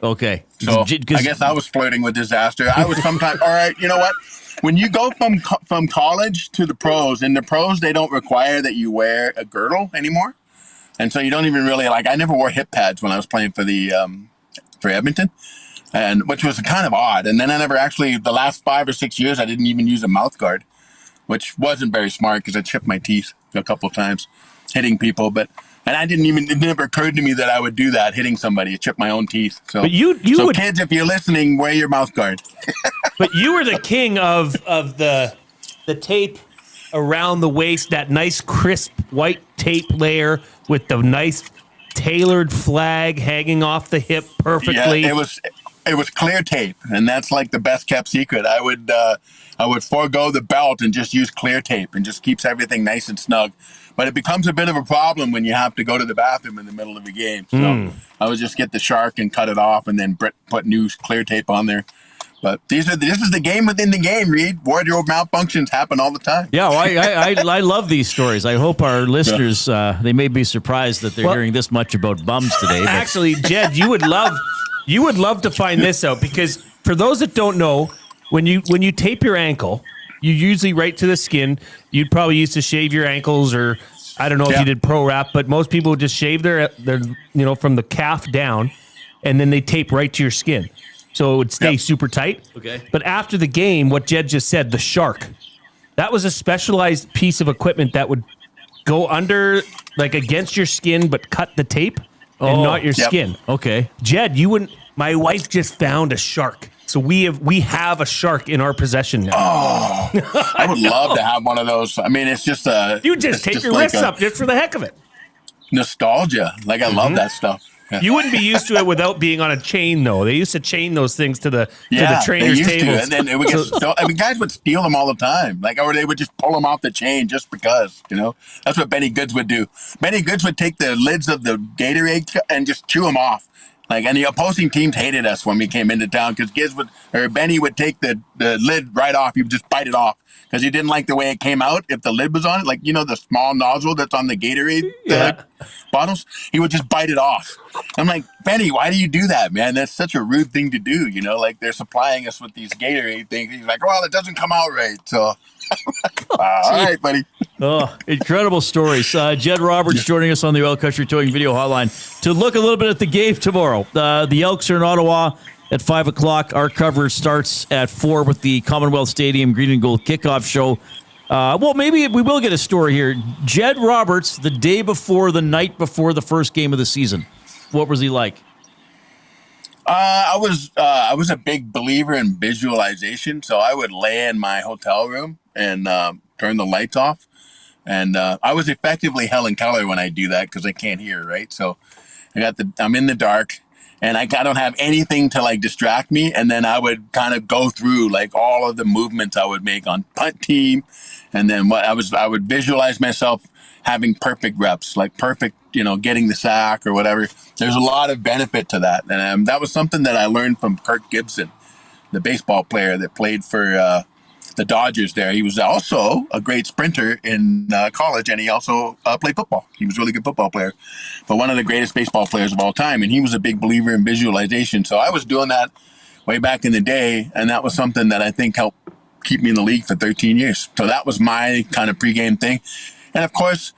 Okay. So I guess I was flirting with disaster. I was sometimes, all right, you know what? When you go from college to the pros, in the pros, they don't require that you wear a girdle anymore. And so you don't even really, I never wore hip pads when I was playing for for Edmonton, and which was kind of odd. And then I never actually, the last 5 or 6 years, I didn't even use a mouth guard, which wasn't very smart because I chipped my teeth a couple of times hitting people. And it never occurred to me that I would do that, hitting somebody, chip my own teeth. So, but kids, if you're listening, wear your mouth guard. But you were the king of the tape around the waist, that nice crisp white tape layer with the nice tailored flag hanging off the hip perfectly. Yeah, it was clear tape, and that's the best kept secret. I would forego the belt and just use clear tape, and just keeps everything nice and snug. But it becomes a bit of a problem when you have to go to the bathroom in the middle of a game. So I would just get the shark and cut it off, and then put new clear tape on there. But this is the game within the game, Reid. Wardrobe malfunctions happen all the time. Yeah, well, I love these stories. I hope our listeners, they may be surprised that they're hearing this much about bums today. But. Actually, Jed, you would love to find this out, because for those that don't know, when you tape your ankle, you usually right to the skin. You'd probably used to shave your ankles, or I don't know if you did pro wrap, but most people would just shave their from the calf down, and then they tape right to your skin. So it would stay super tight. Okay. But after the game, what Jed just said, the shark, that was a specialized piece of equipment that would go under, against your skin, but cut the tape and not your skin. Okay. Jed, you wouldn't. My wife just found a shark. So we have a shark in our possession now. Oh, I would love to have one of those. I mean, it's just you just take your wrists up just for the heck of it. Nostalgia. I love that stuff. You wouldn't be used to it without being on a chain, though. They used to chain those things to the trainer's tables. And then it would get guys would steal them all the time. Or they would just pull them off the chain just because, That's what Benny Goods would do. Benny Goods would take the lids of the Gatorade and just chew them off. And the opposing teams hated us when we came into town because Benny would take the lid right off. He would just bite it off because he didn't like the way it came out if the lid was on it. The small nozzle that's on the Gatorade bottles. He would just bite it off. I'm like, Benny, why do you do that, man? That's such a rude thing to do. They're supplying us with these Gatorade things. He's like, well, it doesn't come out right. So All right, buddy. Oh, incredible stories. Jed Roberts joining us on the Oil Country Towing Video Hotline to look a little bit at the game tomorrow. The Elks are in Ottawa at 5 o'clock. Our coverage starts at 4 with the Commonwealth Stadium Green and Gold kickoff show. Well, maybe we will get a story here. Jed Roberts, the day before, the night before the first game of the season. What was he like? I was a big believer in visualization, so I would lay in my hotel room and turn the lights off. And I was effectively Helen Keller when I do that because I can't hear, right? So I'm in the dark. And I don't have anything to like distract me. And then I would kind of go through like all of the movements I would make on punt team. And then I would visualize myself having perfect reps, like perfect, getting the sack or whatever. There's a lot of benefit to that. And that was something that I learned from Kirk Gibson, the baseball player that played for the Dodgers there. He was also a great sprinter in college, and he also played football. He was a really good football player, but one of the greatest baseball players of all time. And he was a big believer in visualization. So I was doing that way back in the day, and that was something that I think helped keep me in the league for 13 years. So that was my kind of pregame thing. And of course,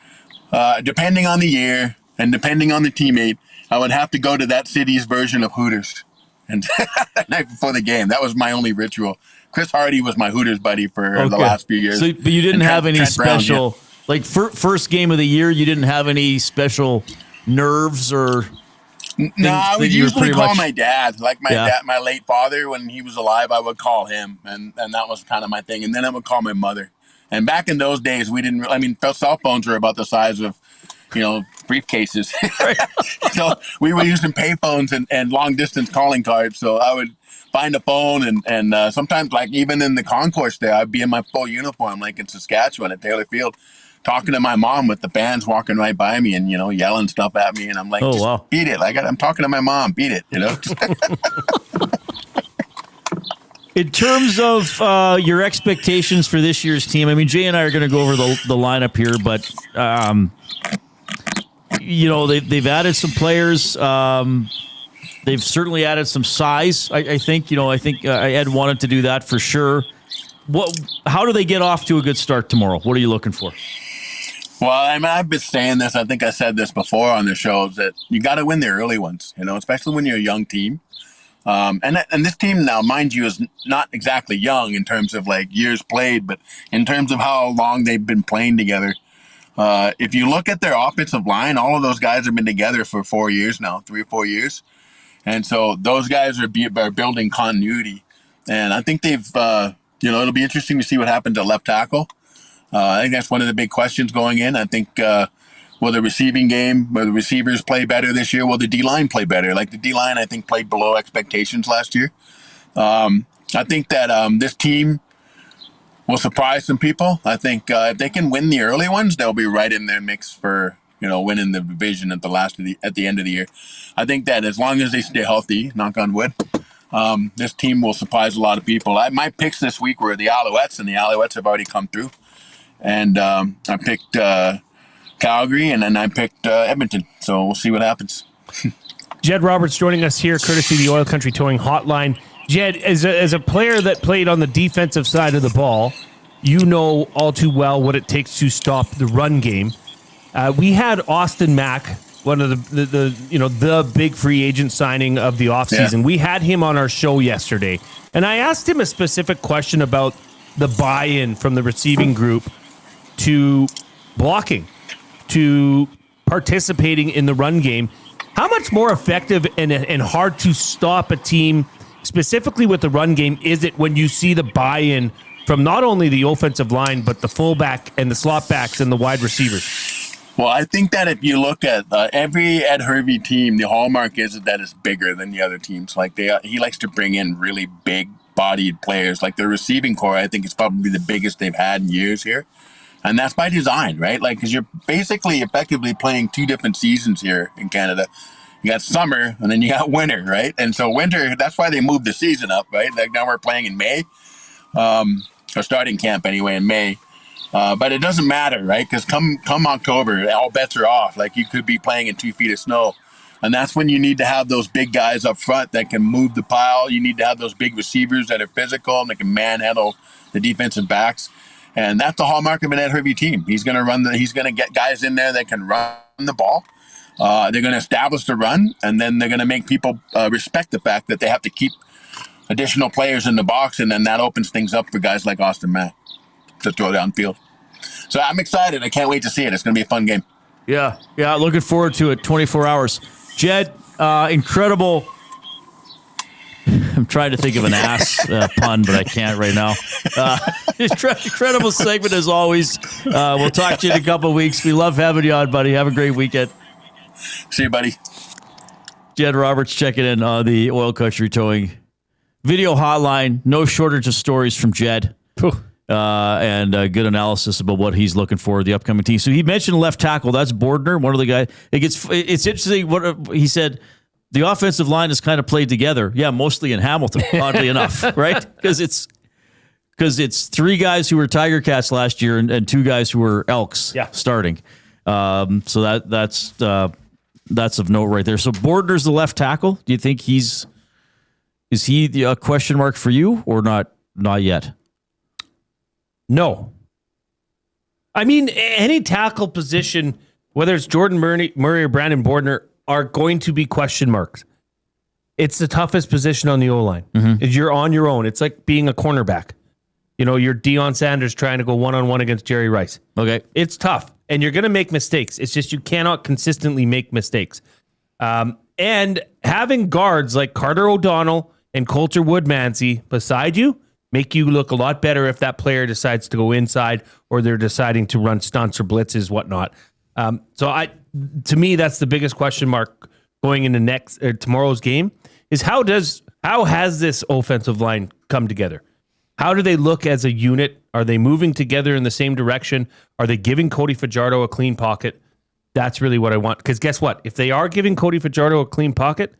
depending on the year and depending on the teammate, I would have to go to that city's version of Hooters. And that night before the game, that was my only ritual. Chris Hardy was my Hooters buddy for the last few years. So, but you didn't have any special, Brown, like first game of the year, you didn't have any special nerves or... No, I would usually call my dad. Like dad, my late father, when he was alive, I would call him. And that was kind of my thing. And then I would call my mother. And back in those days, cell phones were about the size of, briefcases. So we were using payphones and long distance calling cards. So I would find a phone and sometimes like even in the concourse there, I'd be in my full uniform, like in Saskatchewan at Taylor Field, talking to my mom with the bands walking right by me and, yelling stuff at me. And I'm like, beat it. I'm talking to my mom, beat it, In terms of your expectations for this year's team, I mean, Jay and I are going to go over the lineup here, but, they've added some players. They've certainly added some size. I think Ed wanted to do that for sure. How do they get off to a good start tomorrow? What are you looking for? Well, I've been saying this. I think I said this before on the shows that you got to win the early ones, especially when you're a young team. And this team now, mind you, is not exactly young in terms of like years played, but in terms of how long they've been playing together. If you look at their offensive line, all of those guys have been together for 4 years now, 3 or 4 years. And so those guys are building continuity. And I think they've, it'll be interesting to see what happens at left tackle. I think that's one of the big questions going in. I think, will the receiving game, will the receivers play better this year? Will the D-line play better? Like the D-line, I think, played below expectations last year. I think that this team will surprise some people. I think if they can win the early ones, they'll be right in their mix for, winning the division at the end of the year. I think that as long as they stay healthy, knock on wood, this team will surprise a lot of people. My picks this week were the Alouettes, and the Alouettes have already come through. And I picked Calgary, and then I picked Edmonton. So we'll see what happens. Jed Roberts joining us here, courtesy of the Oil Country Towing Hotline. Jed, as a player that played on the defensive side of the ball, you know all too well what it takes to stop the run game. We had Austin Mack, one of the big free agent signing of the offseason. Yeah. We had him on our show yesterday, and I asked him a specific question about the buy-in from the receiving group to blocking, to participating in the run game. How much more effective and hard to stop a team, specifically with the run game, is it when you see the buy-in from not only the offensive line, but the fullback and the slot backs and the wide receivers? Well, I think that if you look at every Ed Hervey team, the hallmark is that it's bigger than the other teams. Like he likes to bring in really big-bodied players. Like their receiving core, I think, is probably the biggest they've had in years here. And that's by design, right? Like, because you're basically effectively playing 2 different seasons here in Canada. You got summer, and then you got winter, right? And so winter, that's why they moved the season up, right? Like now we're playing in May, or starting camp anyway in May. But it doesn't matter, right? Because come October, all bets are off. Like you could be playing in 2 feet of snow. And that's when you need to have those big guys up front that can move the pile. You need to have those big receivers that are physical and that can manhandle the defensive backs. And that's the hallmark of an Ed Hervey team. He's going to get guys in there that can run the ball. They're going to establish the run, and then they're going to make people respect the fact that they have to keep additional players in the box, and then that opens things up for guys like Austin Matt to throw downfield. So I'm excited. I can't wait to see it. It's going to be a fun game. Yeah, looking forward to it. 24 hours. Jed, incredible. I'm trying to think of an ass pun, but I can't right now. Incredible segment as always. We'll talk to you in a couple of weeks. We love having you on, buddy. Have a great weekend. See you, buddy. Jed Roberts checking in on the Oil Country Towing video hotline. No shortage of stories from Jed. And good analysis about what he's looking for the upcoming team. So he mentioned left tackle. That's Bordner, one of the guys. It's interesting what he said. The offensive line is kind of played together. Yeah, mostly in Hamilton, oddly enough, right? Because it's three guys who were Tiger Cats last year and two guys who were Elks starting. So that's of note right there. So Bordner's the left tackle. Do you think is he the question mark for you or not? Not yet. No. I mean, any tackle position, whether it's Jordan Murray or Brandon Bordner, are going to be question marks. It's the toughest position on the O-line. You're on your own. It's like being a cornerback. You're Deion Sanders trying to go one-on-one against Jerry Rice. Okay. It's tough, and you're going to make mistakes. It's just you cannot consistently make mistakes. And having guards like Carter O'Donnell and Coulter Woodmansey beside you make you look a lot better if that player decides to go inside or they're deciding to run stunts or blitzes, whatnot. To me, that's the biggest question mark going into tomorrow's game is how has this offensive line come together? How do they look as a unit? Are they moving together in the same direction? Are they giving Cody Fajardo a clean pocket? That's really what I want. Because guess what? If they are giving Cody Fajardo a clean pocket,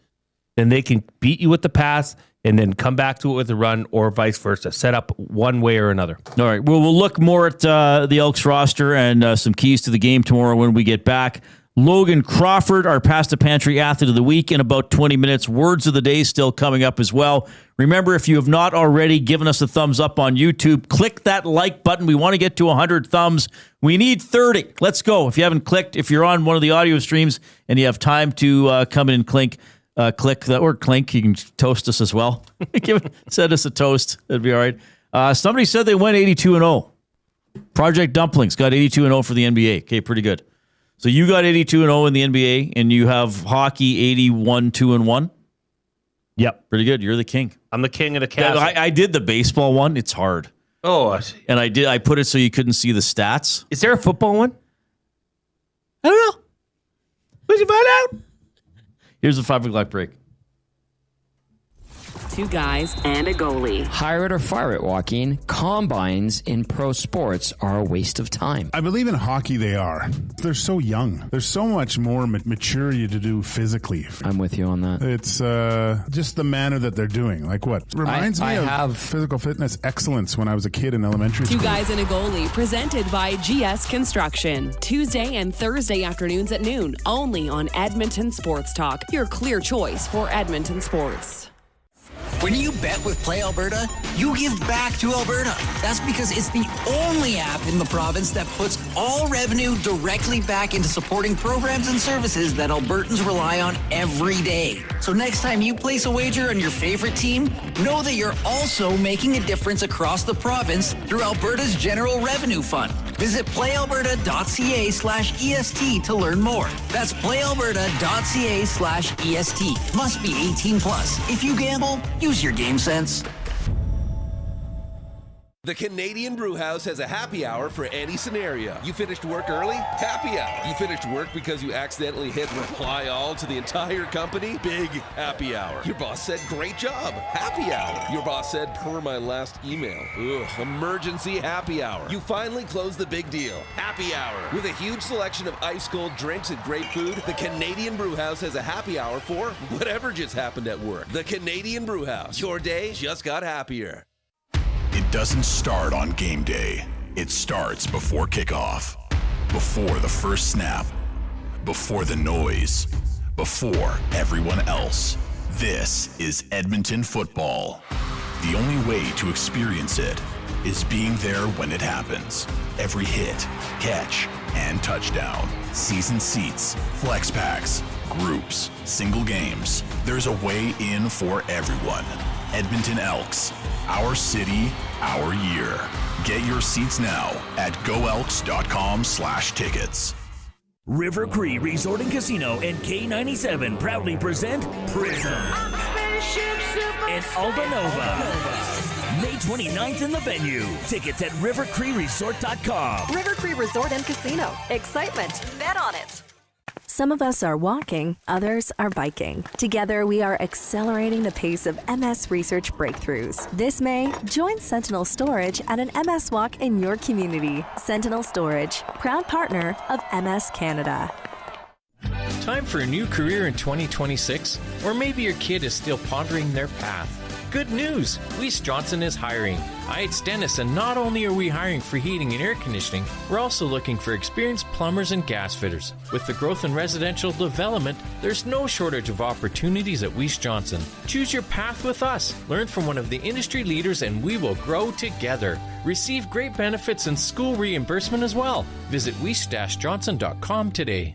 then they can beat you with the pass and then come back to it with a run or vice versa. Set up one way or another. All right. Well, we'll look more at the Elks roster and some keys to the game tomorrow when we get back. Logan Crawford, our Past the Pantry Athlete of the Week, in about 20 minutes. Words of the Day still coming up as well. Remember, if you have not already given us a thumbs up on YouTube, click that like button. We want to get to 100 thumbs. We need 30. Let's go. If you haven't clicked, if you're on one of the audio streams and you have time to come in and click that or clink, you can toast us as well. Send us a toast. That'd be all right. Somebody said they went 82-0. Project Dumplings got 82-0 for the NBA. Okay, pretty good. So you got 82-0 in the NBA, and you have hockey 81-2-1. Yep, pretty good. You're the king. I'm the king of the castle. I did the baseball one. It's hard. Oh, and I put it so you couldn't see the stats. Is there a football one? I don't know. We can find out. Here's the 5 o'clock break. 2 guys and a goalie. Hire it or fire it, Joaquin. Combines in pro sports are a waste of time. I believe in hockey they are. They're so young. There's so much more maturity to do physically. I'm with you on that. It's just the manner that they're doing. Like what? Reminds me of physical fitness excellence when I was a kid in elementary school. 2 guys and a goalie, presented by GS Construction. Tuesday and Thursday afternoons at noon, only on Edmonton Sports Talk. Your clear choice for Edmonton sports. When you bet with Play Alberta, you give back to Alberta. That's because it's the only app in the province that puts all revenue directly back into supporting programs and services that Albertans rely on every day. So next time you place a wager on your favorite team, know that you're also making a difference across the province through Alberta's General Revenue Fund. Visit playalberta.ca/EST to learn more. That's playalberta.ca/EST. Must be 18 plus. If you gamble, use your game sense. The Canadian Brewhouse has a happy hour for any scenario. You finished work early? Happy hour. You finished work because you accidentally hit reply all to the entire company? Big happy hour. Your boss said, great job. Happy hour. Your boss said, per my last email. Ugh, emergency happy hour. You finally closed the big deal. Happy hour. With a huge selection of ice cold drinks and great food, the Canadian Brewhouse has a happy hour for whatever just happened at work. The Canadian Brewhouse. Your day just got happier. It doesn't start on game day. It starts before kickoff, before the first snap, before the noise, before everyone else. This is Edmonton football. The only way to experience it is being there when it happens. Every hit, catch, and touchdown. Season seats, flex packs, groups, single games. There's a way in for everyone. Edmonton Elks, our city, our year. Get your seats now at goelks.com/tickets. River Cree Resort and Casino and K97 proudly present Prism and Aldanova. May 29th in the venue. Tickets at rivercreeresort.com. River Cree Resort and Casino. Excitement. Bet on it. Some of us are walking, others are biking. Together, we are accelerating the pace of MS research breakthroughs. This May, join Sentinel Storage at an MS walk in your community. Sentinel Storage, proud partner of MS Canada. Time for a new career in 2026? Or maybe your kid is still pondering their path. Good news! Weiss Johnson is hiring. It's Dennis, and not only are we hiring for heating and air conditioning, we're also looking for experienced plumbers and gas fitters. With the growth in residential development, there's no shortage of opportunities at Weiss Johnson. Choose your path with us. Learn from one of the industry leaders, and we will grow together. Receive great benefits and school reimbursement as well. Visit weiss-johnson.com today.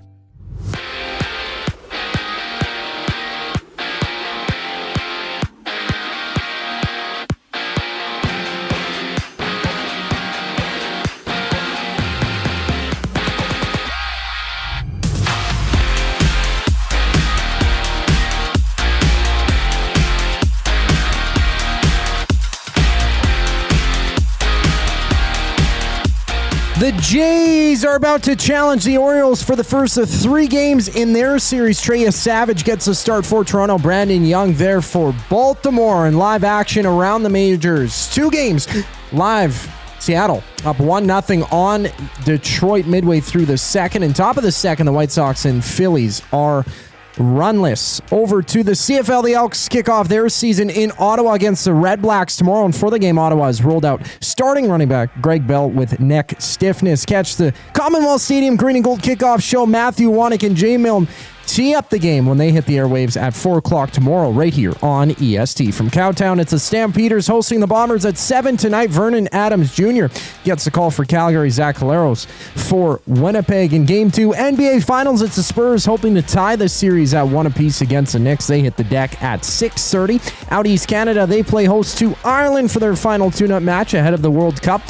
The Jays are about to challenge the Orioles for the first of 3 games in their series. Treya Savage gets a start for Toronto. Brandon Young there for Baltimore. And live action around the majors. 2 games live. Seattle up 1-0 on Detroit midway through the second. And top of the second, the White Sox and Phillies are runless. Over to the CFL, the Elks kick off their season in Ottawa against the REDBLACKS tomorrow. And for the game, Ottawa has rolled out starting running back Greg Bell with neck stiffness. Catch the Commonwealth Stadium Green and Gold kickoff show. Matthew Wannick and Jay Milne tee up the game when they hit the airwaves at 4 o'clock tomorrow right here on EST. From Cowtown, it's the Stampeders hosting the Bombers at 7 tonight. Vernon Adams Jr. gets the call for Calgary. Zach Caleros for Winnipeg. In Game 2 NBA Finals, it's the Spurs hoping to tie the series at 1 apiece against the Knicks. They hit the deck at 6:30. Out East Canada, they play host to Ireland for their final tune-up match ahead of the World Cup.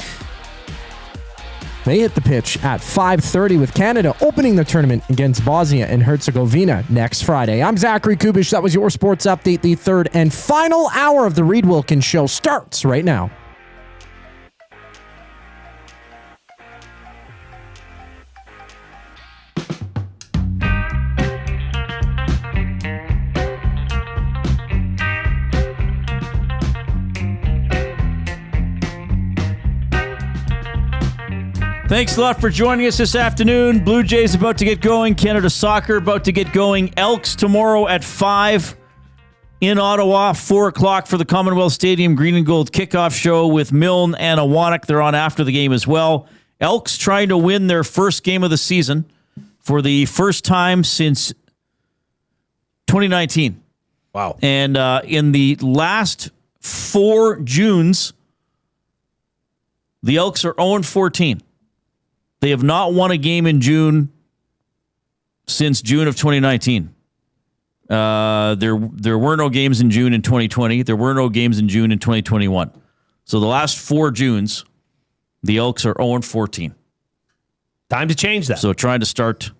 They hit the pitch at 5:30 with Canada opening the tournament against Bosnia and Herzegovina next Friday. I'm Zachary Kubish. That was your sports update. The third and final hour of the Reid Wilkins Show starts right now. Thanks a lot for joining us this afternoon. Blue Jays about to get going. Canada Soccer about to get going. Elks tomorrow at 5 in Ottawa. 4 o'clock for the Commonwealth Stadium Green and Gold kickoff show with Milne and Alouettes. They're on after the game as well. Elks trying to win their first game of the season for the first time since 2019. Wow. And in the last 4 Junes, the Elks are 0-14. They have not won a game in June since June of 2019. There were no games in June in 2020. There were no games in June in 2021. So the last 4 Junes, the Elks are 0-14. Time to change that. So trying to start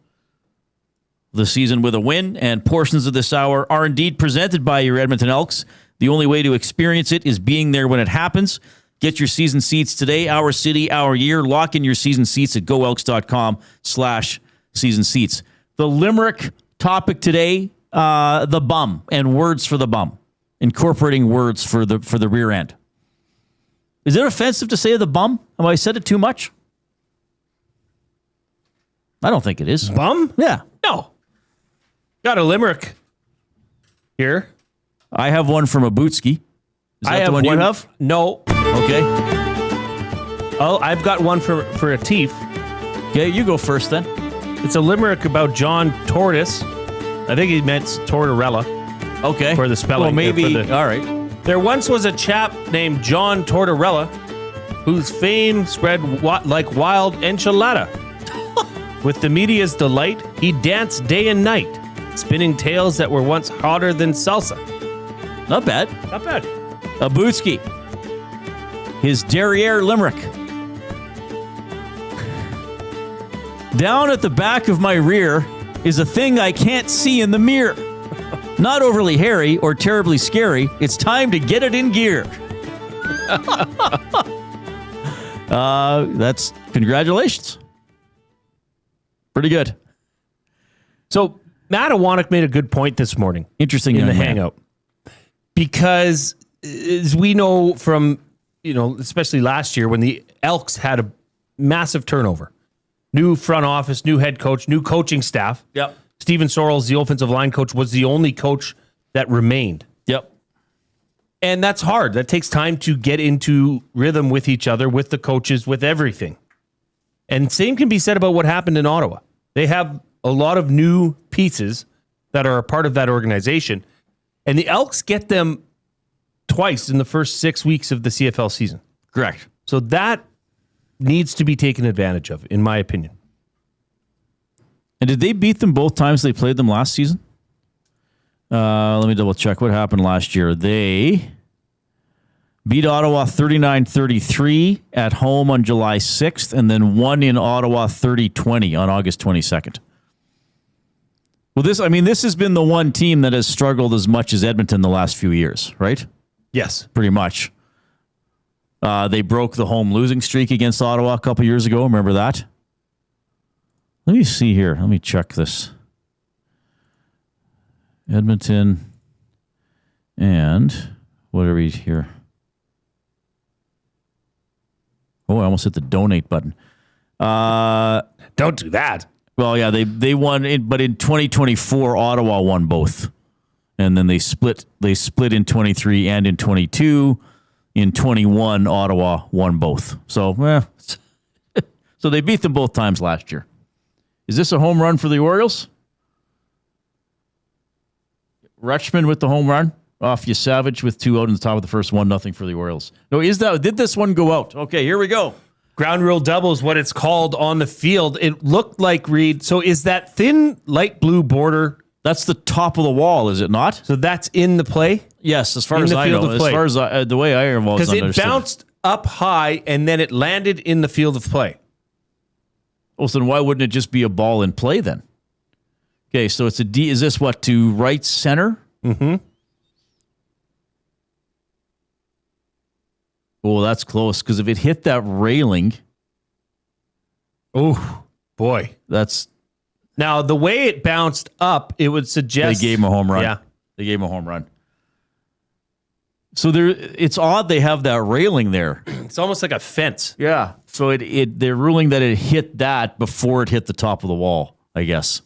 the season with a win, and portions of this hour are indeed presented by your Edmonton Elks. The only way to experience it is being there when it happens. Get your season seats today. Our city, our year. Lock in your season seats at goelks.com/season seats. The Limerick topic today, the bum and words for the bum. Incorporating words for the rear end. Is it offensive to say the bum? Have I said it too much? I don't think it is. Bum? Yeah. No. Got a Limerick here. I have one from a Bootski. Is that the one you have? No. Okay. Oh, I've got one for a Teef. Okay, you go first then. It's a Limerick about John Tortoise. I think he meant Tortorella. Okay. For the spelling. Well, maybe. All right. There once was a chap named John Tortorella whose fame spread like wild enchilada. With the media's delight, he danced day and night, spinning tales that were once hotter than salsa. Not bad. Not bad. Abutsky. His derriere limerick. Down at the back of my rear is a thing I can't see in the mirror. Not overly hairy or terribly scary. It's time to get it in gear. That's congratulations. Pretty good. So Matt Awanek made a good point this morning. Interesting in the young man. hangout. Because as we know from, especially last year when the Elks had a massive turnover. New front office, new head coach, new coaching staff. Yep. Steven Sorrells, the offensive line coach, was the only coach that remained. Yep. And that's hard. That takes time to get into rhythm with each other, with the coaches, with everything. And same can be said about what happened in Ottawa. They have a lot of new pieces that are a part of that organization. And the Elks get them twice in the first 6 weeks of the CFL season. Correct. So that needs to be taken advantage of, in my opinion. And did they beat them both times they played them last season? Let me double check what happened last year. They beat Ottawa 39-33 at home on July 6th and then won in Ottawa 30-20 on August 22nd. Well, this has been the one team that has struggled as much as Edmonton the last few years, right? Yes. Pretty much. They broke the home losing streak against Ottawa a couple years ago. Remember that? Let me see here. Let me check this. Edmonton and what are we here? Oh, I almost hit the donate button. Don't do that. Well, yeah, they won, but in 2024, Ottawa won both. And then they split in 23 and in 22. In 21, Ottawa won both. So, so they beat them both times last year. Is this a home run for the Orioles? Rutschman with the home run off Savage with 2 out in the top of the first, 1-0 for the Orioles. No, did this one go out? Okay, here we go. Ground rule double is what it's called on the field. It looked like, Reid. So is that thin light blue border? That's the top of the wall, is it not? So that's in the play? Yes, as far as I know. As far as the way I have always understood. Because it bounced up high and then it landed in the field of play. Well, so then why wouldn't it just be a ball in play then? Okay, so it's a D. Is this what, to right center? Mm-hmm. Oh, that's close. Because if it hit that railing. Oh, boy. That's. Now, the way it bounced up, it would suggest. They gave him a home run. Yeah. They gave him a home run. So it's odd they have that railing there. It's almost like a fence. Yeah. So they're ruling that it hit that before it hit the top of the wall, I guess.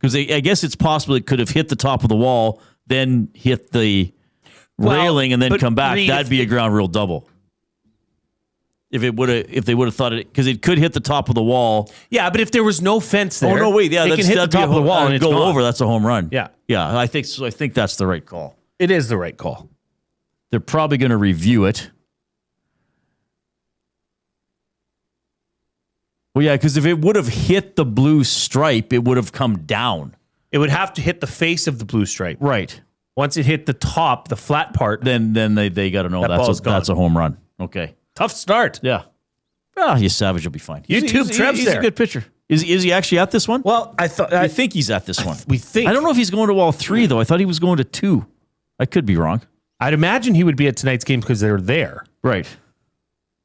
Because I guess it's possible it could have hit the top of the wall, then hit the railing, and then come back. That'd be a ground rule double. If they would have thought it, because it could hit the top of the wall. Yeah, but if there was no fence there, oh no, wait, yeah, it can hit the top of the wall and it's go gone. over. That's a home run. Yeah, yeah, I think so. I think that's the right call. It is the right call. They're probably going to review it. Well, yeah, because if it would have hit the blue stripe, it would have come down. It would have to hit the face of the blue stripe. Right. Once it hit the top, the flat part, then they got to know that's a home run. Okay. Tough start. Yeah. Well, Savage will be fine. YouTube Trev's he's there. a good pitcher. Is he actually at this one? Well, I think he's at this one. We think. I don't know if he's going to all 3 though. I thought he was going to 2. I could be wrong. I'd imagine he would be at tonight's game because they're there. Right.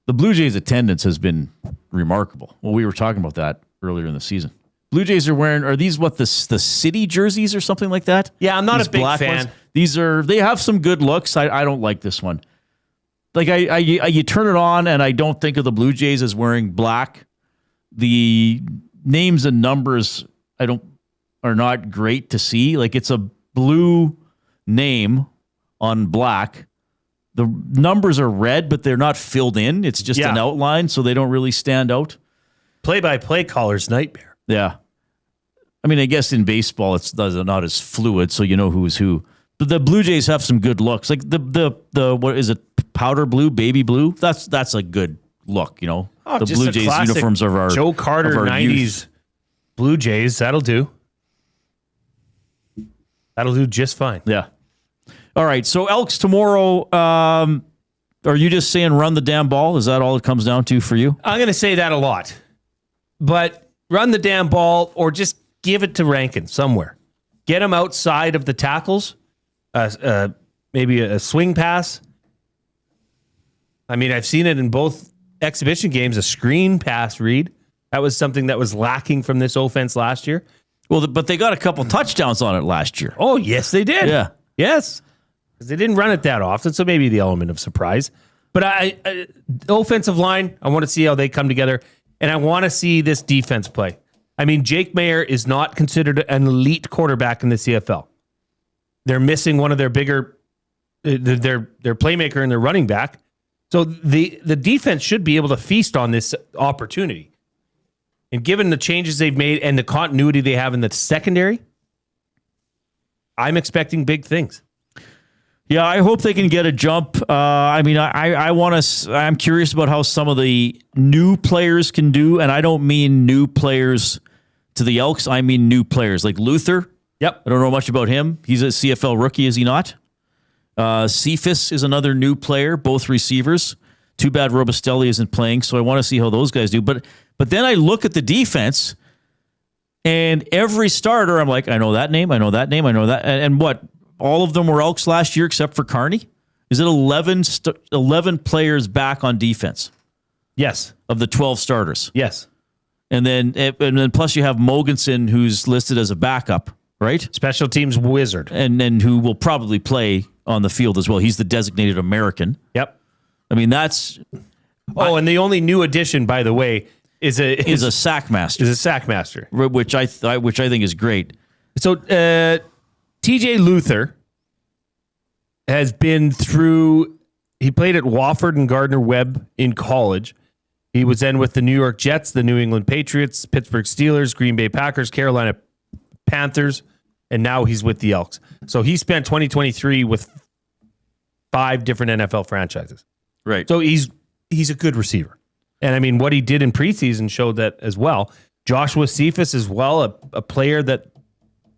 The Blue Jays' attendance has been remarkable. Well, we were talking about that earlier in the season. Blue Jays are these the city jerseys or something like that? Yeah, I'm not a big fan. Ones? They have some good looks. I don't like this one. Like you turn it on and I don't think of the Blue Jays as wearing black. The names and numbers are not great to see. Like it's a blue name on black. The numbers are red, but they're not filled in. It's just an outline, so they don't really stand out. Play-by-play caller's nightmare. Yeah. I mean, I guess in baseball it's not as fluid, so you know who's who. But the Blue Jays have some good looks. Like the what is it? Powder blue, baby blue. That's a good look. You know, Oh, the just Blue a Jays classic uniforms of our Joe Carter of our 90s youth. Blue Jays. That'll do. That'll do just fine. Yeah. All right. So Elks tomorrow. Are you just saying run the damn ball? Is that all it comes down to for you? I'm going to say that a lot. But run the damn ball or just give it to Rankin somewhere. Get him outside of the tackles. Maybe a swing pass. I mean, I've seen it in both exhibition games, a screen pass, Reid. That was something that was lacking from this offense last year. Well, but they got a couple touchdowns on it last year. Oh, yes, they did. Yeah. Yes. Because they didn't run it that often, so maybe the element of surprise. But the offensive line, I want to see how they come together, and I want to see this defense play. I mean, Jake Mayer is not considered an elite quarterback in the CFL. They're missing one of their bigger, their playmaker and their running back. So the defense should be able to feast on this opportunity. And given the changes they've made and the continuity they have in the secondary, I'm expecting big things. Yeah, I hope they can get a jump. I mean, I'm curious about how some of the new players can do, and I don't mean new players to the Elks. I mean new players like Luther. Yep. I don't know much about him. He's a CFL rookie, is he not? Cephas is another new player, both receivers. Too bad Robustelli isn't playing, so I want to see how those guys do. But then I look at the defense, and every starter, I'm like, I know that name, I know that name, I know that. And what? All of them were Elks last year except for Carney? Is it 11 players back on defense? Yes. Of the 12 starters? Yes. And then plus you have Mogensen, who's listed as a backup, right? Special teams wizard. And who will probably play on the field as well. He's the designated American. Yep. I mean, that's... and the only new addition, by the way, is a sack master. Is a sack master. Which I think is great. So TJ Luther has been through... He played at Wofford and Gardner-Webb in college. He was then with the New York Jets, the New England Patriots, Pittsburgh Steelers, Green Bay Packers, Carolina Panthers, and now he's with the Elks. So he spent 2023 with 5 different NFL franchises. Right. So he's a good receiver. And I mean, what he did in preseason showed that as well. Joshua Cephas as well, a player that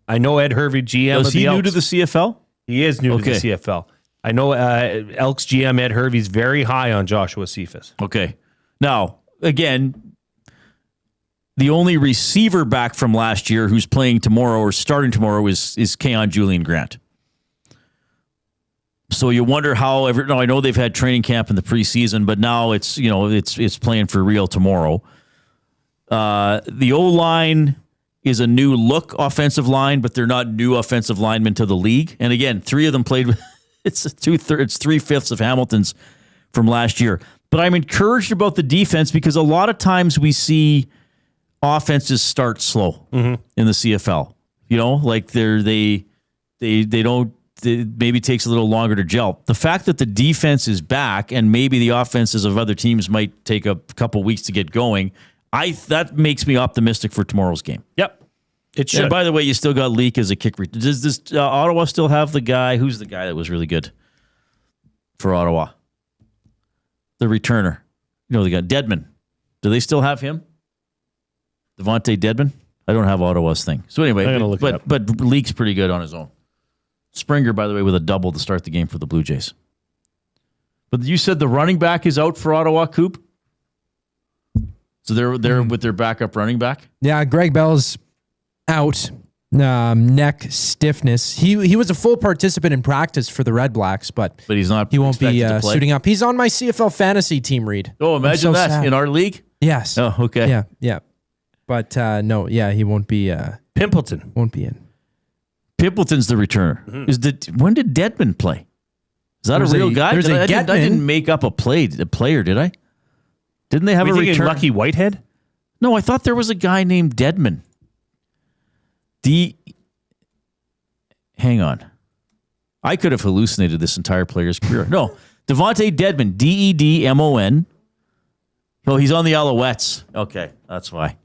I know Ed Hervey, GM Is he new to the CFL? He is new to the CFL. I know Elks GM Ed Hervey's very high on Joshua Cephas. Okay. Now, again, the only receiver back from last year who's playing tomorrow or starting tomorrow is Keon Julian Grant. So you wonder how I know they've had training camp in the preseason, but now it's playing for real tomorrow. The O-line is a new look offensive line, but they're not new offensive linemen to the league. And again, 3 of them played with it's 3/5 of Hamilton's from last year. But I'm encouraged about the defense because a lot of times we see offenses start slow in the CFL. You know, like they don't. It maybe takes a little longer to gel. The fact that the defense is back and maybe the offenses of other teams might take a couple weeks to get going, that makes me optimistic for tomorrow's game. Yep, it should. And by the way, you still got Leak as a kick. Does this Ottawa still have the guy? Who's the guy that was really good for Ottawa? The returner. You know, they got Dedman. Do they still have him? Devontae Dedman? I don't have Ottawa's thing. So anyway, but Leak's pretty good on his own. Springer, by the way, with a double to start the game for the Blue Jays. But you said the running back is out for Ottawa, Coop? So they're with their backup running back? Yeah, Greg Bell's out. Neck stiffness. He was a full participant in practice for the REDBLACKS, but he's not. He won't be suiting up. He's on my CFL fantasy team, Reid. Oh, imagine that sad. In our league. Yes. Oh, okay. Yeah. But no, yeah, he won't be. Pimpleton won't be in. Pimpleton's the returner. When did Dedman play? Is that a real guy? I didn't make up a player, did I? Didn't they have a return? Lucky Whitehead? No, I thought there was a guy named Dedman. Hang on. I could have hallucinated this entire player's career. No, Devontae Dedman, Dedmon. Oh, he's on the Alouettes. Okay, that's why.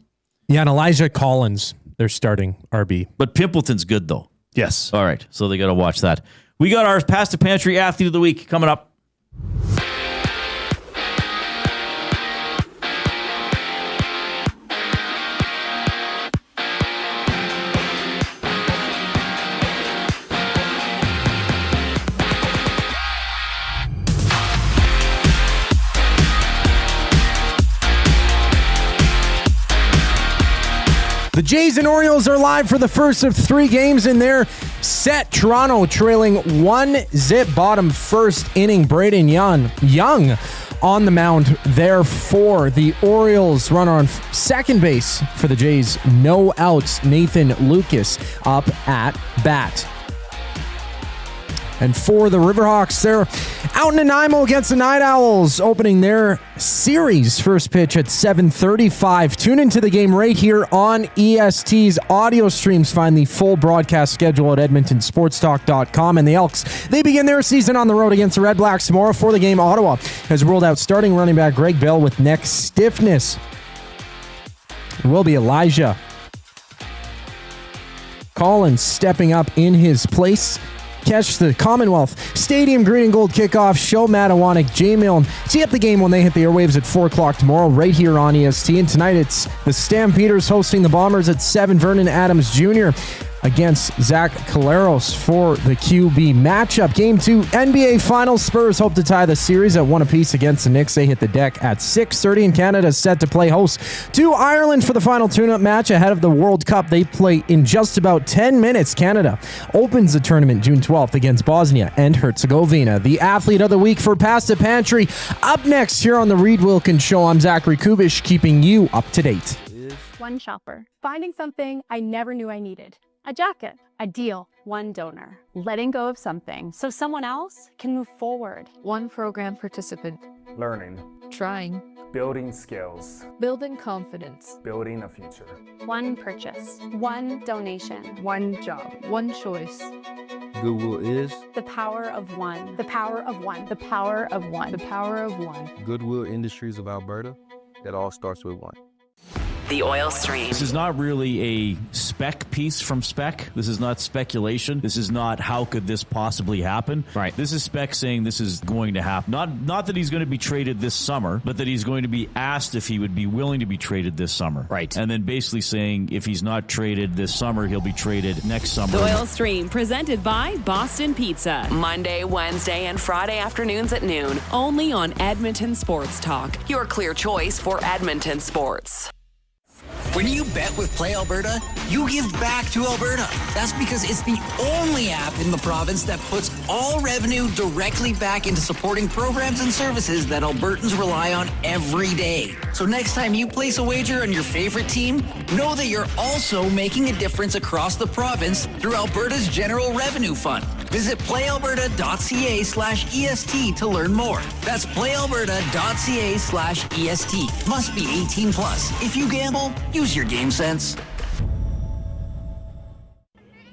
Yeah, and Elijah Collins, they're starting RB. But Pimpleton's good, though. Yes. All right, so they got to watch that. We got our Past the Pantry Athlete of the Week coming up. Jays and Orioles are live for the first of 3 games in their set. Toronto trailing 1-0 bottom first inning. Braden Young on the mound there for the Orioles. Runner on second base for the Jays. No outs. Nathan Lucas up at bat. And for the Riverhawks, they're out in Nanaimo against the Night Owls, opening their series. First pitch at 7:35. Tune into the game right here on EST's audio streams. Find the full broadcast schedule at edmontonsportstalk.com. And the Elks, they begin their season on the road against the REDBLACKS tomorrow. For the game, Ottawa has ruled out starting running back Reid Wilkins with neck stiffness. It will be Elijah Collins stepping up in his place. Catch the Commonwealth Stadium Green and Gold kickoff show. Matt Awanek, J. Milne. See up the game when they hit the airwaves at 4 o'clock tomorrow right here on EST. And tonight it's the Stampeders hosting the Bombers at 7. Vernon Adams Jr. against Zach Caleros for the QB matchup. Game 2, NBA Finals. Spurs hope to tie the series at 1 apiece against the Knicks. They hit the deck at 6:30, and Canada is set to play host to Ireland for the final tune-up match ahead of the World Cup. They play in just about 10 minutes. Canada opens the tournament June 12th against Bosnia and Herzegovina. The athlete of the week for Pasta Pantry. Up next here on the Reid Wilkins Show, I'm Zachary Kubish, keeping you up to date. One shopper. Finding something I never knew I needed. A jacket, a deal, one donor. Letting go of something so someone else can move forward. One program participant. Learning. Trying. Building skills. Building confidence. Building a future. One purchase, one donation, One job. One choice. Goodwill is the power of one, the power of one, the power of one, the power of one. Goodwill Industries of Alberta. It all starts with one. The oil stream. This is not really a spec piece from spec. This is not speculation. This is not how could this possibly happen. Right. This is spec saying this is going to happen. Not that he's going to be traded this summer, but that he's going to be asked if he would be willing to be traded this summer. Right. And then basically saying if he's not traded this summer, he'll be traded next summer. The oil stream presented by Boston Pizza. Monday, Wednesday, and Friday afternoons at noon. Only on Edmonton Sports Talk. Your clear choice for Edmonton sports. When you bet with Play Alberta, you give back to Alberta. That's because it's the only app in the province that puts all revenue directly back into supporting programs and services that Albertans rely on every day. So next time you place a wager on your favorite team, know that you're also making a difference across the province through Alberta's General Revenue Fund. Visit playalberta.ca/EST to learn more. That's playalberta.ca/EST. Must be 18 plus. If you gamble, use your game sense.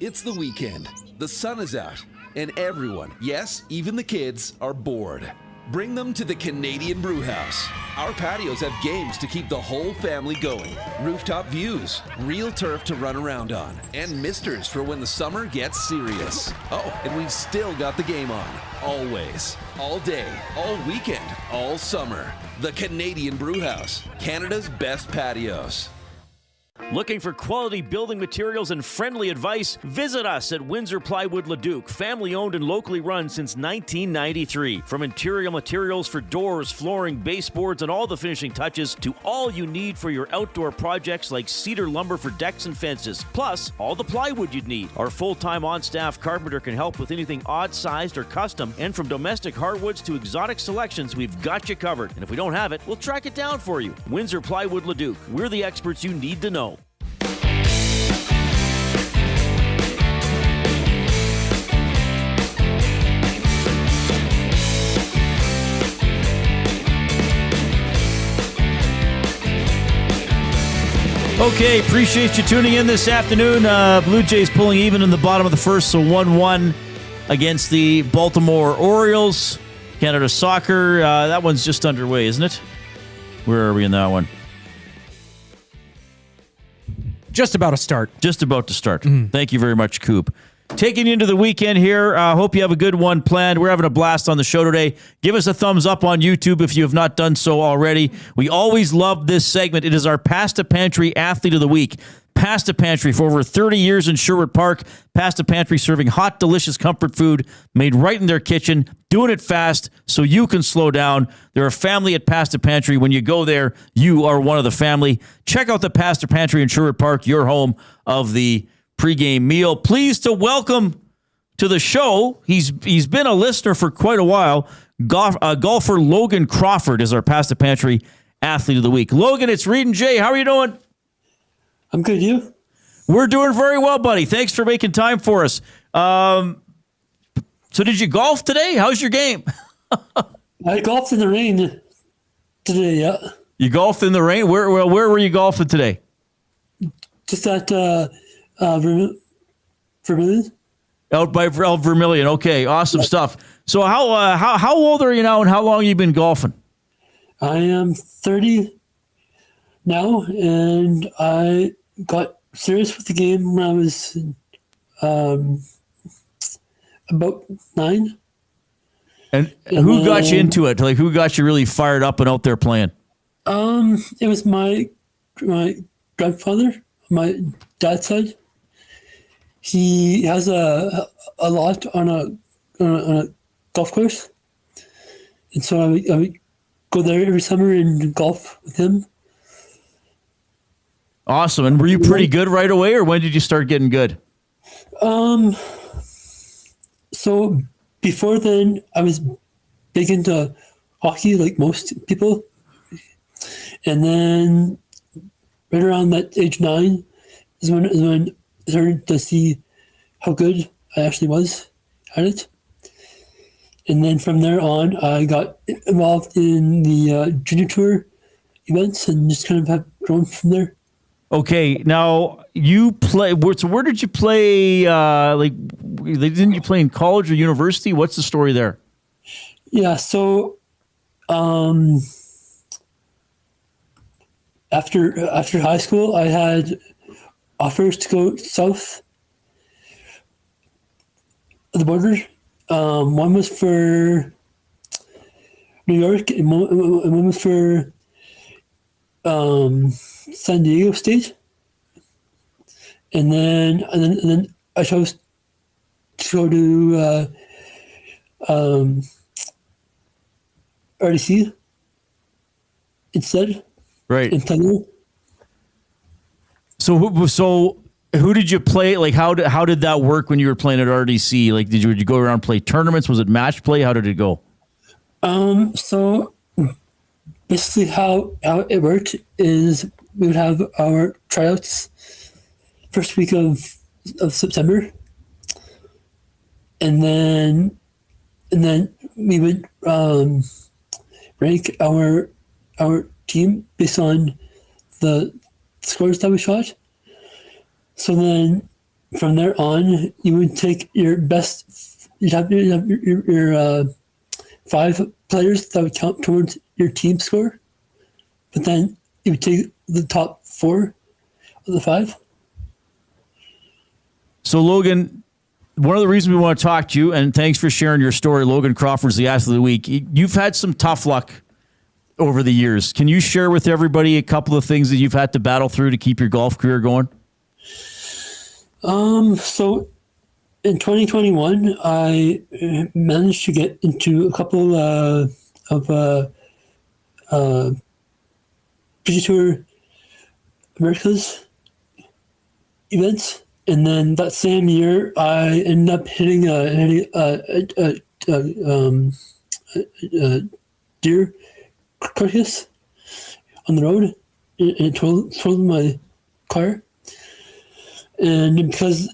It's the weekend. The sun is out, and everyone, yes, even the kids, are bored. Bring them to the Canadian Brewhouse. Our patios have games to keep the whole family going. Rooftop views, real turf to run around on, and misters for when the summer gets serious. Oh, and we've still got the game on. Always. All day, all weekend, all summer. The Canadian Brewhouse, Canada's best patios. Looking for quality building materials and friendly advice? Visit us at Windsor Plywood Leduc, family owned and locally run since 1993. From interior materials for doors, flooring, baseboards, and all the finishing touches to all you need for your outdoor projects like cedar lumber for decks and fences, plus all the plywood you'd need. Our full-time on-staff carpenter can help with anything odd-sized or custom, and from domestic hardwoods to exotic selections, we've got you covered. And if we don't have it, we'll track it down for you. Windsor Plywood Leduc. We're the experts you need to know. Okay, appreciate you tuning in this afternoon. Blue Jays pulling even in the bottom of the first, so 1-1 against the Baltimore Orioles. Canada Soccer, that one's just underway, isn't it? Where are we in that one? Just about to start. Just about to start. Thank you very much, Coop. Taking you into the weekend here. Hope you have a good one planned. We're having a blast on the show today. Give us a thumbs up on YouTube if you have not done so already. We always love this segment. It is our Pasta Pantry Athlete of the Week. Pasta Pantry for over 30 years in Sherwood Park. Pasta Pantry serving hot, delicious comfort food made right in their kitchen, doing it fast so you can slow down. They're a family at Pasta Pantry. When you go there, you are one of the family. Check out the Pasta Pantry in Sherwood Park, your home of the pregame meal. Pleased to welcome to the show, he's been a listener for quite a while, golfer Logan Crawford is our Pasta Pantry Athlete of the Week. Logan, it's Reid and Jay. How are you doing? I'm good, you? We're doing very well, buddy. Thanks for making time for us. So did you golf today? How's your game? I golfed in the rain today, yeah. You golfed in the rain? Where were you golfing today? Just at Vermilion. Out by Vermilion. Okay, awesome stuff. So how old are you now, and how long have you been golfing? I am 30 now, and I got serious with the game when I was about 9. And who got you into it? Like, who got you really fired up and out there playing? It was my grandfather, my dad's side. He has a lot on a golf course, and so I would go there every summer and golf with him. Awesome. And were you pretty good right away, or when did you start getting good? So before then, I was big into hockey, like most people. And then right around that age 9 is when I started to see how good I actually was at it. And then from there on, I got involved in the junior tour events and just kind of have grown from there. Okay, now you play. So where did you play? Didn't you play in college or university? What's the story there? Yeah, so after high school, I had offers to go south of the border. One was for New York, and one was for San Diego State, and then I chose to go to RDC instead. Right. In Thunder. So who did you play? Like, how did that work when you were playing at RDC? Like, did you go around and play tournaments? Was it match play? How did it go? So basically how it worked is we would have our tryouts first week of September, and then we would rank our team based on the scores that we shot. So then from there on, you would take your best. You'd have your 5 players that would count towards your team score, but then you would take the top 4 of the 5. So Logan, one of the reasons we want to talk to you, and thanks for sharing your story, Logan Crawford's the Athlete of the Week. You've had some tough luck over the years. Can you share with everybody a couple of things that you've had to battle through to keep your golf career going? So in 2021, I managed to get into a couple of PGA Tour Americas events, and then that same year, I ended up hitting a deer carcass on the road, and it totaled my car. And because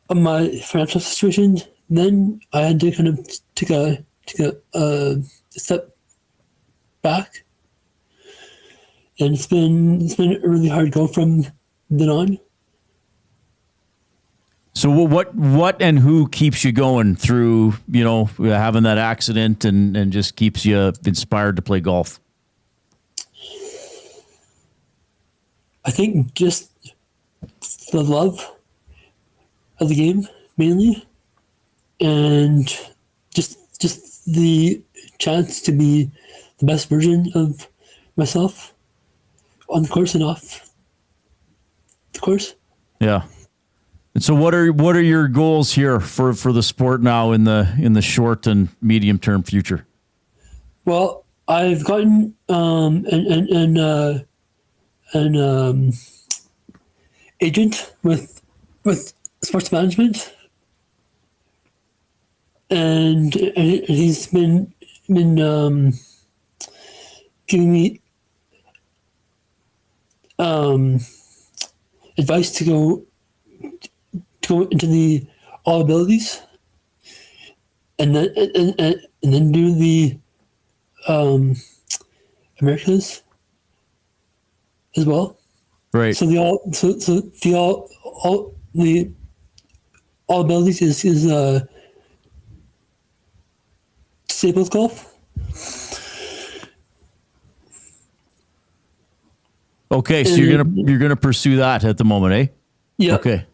of my financial situation, then I had to kind of take a step back, and it's been a really hard go from then on. So what and who keeps you going through, having that accident and just keeps you inspired to play golf? I think just the love of the game mainly, and just the chance to be the best version of myself on the course and off the of course. Yeah. And so what are your goals here for the sport now in the short and medium term future? Well, I've gotten an agent with sports management, and he's been giving me advice to go into the all abilities, and then do the Americas as well. Right. So the all abilities is disabled golf. Okay, so you're gonna pursue that at the moment, eh? Yeah. Okay.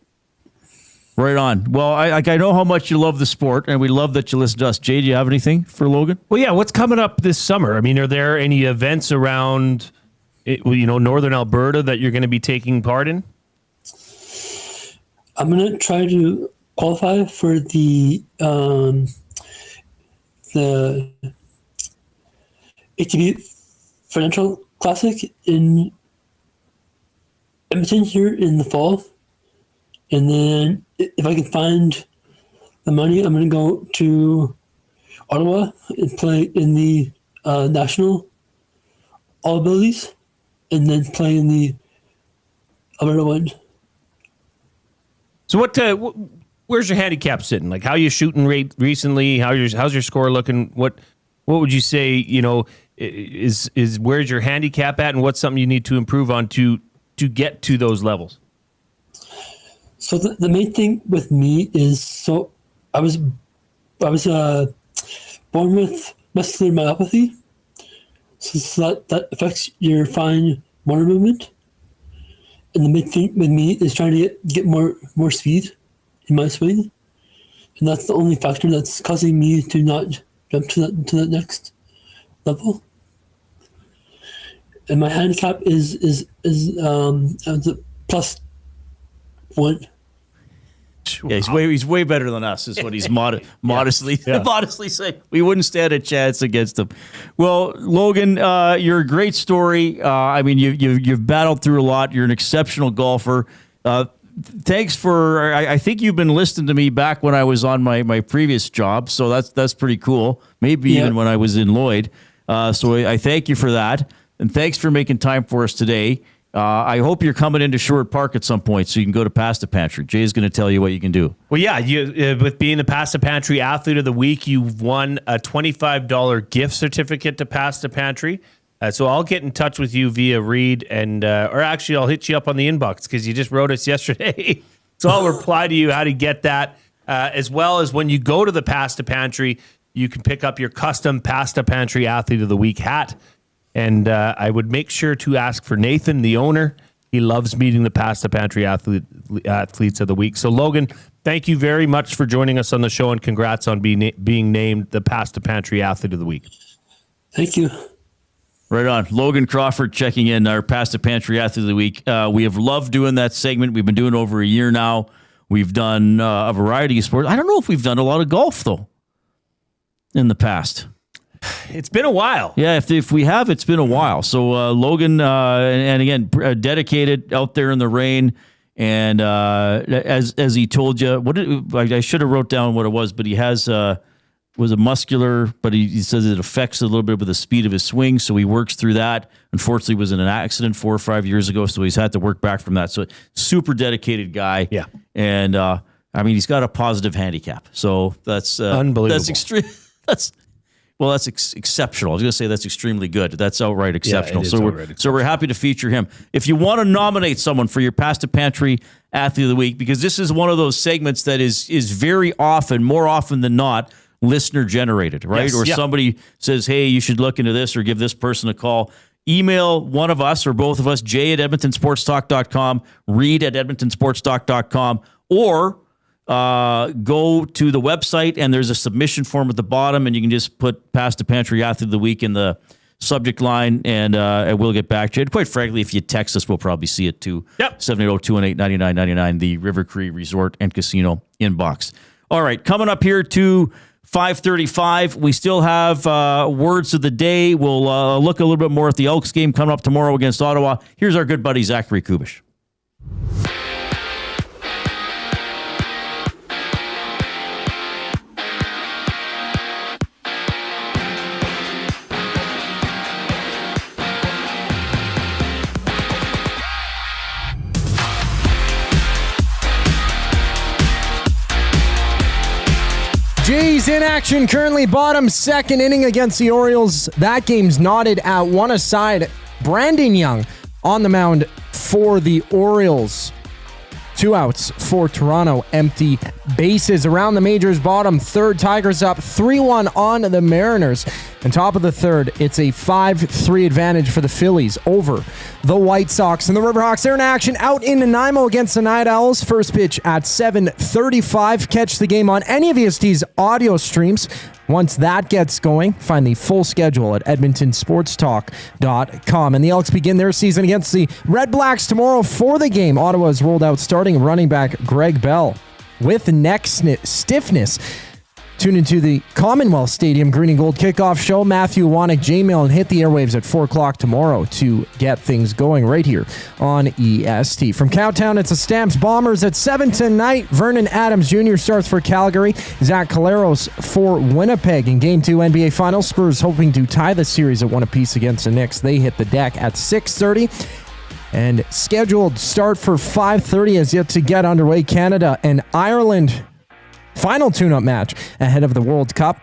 Right on. Well, I know how much you love the sport, and we love that you listen to us. Jay, do you have anything for Logan? Well, yeah. What's coming up this summer? I mean, are there any events around, northern Alberta that you're going to be taking part in? I'm going to try to qualify for the ATB Financial Classic in Edmonton here in the fall. And then if I can find the money, I'm going to go to Ottawa and play in the national all abilities, and then play in the Alberta one. So where's your handicap sitting? Like, how you shooting rate recently? How's your score looking? What would you say, is where's your handicap at, and what's something you need to improve on to get to those levels? So the main thing with me is, I was born with muscular myopathy, so that affects your fine motor movement. And the main thing with me is trying to get more speed in my swing, and that's the only factor that's causing me to not jump to that next level. And my handicap is the +1. Yeah, he's way better than us, is what he's modestly saying. We wouldn't stand a chance against him. Well, Logan, you're a great story. I mean, you've battled through a lot. You're an exceptional golfer. Thanks for. I think you've been listening to me back when I was on my previous job, so that's pretty cool. Maybe even when I was in Lloyd. So I thank you for that, and thanks for making time for us today. I hope you're coming into Sherwood Park at some point so you can go to Pasta Pantry. Jay's going to tell you what you can do. Well, yeah, you with being the Pasta Pantry Athlete of the Week, you've won a $25 gift certificate to Pasta Pantry. So I'll get in touch with you via Reid, and or actually I'll hit you up on the inbox because you just wrote us yesterday. So I'll reply to you how to get that, as well as when you go to the Pasta Pantry, you can pick up your custom Pasta Pantry Athlete of the Week hat. And I would make sure to ask for Nathan, the owner. He loves meeting the Pasta Pantry Athletes of the Week. So, Logan, thank you very much for joining us on the show, and congrats on being named the Pasta Pantry Athlete of the Week. Thank you. Right on. Logan Crawford checking in, our Pasta Pantry Athlete of the Week. We have loved doing that segment. We've been doing it over a year now. We've done a variety of sports. I don't know if we've done a lot of golf, though, in the past. It's been a while. Yeah, if we have, it's been a while. So Logan, and again, dedicated out there in the rain, and as he told you, I should have wrote down what it was, but he has was a muscular, but he says it affects a little bit with the speed of his swing, so he works through that. Unfortunately, was in an accident 4 or 5 years ago, so he's had to work back from that. So super dedicated guy. Yeah, and I mean, he's got a positive handicap, so that's unbelievable. That's extreme. That's exceptional. I was going to say that's extremely good. That's outright exceptional. Yeah, so we're happy to feature him. If you want to nominate someone for your Pasta Pantry Athlete of the Week, because this is one of those segments that is very often, more often than not, listener generated, right? Yes, or somebody says, hey, you should look into this or give this person a call. Email one of us or both of us, jay@edmontonsportstalk.com, reid@edmontonsportstalk.com, or go to the website and there's a submission form at the bottom, and you can just put Pasta Pantry Athlete of the Week in the subject line, and we'll get back to it. Quite frankly, if you text us, we'll probably see it too. Yep. 780-218-9999, the River Cree Resort and Casino inbox. All right, coming up here to 5:35. We still have words of the day. We'll look a little bit more at the Elks game coming up tomorrow against Ottawa. Here's our good buddy, Zachary Kubish. Jays in action, currently bottom second inning against the Orioles. That game's knotted at 1-aside. Brandon Young on the mound for the Orioles. 2 outs for Toronto, empty bases. Around the majors, bottom third, Tigers up 3-1 on the Mariners. And top of the third, it's a 5-3 advantage for the Phillies over the White Sox. And the Riverhawks, they're in action out in Nanaimo against the Night Owls. First pitch at 7:35. Catch the game on any of EST's audio streams. Once that gets going, find the full schedule at edmontonsportstalk.com. And the Elks begin their season against the REDBLACKS tomorrow for the game. Ottawa has rolled out starting running back Greg Bell with neck stiffness. Tune into the Commonwealth Stadium Green and Gold kickoff show. Matthew Wanick, J Mail, and hit the airwaves at 4 o'clock tomorrow to get things going right here on EST. From Cowtown, it's the Stamps Bombers at 7 tonight. Vernon Adams Jr. starts for Calgary. Zach Caleros for Winnipeg. In Game 2 NBA Finals, Spurs hoping to tie the series at 1 apiece against the Knicks. They hit the deck at 6:30. And scheduled start for 5:30 is yet to get underway. Canada and Ireland final tune-up match ahead of the World Cup.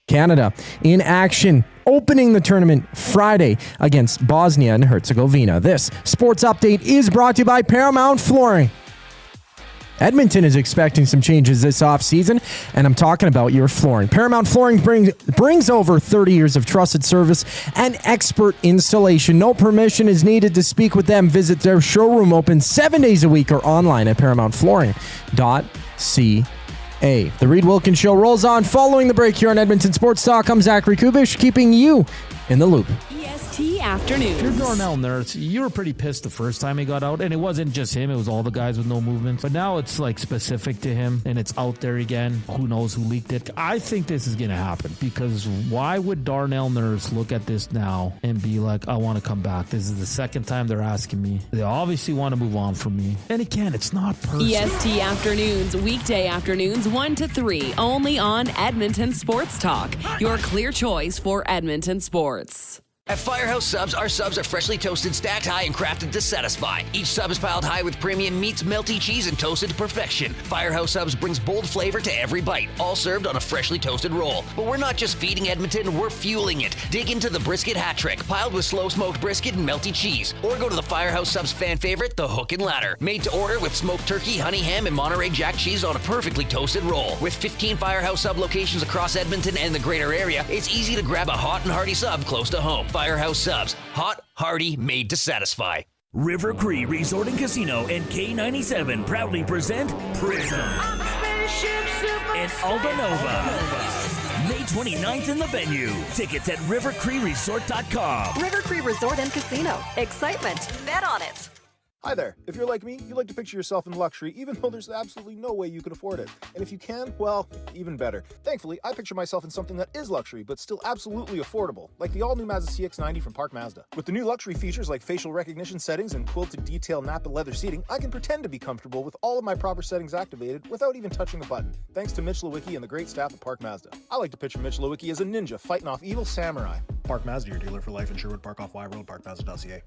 Canada in action, opening the tournament Friday against Bosnia and Herzegovina. This sports update is brought to you by Paramount Flooring. Edmonton is expecting some changes this offseason, and I'm talking about your flooring. Paramount Flooring brings over 30 years of trusted service and expert installation. No permission is needed to speak with them. Visit their showroom, open 7 days a week, or online at paramountflooring.ca. The Reid Wilkins Show rolls on following the break here on Edmonton Sports Talk. I'm Zachary Kubish, keeping you in the loop. EST Afternoons. If you're Darnell Nurse, you were pretty pissed the first time he got out, and it wasn't just him, it was all the guys with no movement. But now it's like specific to him, and it's out there again. Who knows who leaked it? I think this is going to happen, because why would Darnell Nurse look at this now and be like, I want to come back? This is the second time they're asking me. They obviously want to move on from me. And again, it's not personal. EST Afternoons, weekday afternoons 1 to 3, only on Edmonton Sports Talk, your clear choice for Edmonton sports. At Firehouse Subs, our subs are freshly toasted, stacked high, and crafted to satisfy. Each sub is piled high with premium meats, melty cheese, and toasted to perfection. Firehouse Subs brings bold flavor to every bite, all served on a freshly toasted roll. But we're not just feeding Edmonton, we're fueling it. Dig into the brisket hat trick, piled with slow-smoked brisket and melty cheese. Or go to the Firehouse Subs fan favorite, the Hook and Ladder. Made to order with smoked turkey, honey ham, and Monterey Jack cheese on a perfectly toasted roll. With 15 Firehouse Sub locations across Edmonton and the greater area, it's easy to grab a hot and hearty sub close to home. Firehouse Subs. Hot, hearty, made to satisfy. River Cree Resort and Casino and K97 proudly present Prism and Aldanova. May 29th in the venue. Tickets at rivercreeresort.com. River Cree Resort and Casino. Excitement. Bet on it. Hi there. If you're like me, you like to picture yourself in luxury, even though there's absolutely no way you can afford it. And if you can, well, even better. Thankfully, I picture myself in something that is luxury, but still absolutely affordable, like the all-new Mazda CX-90 from Park Mazda. With the new luxury features like facial recognition settings and quilted detail Napa leather seating, I can pretend to be comfortable with all of my proper settings activated without even touching a button, thanks to Mitch Lewicki and the great staff at Park Mazda. I like to picture Mitch Lewicki as a ninja fighting off evil samurai. Park Mazda, your dealer for life in Sherwood Park off Y Road, parkmazda.ca.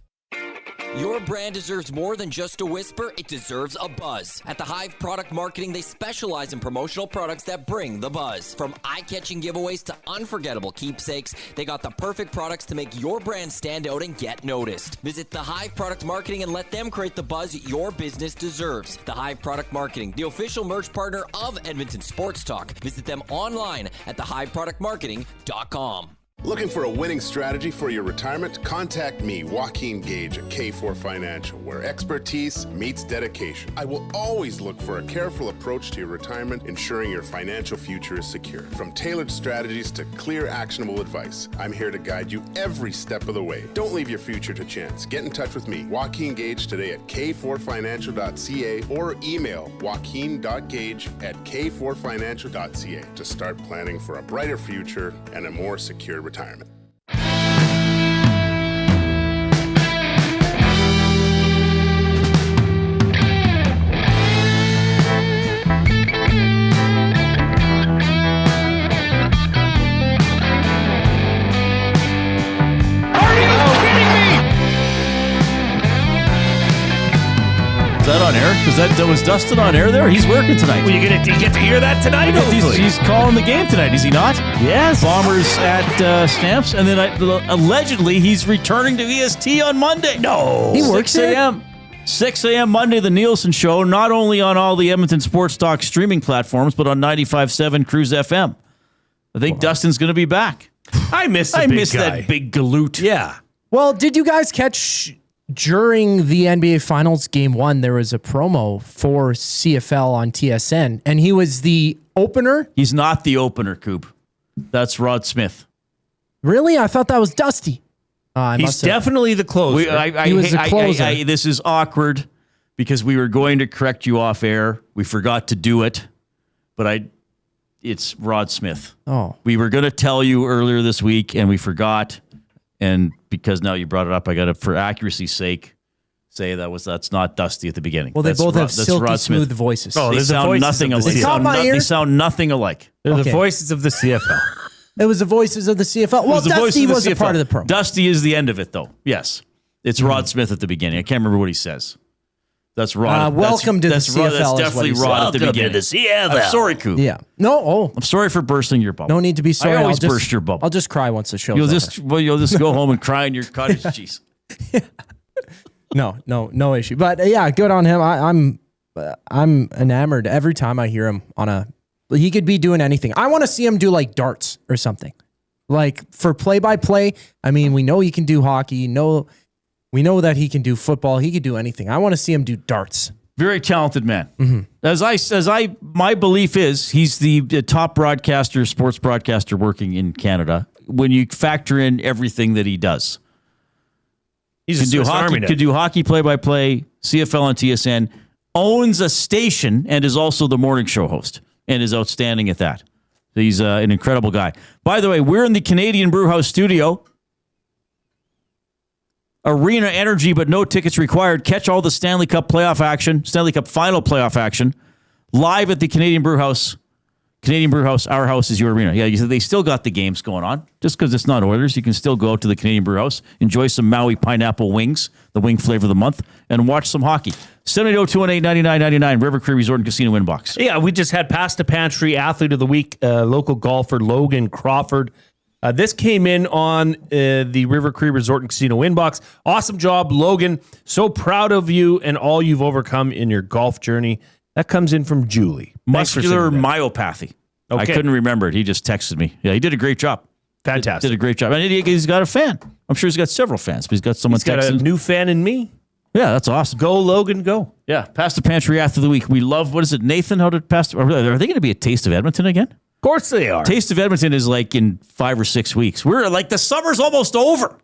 Your brand deserves more than just a whisper, it deserves a buzz. At the Hive Product Marketing, they specialize in promotional products that bring the buzz. From eye-catching giveaways to unforgettable keepsakes, they got the perfect products to make your brand stand out and get noticed. Visit the Hive Product Marketing and let them create the buzz your business deserves. The Hive Product Marketing, the official merch partner of Edmonton Sports Talk. Visit them online at thehiveproductmarketing.com. Looking for a winning strategy for your retirement? Contact me, Joaquin Gage at K4 Financial, where expertise meets dedication. I will always look for a careful approach to your retirement, ensuring your financial future is secure. From tailored strategies to clear, actionable advice, I'm here to guide you every step of the way. Don't leave your future to chance. Get in touch with me, Joaquin Gage, today at k4financial.ca or email joaquin.gage@k4financial.ca to start planning for a brighter future and a more secure retirement. Is that on air? Was Dustin on air there? He's working tonight. Well, you get to hear that tonight? He's calling the game tonight, is he not? Yes. Bombers at Stamps, and then allegedly he's returning to EST on Monday. No. He works 6 a.m. 6 a.m. Monday, the Nielsen Show, not only on all the Edmonton Sports Talk streaming platforms, but on 95.7 Cruise FM. I think Dustin's going to be back. I miss that big galoot. Yeah. Well, did you guys catch during the NBA Finals Game 1, there was a promo for CFL on TSN, and he was the opener? He's not the opener, Coop. That's Rod Smith. Really? I thought that was Dusty. He's definitely the closer. He was the closer. This is awkward because we were going to correct you off air. We forgot to do it, but it's Rod Smith. Oh. We were going to tell you earlier this week, and we forgot. And because now you brought it up, I got to, for accuracy's sake, say that's not Dusty at the beginning. Well, they both have silky smooth voices. Oh, they sound nothing alike. They sound nothing alike. They're the voices of the CFL. It was the voices of the CFL. Well, Dusty was a part of the promo. Dusty is the end of it, though. Yes. It's Rod Smith at the beginning. I can't remember what he says. That's Rod. Welcome to the CFL. That's definitely Rod at the beginning. Welcome to the CFL. I'm sorry, Coop. Yeah. No. I'm sorry for bursting your bubble. No need to be sorry. I always burst your bubble. I'll just cry once the show's You'll just go home and cry in your cottage cheese. No issue. But yeah, good on him. I'm enamored every time I hear him he could be doing anything. I want to see him do like darts or something. Like for play-by-play, I mean, we know he can do hockey. We know that he can do football. He could do anything. I want to see him do darts. Very talented man. Mm-hmm. My belief is he's the top sports broadcaster working in Canada. When you factor in everything that he does, he could do hockey play-by-play, CFL on TSN, owns a station, and is also the morning show host, and is outstanding at that. He's an incredible guy. By the way, we're in the Canadian Brewhouse studio. Arena energy, but no tickets required. Catch all the Stanley Cup Final playoff action, live at the Canadian Brewhouse. Canadian Brewhouse, our house is your arena. Yeah, they still got the games going on. Just because it's not Oilers, you can still go out to the Canadian Brewhouse, enjoy some Maui pineapple wings, the wing flavor of the month, and watch some hockey. 780-218-9999, River Cree Resort and Casino inbox. Yeah, we just had Past the Pantry Athlete of the Week, local golfer Logan Crawford. This came in on the River Cree Resort and Casino inbox. Awesome job, Logan. So proud of you and all you've overcome in your golf journey. That comes in from Julie. Muscular myopathy. Okay. I couldn't remember it. He just texted me. Yeah, he did a great job. Fantastic. Did a great job. And he's got a fan. I'm sure he's got several fans, but he's got someone texting. He's got a new fan in me. Yeah, that's awesome. Go, Logan, go. Yeah, Past the Pantry Athlete of the Week. We love, what is it, Nathan? Are they going to be a Taste of Edmonton again? Of course they are. Taste of Edmonton is like in 5 or 6 weeks. We're like, the summer's almost over.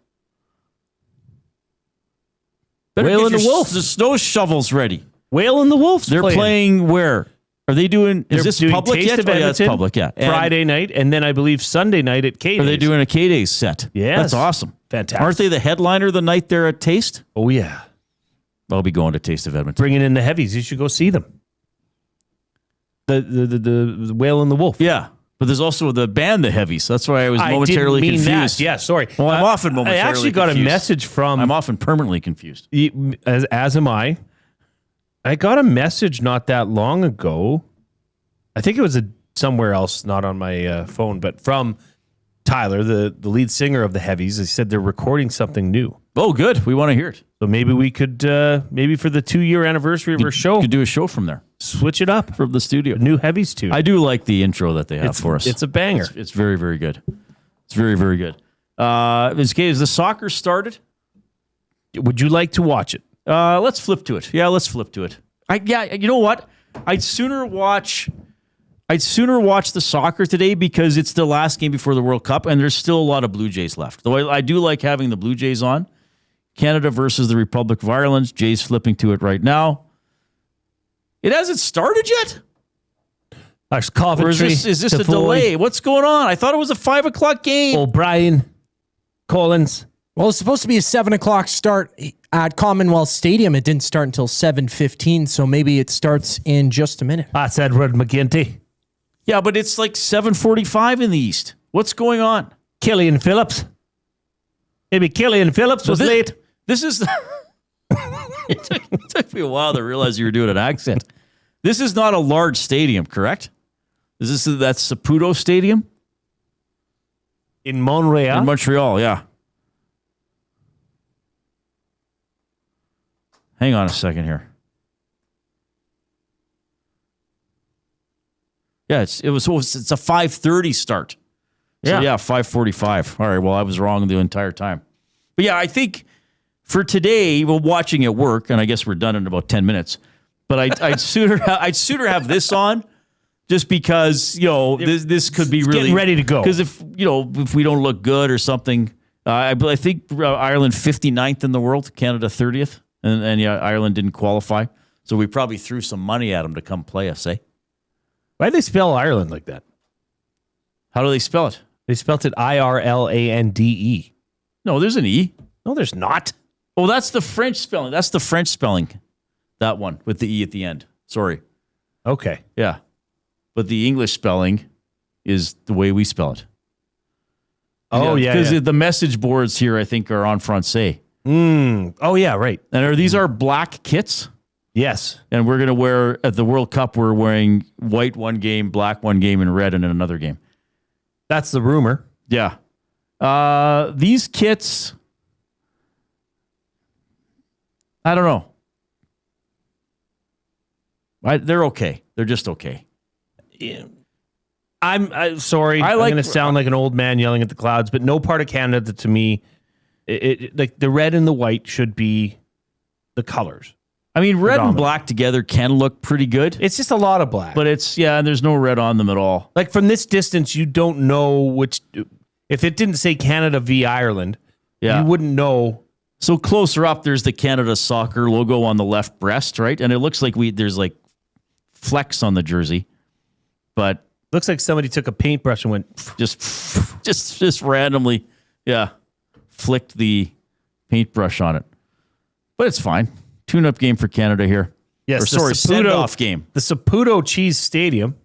Whale and the Wolves. The snow shovel's ready. Whale and the Wolves. They're playing where? Are they doing? Is this public Taste yet? Of Edmonton, yeah, it's public. Yeah, Friday night, and then I believe Sunday night at K-Days. Are they doing a K-Days set? Yeah, that's awesome. Fantastic. Aren't they the headliner the night they're at Taste? Oh yeah. I'll be going to Taste of Edmonton. Bringing in the heavies. You should go see them. The Whale and the Wolf. Yeah. But there's also the band The Heavies. That's why I was momentarily confused. That. Yeah, sorry. Well, I'm often momentarily confused. I actually got a message from... I'm often permanently confused. As am I. I got a message not that long ago. I think it was somewhere else, not on my phone, but from Tyler, the lead singer of The Heavies. He said they're recording something new. Oh, good. We want to hear it. So maybe we could, maybe for the 2-year anniversary of our show... could do a show from there. Switch it up. From the studio. New Heavies tune. I do like the intro that they have for us. It's a banger. It's very, very good. It's very, very good. As the soccer started, would you like to watch it? Let's flip to it. Yeah, let's flip to it. You know what? I'd sooner watch the soccer today because it's the last game before the World Cup, and there's still a lot of Blue Jays left. Though I do like having the Blue Jays on. Canada versus the Republic of Ireland. Jay's flipping to it right now. It hasn't started yet? There's Coventry. Or is this a delay? What's going on? I thought it was a 5 o'clock game. O'Brien, Collins. Well, it's supposed to be a 7 o'clock start at Commonwealth Stadium. It didn't start until 7:15, so maybe it starts in just a minute. That's Edward McGinty. Yeah, but it's like 7:45 in the East. What's going on? Killian Phillips. Maybe Killian Phillips was late. This is... It took me a while to realize you were doing an accent. This is not a large stadium, correct? That's Saputo Stadium? In Montreal? In Montreal, yeah. Hang on a second here. Yeah, it's a 5:30 start. So yeah, 5:45. All right, well, I was wrong the entire time. But yeah, I think for today, we're watching at work, and I guess we're done in about 10 minutes. But I'd sooner have this on, just because this could be really getting ready to go. Because if we don't look good or something, I think Ireland 59th in the world, Canada 30th, and Ireland didn't qualify, so we probably threw some money at them to come play us. Why do they spell Ireland like that? How do they spell it? They spelled it Irlande. No, there's an E. No, there's not. Oh, that's the French spelling. That's the French spelling. That one with the E at the end. Sorry. Okay. Yeah. But the English spelling is the way we spell it. Oh, yeah. Because the message boards here, I think, are en français. Oh, yeah, right. And these are black kits? Yes. And we're going to wear, at the World Cup, we're wearing white one game, black one game, and red in another game. That's the rumor. Yeah. These kits, I don't know. They're okay. They're just okay. Yeah. I'm sorry. I'm going to sound like an old man yelling at the clouds, but no part of Canada, to me, like the red and the white should be the colors. I mean, red and black together can look pretty good. It's just a lot of black. But and there's no red on them at all. Like from this distance, you don't know which. If it didn't say Canada v. Ireland, you wouldn't know. So closer up, there's the Canada soccer logo on the left breast, right? And it looks like there's like flecks on the jersey, but looks like somebody took a paintbrush and went just randomly, flicked the paintbrush on it. But it's fine. Tune-up game for Canada here. Yes, send-off game. The Saputo Cheese Stadium.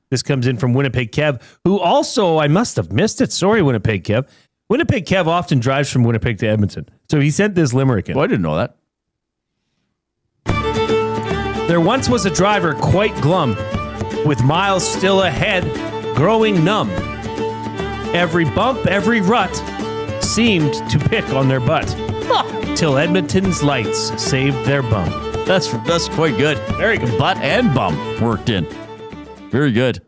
This comes in from Winnipeg Kev, who also, I must have missed it. Sorry, Winnipeg Kev. Winnipeg Kev often drives from Winnipeg to Edmonton. So he sent this limerick in. Oh, I didn't know that. There once was a driver quite glum, with miles still ahead, growing numb. Every bump, every rut seemed to pick on their butt. Till Edmonton's lights saved their bum. That's quite good. Very good. Butt and bum worked in. Very good.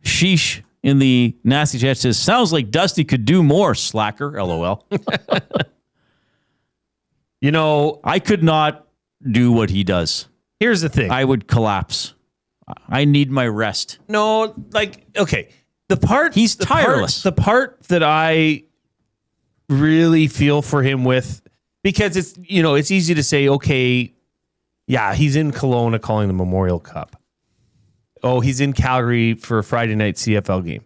Sheesh in the nasty chat says, sounds like Dusty could do more, slacker, LOL. I could not do what he does. Here's the thing. I would collapse. I need my rest. No, okay. He's tireless. The part that I really feel for him with, because it's easy to say, okay, yeah, he's in Kelowna calling the Memorial Cup. Oh, he's in Calgary for a Friday night CFL game.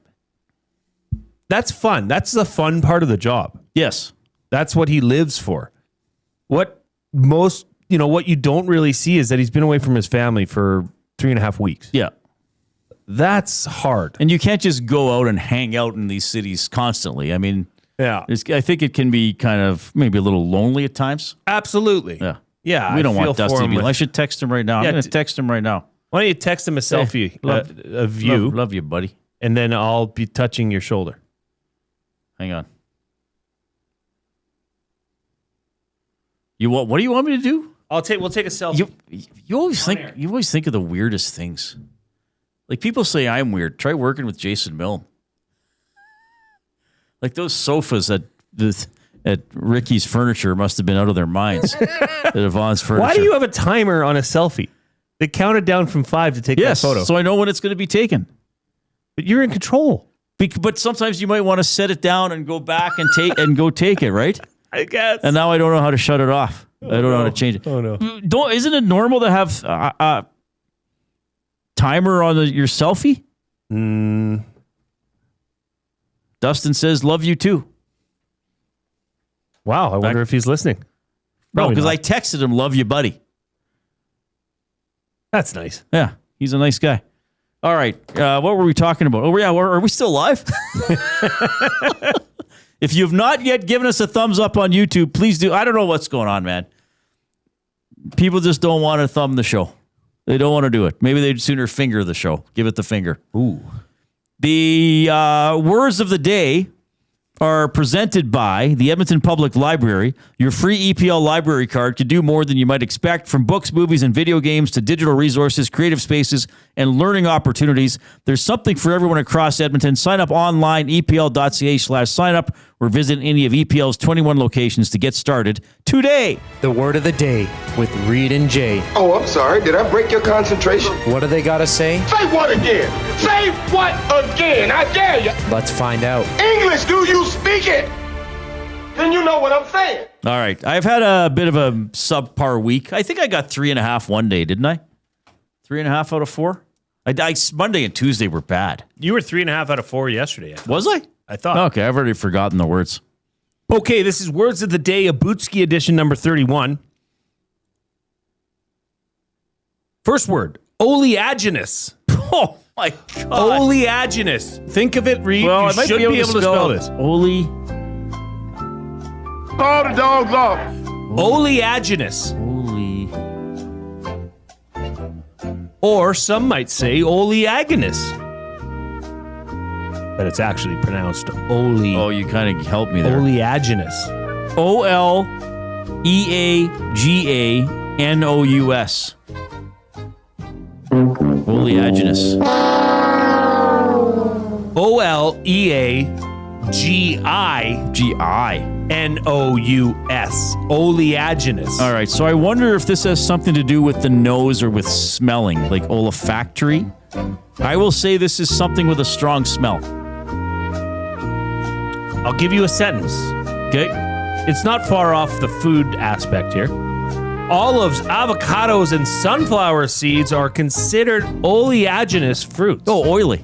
That's fun. That's the fun part of the job. Yes. That's what he lives for. What you don't really see is that he's been away from his family for 3.5 weeks. Yeah. That's hard. And you can't just go out and hang out in these cities constantly. I mean, I think it can be kind of maybe a little lonely at times. Absolutely. Yeah. Yeah. We don't want Dusty to be. I should text him right now. I'm going to text him right now. Why don't you text him a selfie of you? Love you, buddy. And then I'll be touching your shoulder. Hang on. What do you want me to do? We'll take a selfie. You always think of the weirdest things. Like people say I'm weird. Try working with Jason Milne. Like those sofas at Ricky's Furniture must have been out of their minds. At Yvonne's Furniture. Why do you have a timer on a selfie? They counted down from 5 to take that photo. So I know when it's going to be taken. But you're in control. But sometimes you might want to set it down and go back and take it, right? I guess. And now I don't know how to shut it off. I don't know how to change it. Oh no! Isn't it normal to have a timer on your selfie? Dustin says, "Love you too." Wow, I wonder if he's listening. No, because I texted him, "Love you, buddy." That's nice. Yeah, he's a nice guy. All right, what were we talking about? Oh yeah, are we still live? If you have not yet given us a thumbs up on YouTube, please do. I don't know what's going on, man. People just don't want to thumb the show. They don't want to do it. Maybe they'd sooner finger the show. Give it the finger. Ooh. The words of the day are presented by the Edmonton Public Library. Your free EPL library card could do more than you might expect, from books, movies, and video games to digital resources, creative spaces, and learning opportunities. There's something for everyone across Edmonton. Sign up online, epl.ca/signup, or visit any of EPL's 21 locations to get started today. The word of the day with Reid and Jay. Oh, I'm sorry. Did I break your concentration? What do they got to say? Say what again? Say what again? I dare you. Let's find out. English, do you speak it? Then you know what I'm saying. All right. I've had a bit of a subpar week. I think I got 3.5 one day, didn't I? 3.5 out of 4? Monday and Tuesday were bad. You were 3.5 out of 4 yesterday. Was I? I thought. Okay, I've already forgotten the words. Okay, this is Words of the Day, Abutski edition number 31. First word, oleaginous. Oh my God. Oleaginous. Think of it, Reid. Well, you I might should be able to spell this. Call the dogs off. Oleaginous. Or some might say oleaginous. But it's actually pronounced ole. Oh, you kind of helped me there. Oleaginous. Oleaganous. Oleaginous. Oleaginous. Oleaginous. All right, so I wonder if this has something to do with the nose or with smelling, like olfactory. I will say this is something with a strong smell. I'll give you a sentence. Okay. It's not far off the food aspect here. Olives, avocados, and sunflower seeds are considered oleaginous fruits. Oh, oily.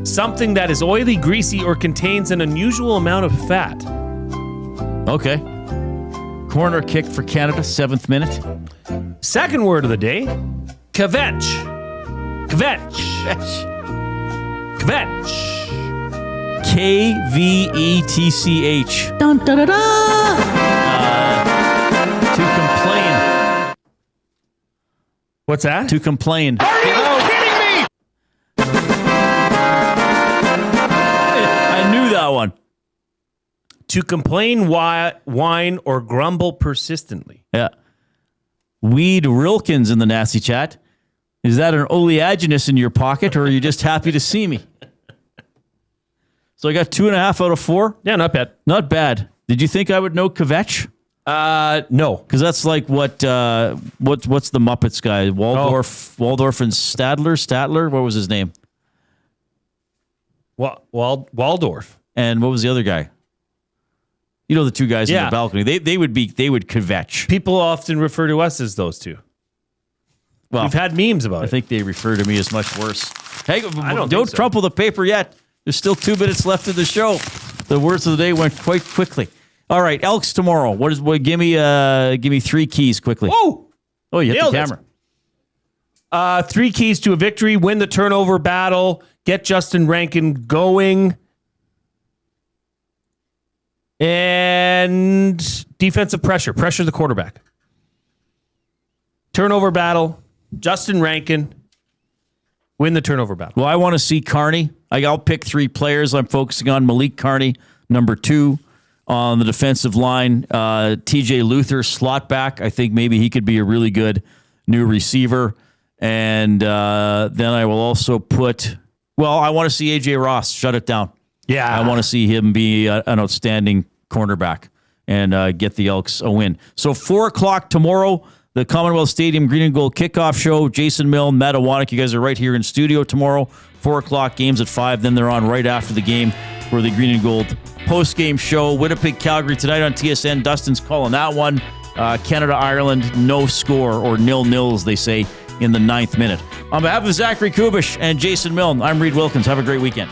Something that is oily, greasy, or contains an unusual amount of fat. Okay. Corner kick for Canada, 7th minute. Second word of the day, kvetch. Kvetch. Kvetch. Kvetch. Dun, da, da, da. To complain. What's that? To complain. Are you kidding me? I knew that one. To complain, whine, or grumble persistently. Yeah. Reid Wilkins in the nasty chat. Is that an oleaginous in your pocket, or are you just happy to see me? So I got 2.5 out of 4. Yeah, not bad. Not bad. Did you think I would know kvetch? No, because that's like what's the Muppets guy? Waldorf and Statler. What was his name? Waldorf. And what was the other guy? You know, the two guys in the balcony. They would kvetch. People often refer to us as those two. Well, we've had memes about it. I think they refer to me as much worse. Hey, don't so. crumple the paper yet. There's still 2 minutes left in the show. The words of the day went quite quickly. All right, Elks tomorrow. Give me 3 keys quickly. Whoa! Oh, you hit the camera. 3 keys to a victory: win the turnover battle, get Justin Rankin going, and defensive pressure. Pressure the quarterback. Turnover battle, Justin Rankin, win the turnover battle. Well, I want to see Carney. I'll pick 3 players. I'm focusing on Malik Carney, number 2 on the defensive line. TJ Luther, slot back. I think maybe he could be a really good new receiver. And then I will also put Well, I want to see A.J. Ross shut it down. Yeah. I want to see him be an outstanding cornerback and get the Elks a win. So 4 o'clock tomorrow, the Commonwealth Stadium Green and Gold kickoff show. Jason Milne, Matt Awanek, you guys are right here in studio tomorrow. 4 o'clock, games at 5. Then they're on right after the game for the Green and Gold post-game show. Winnipeg, Calgary tonight on TSN. Dustin's calling that one. Canada, Ireland, no score, or 0-0, as they say, in the 9th minute. On behalf of Zachary Kubish and Jason Milne, I'm Reid Wilkins. Have a great weekend.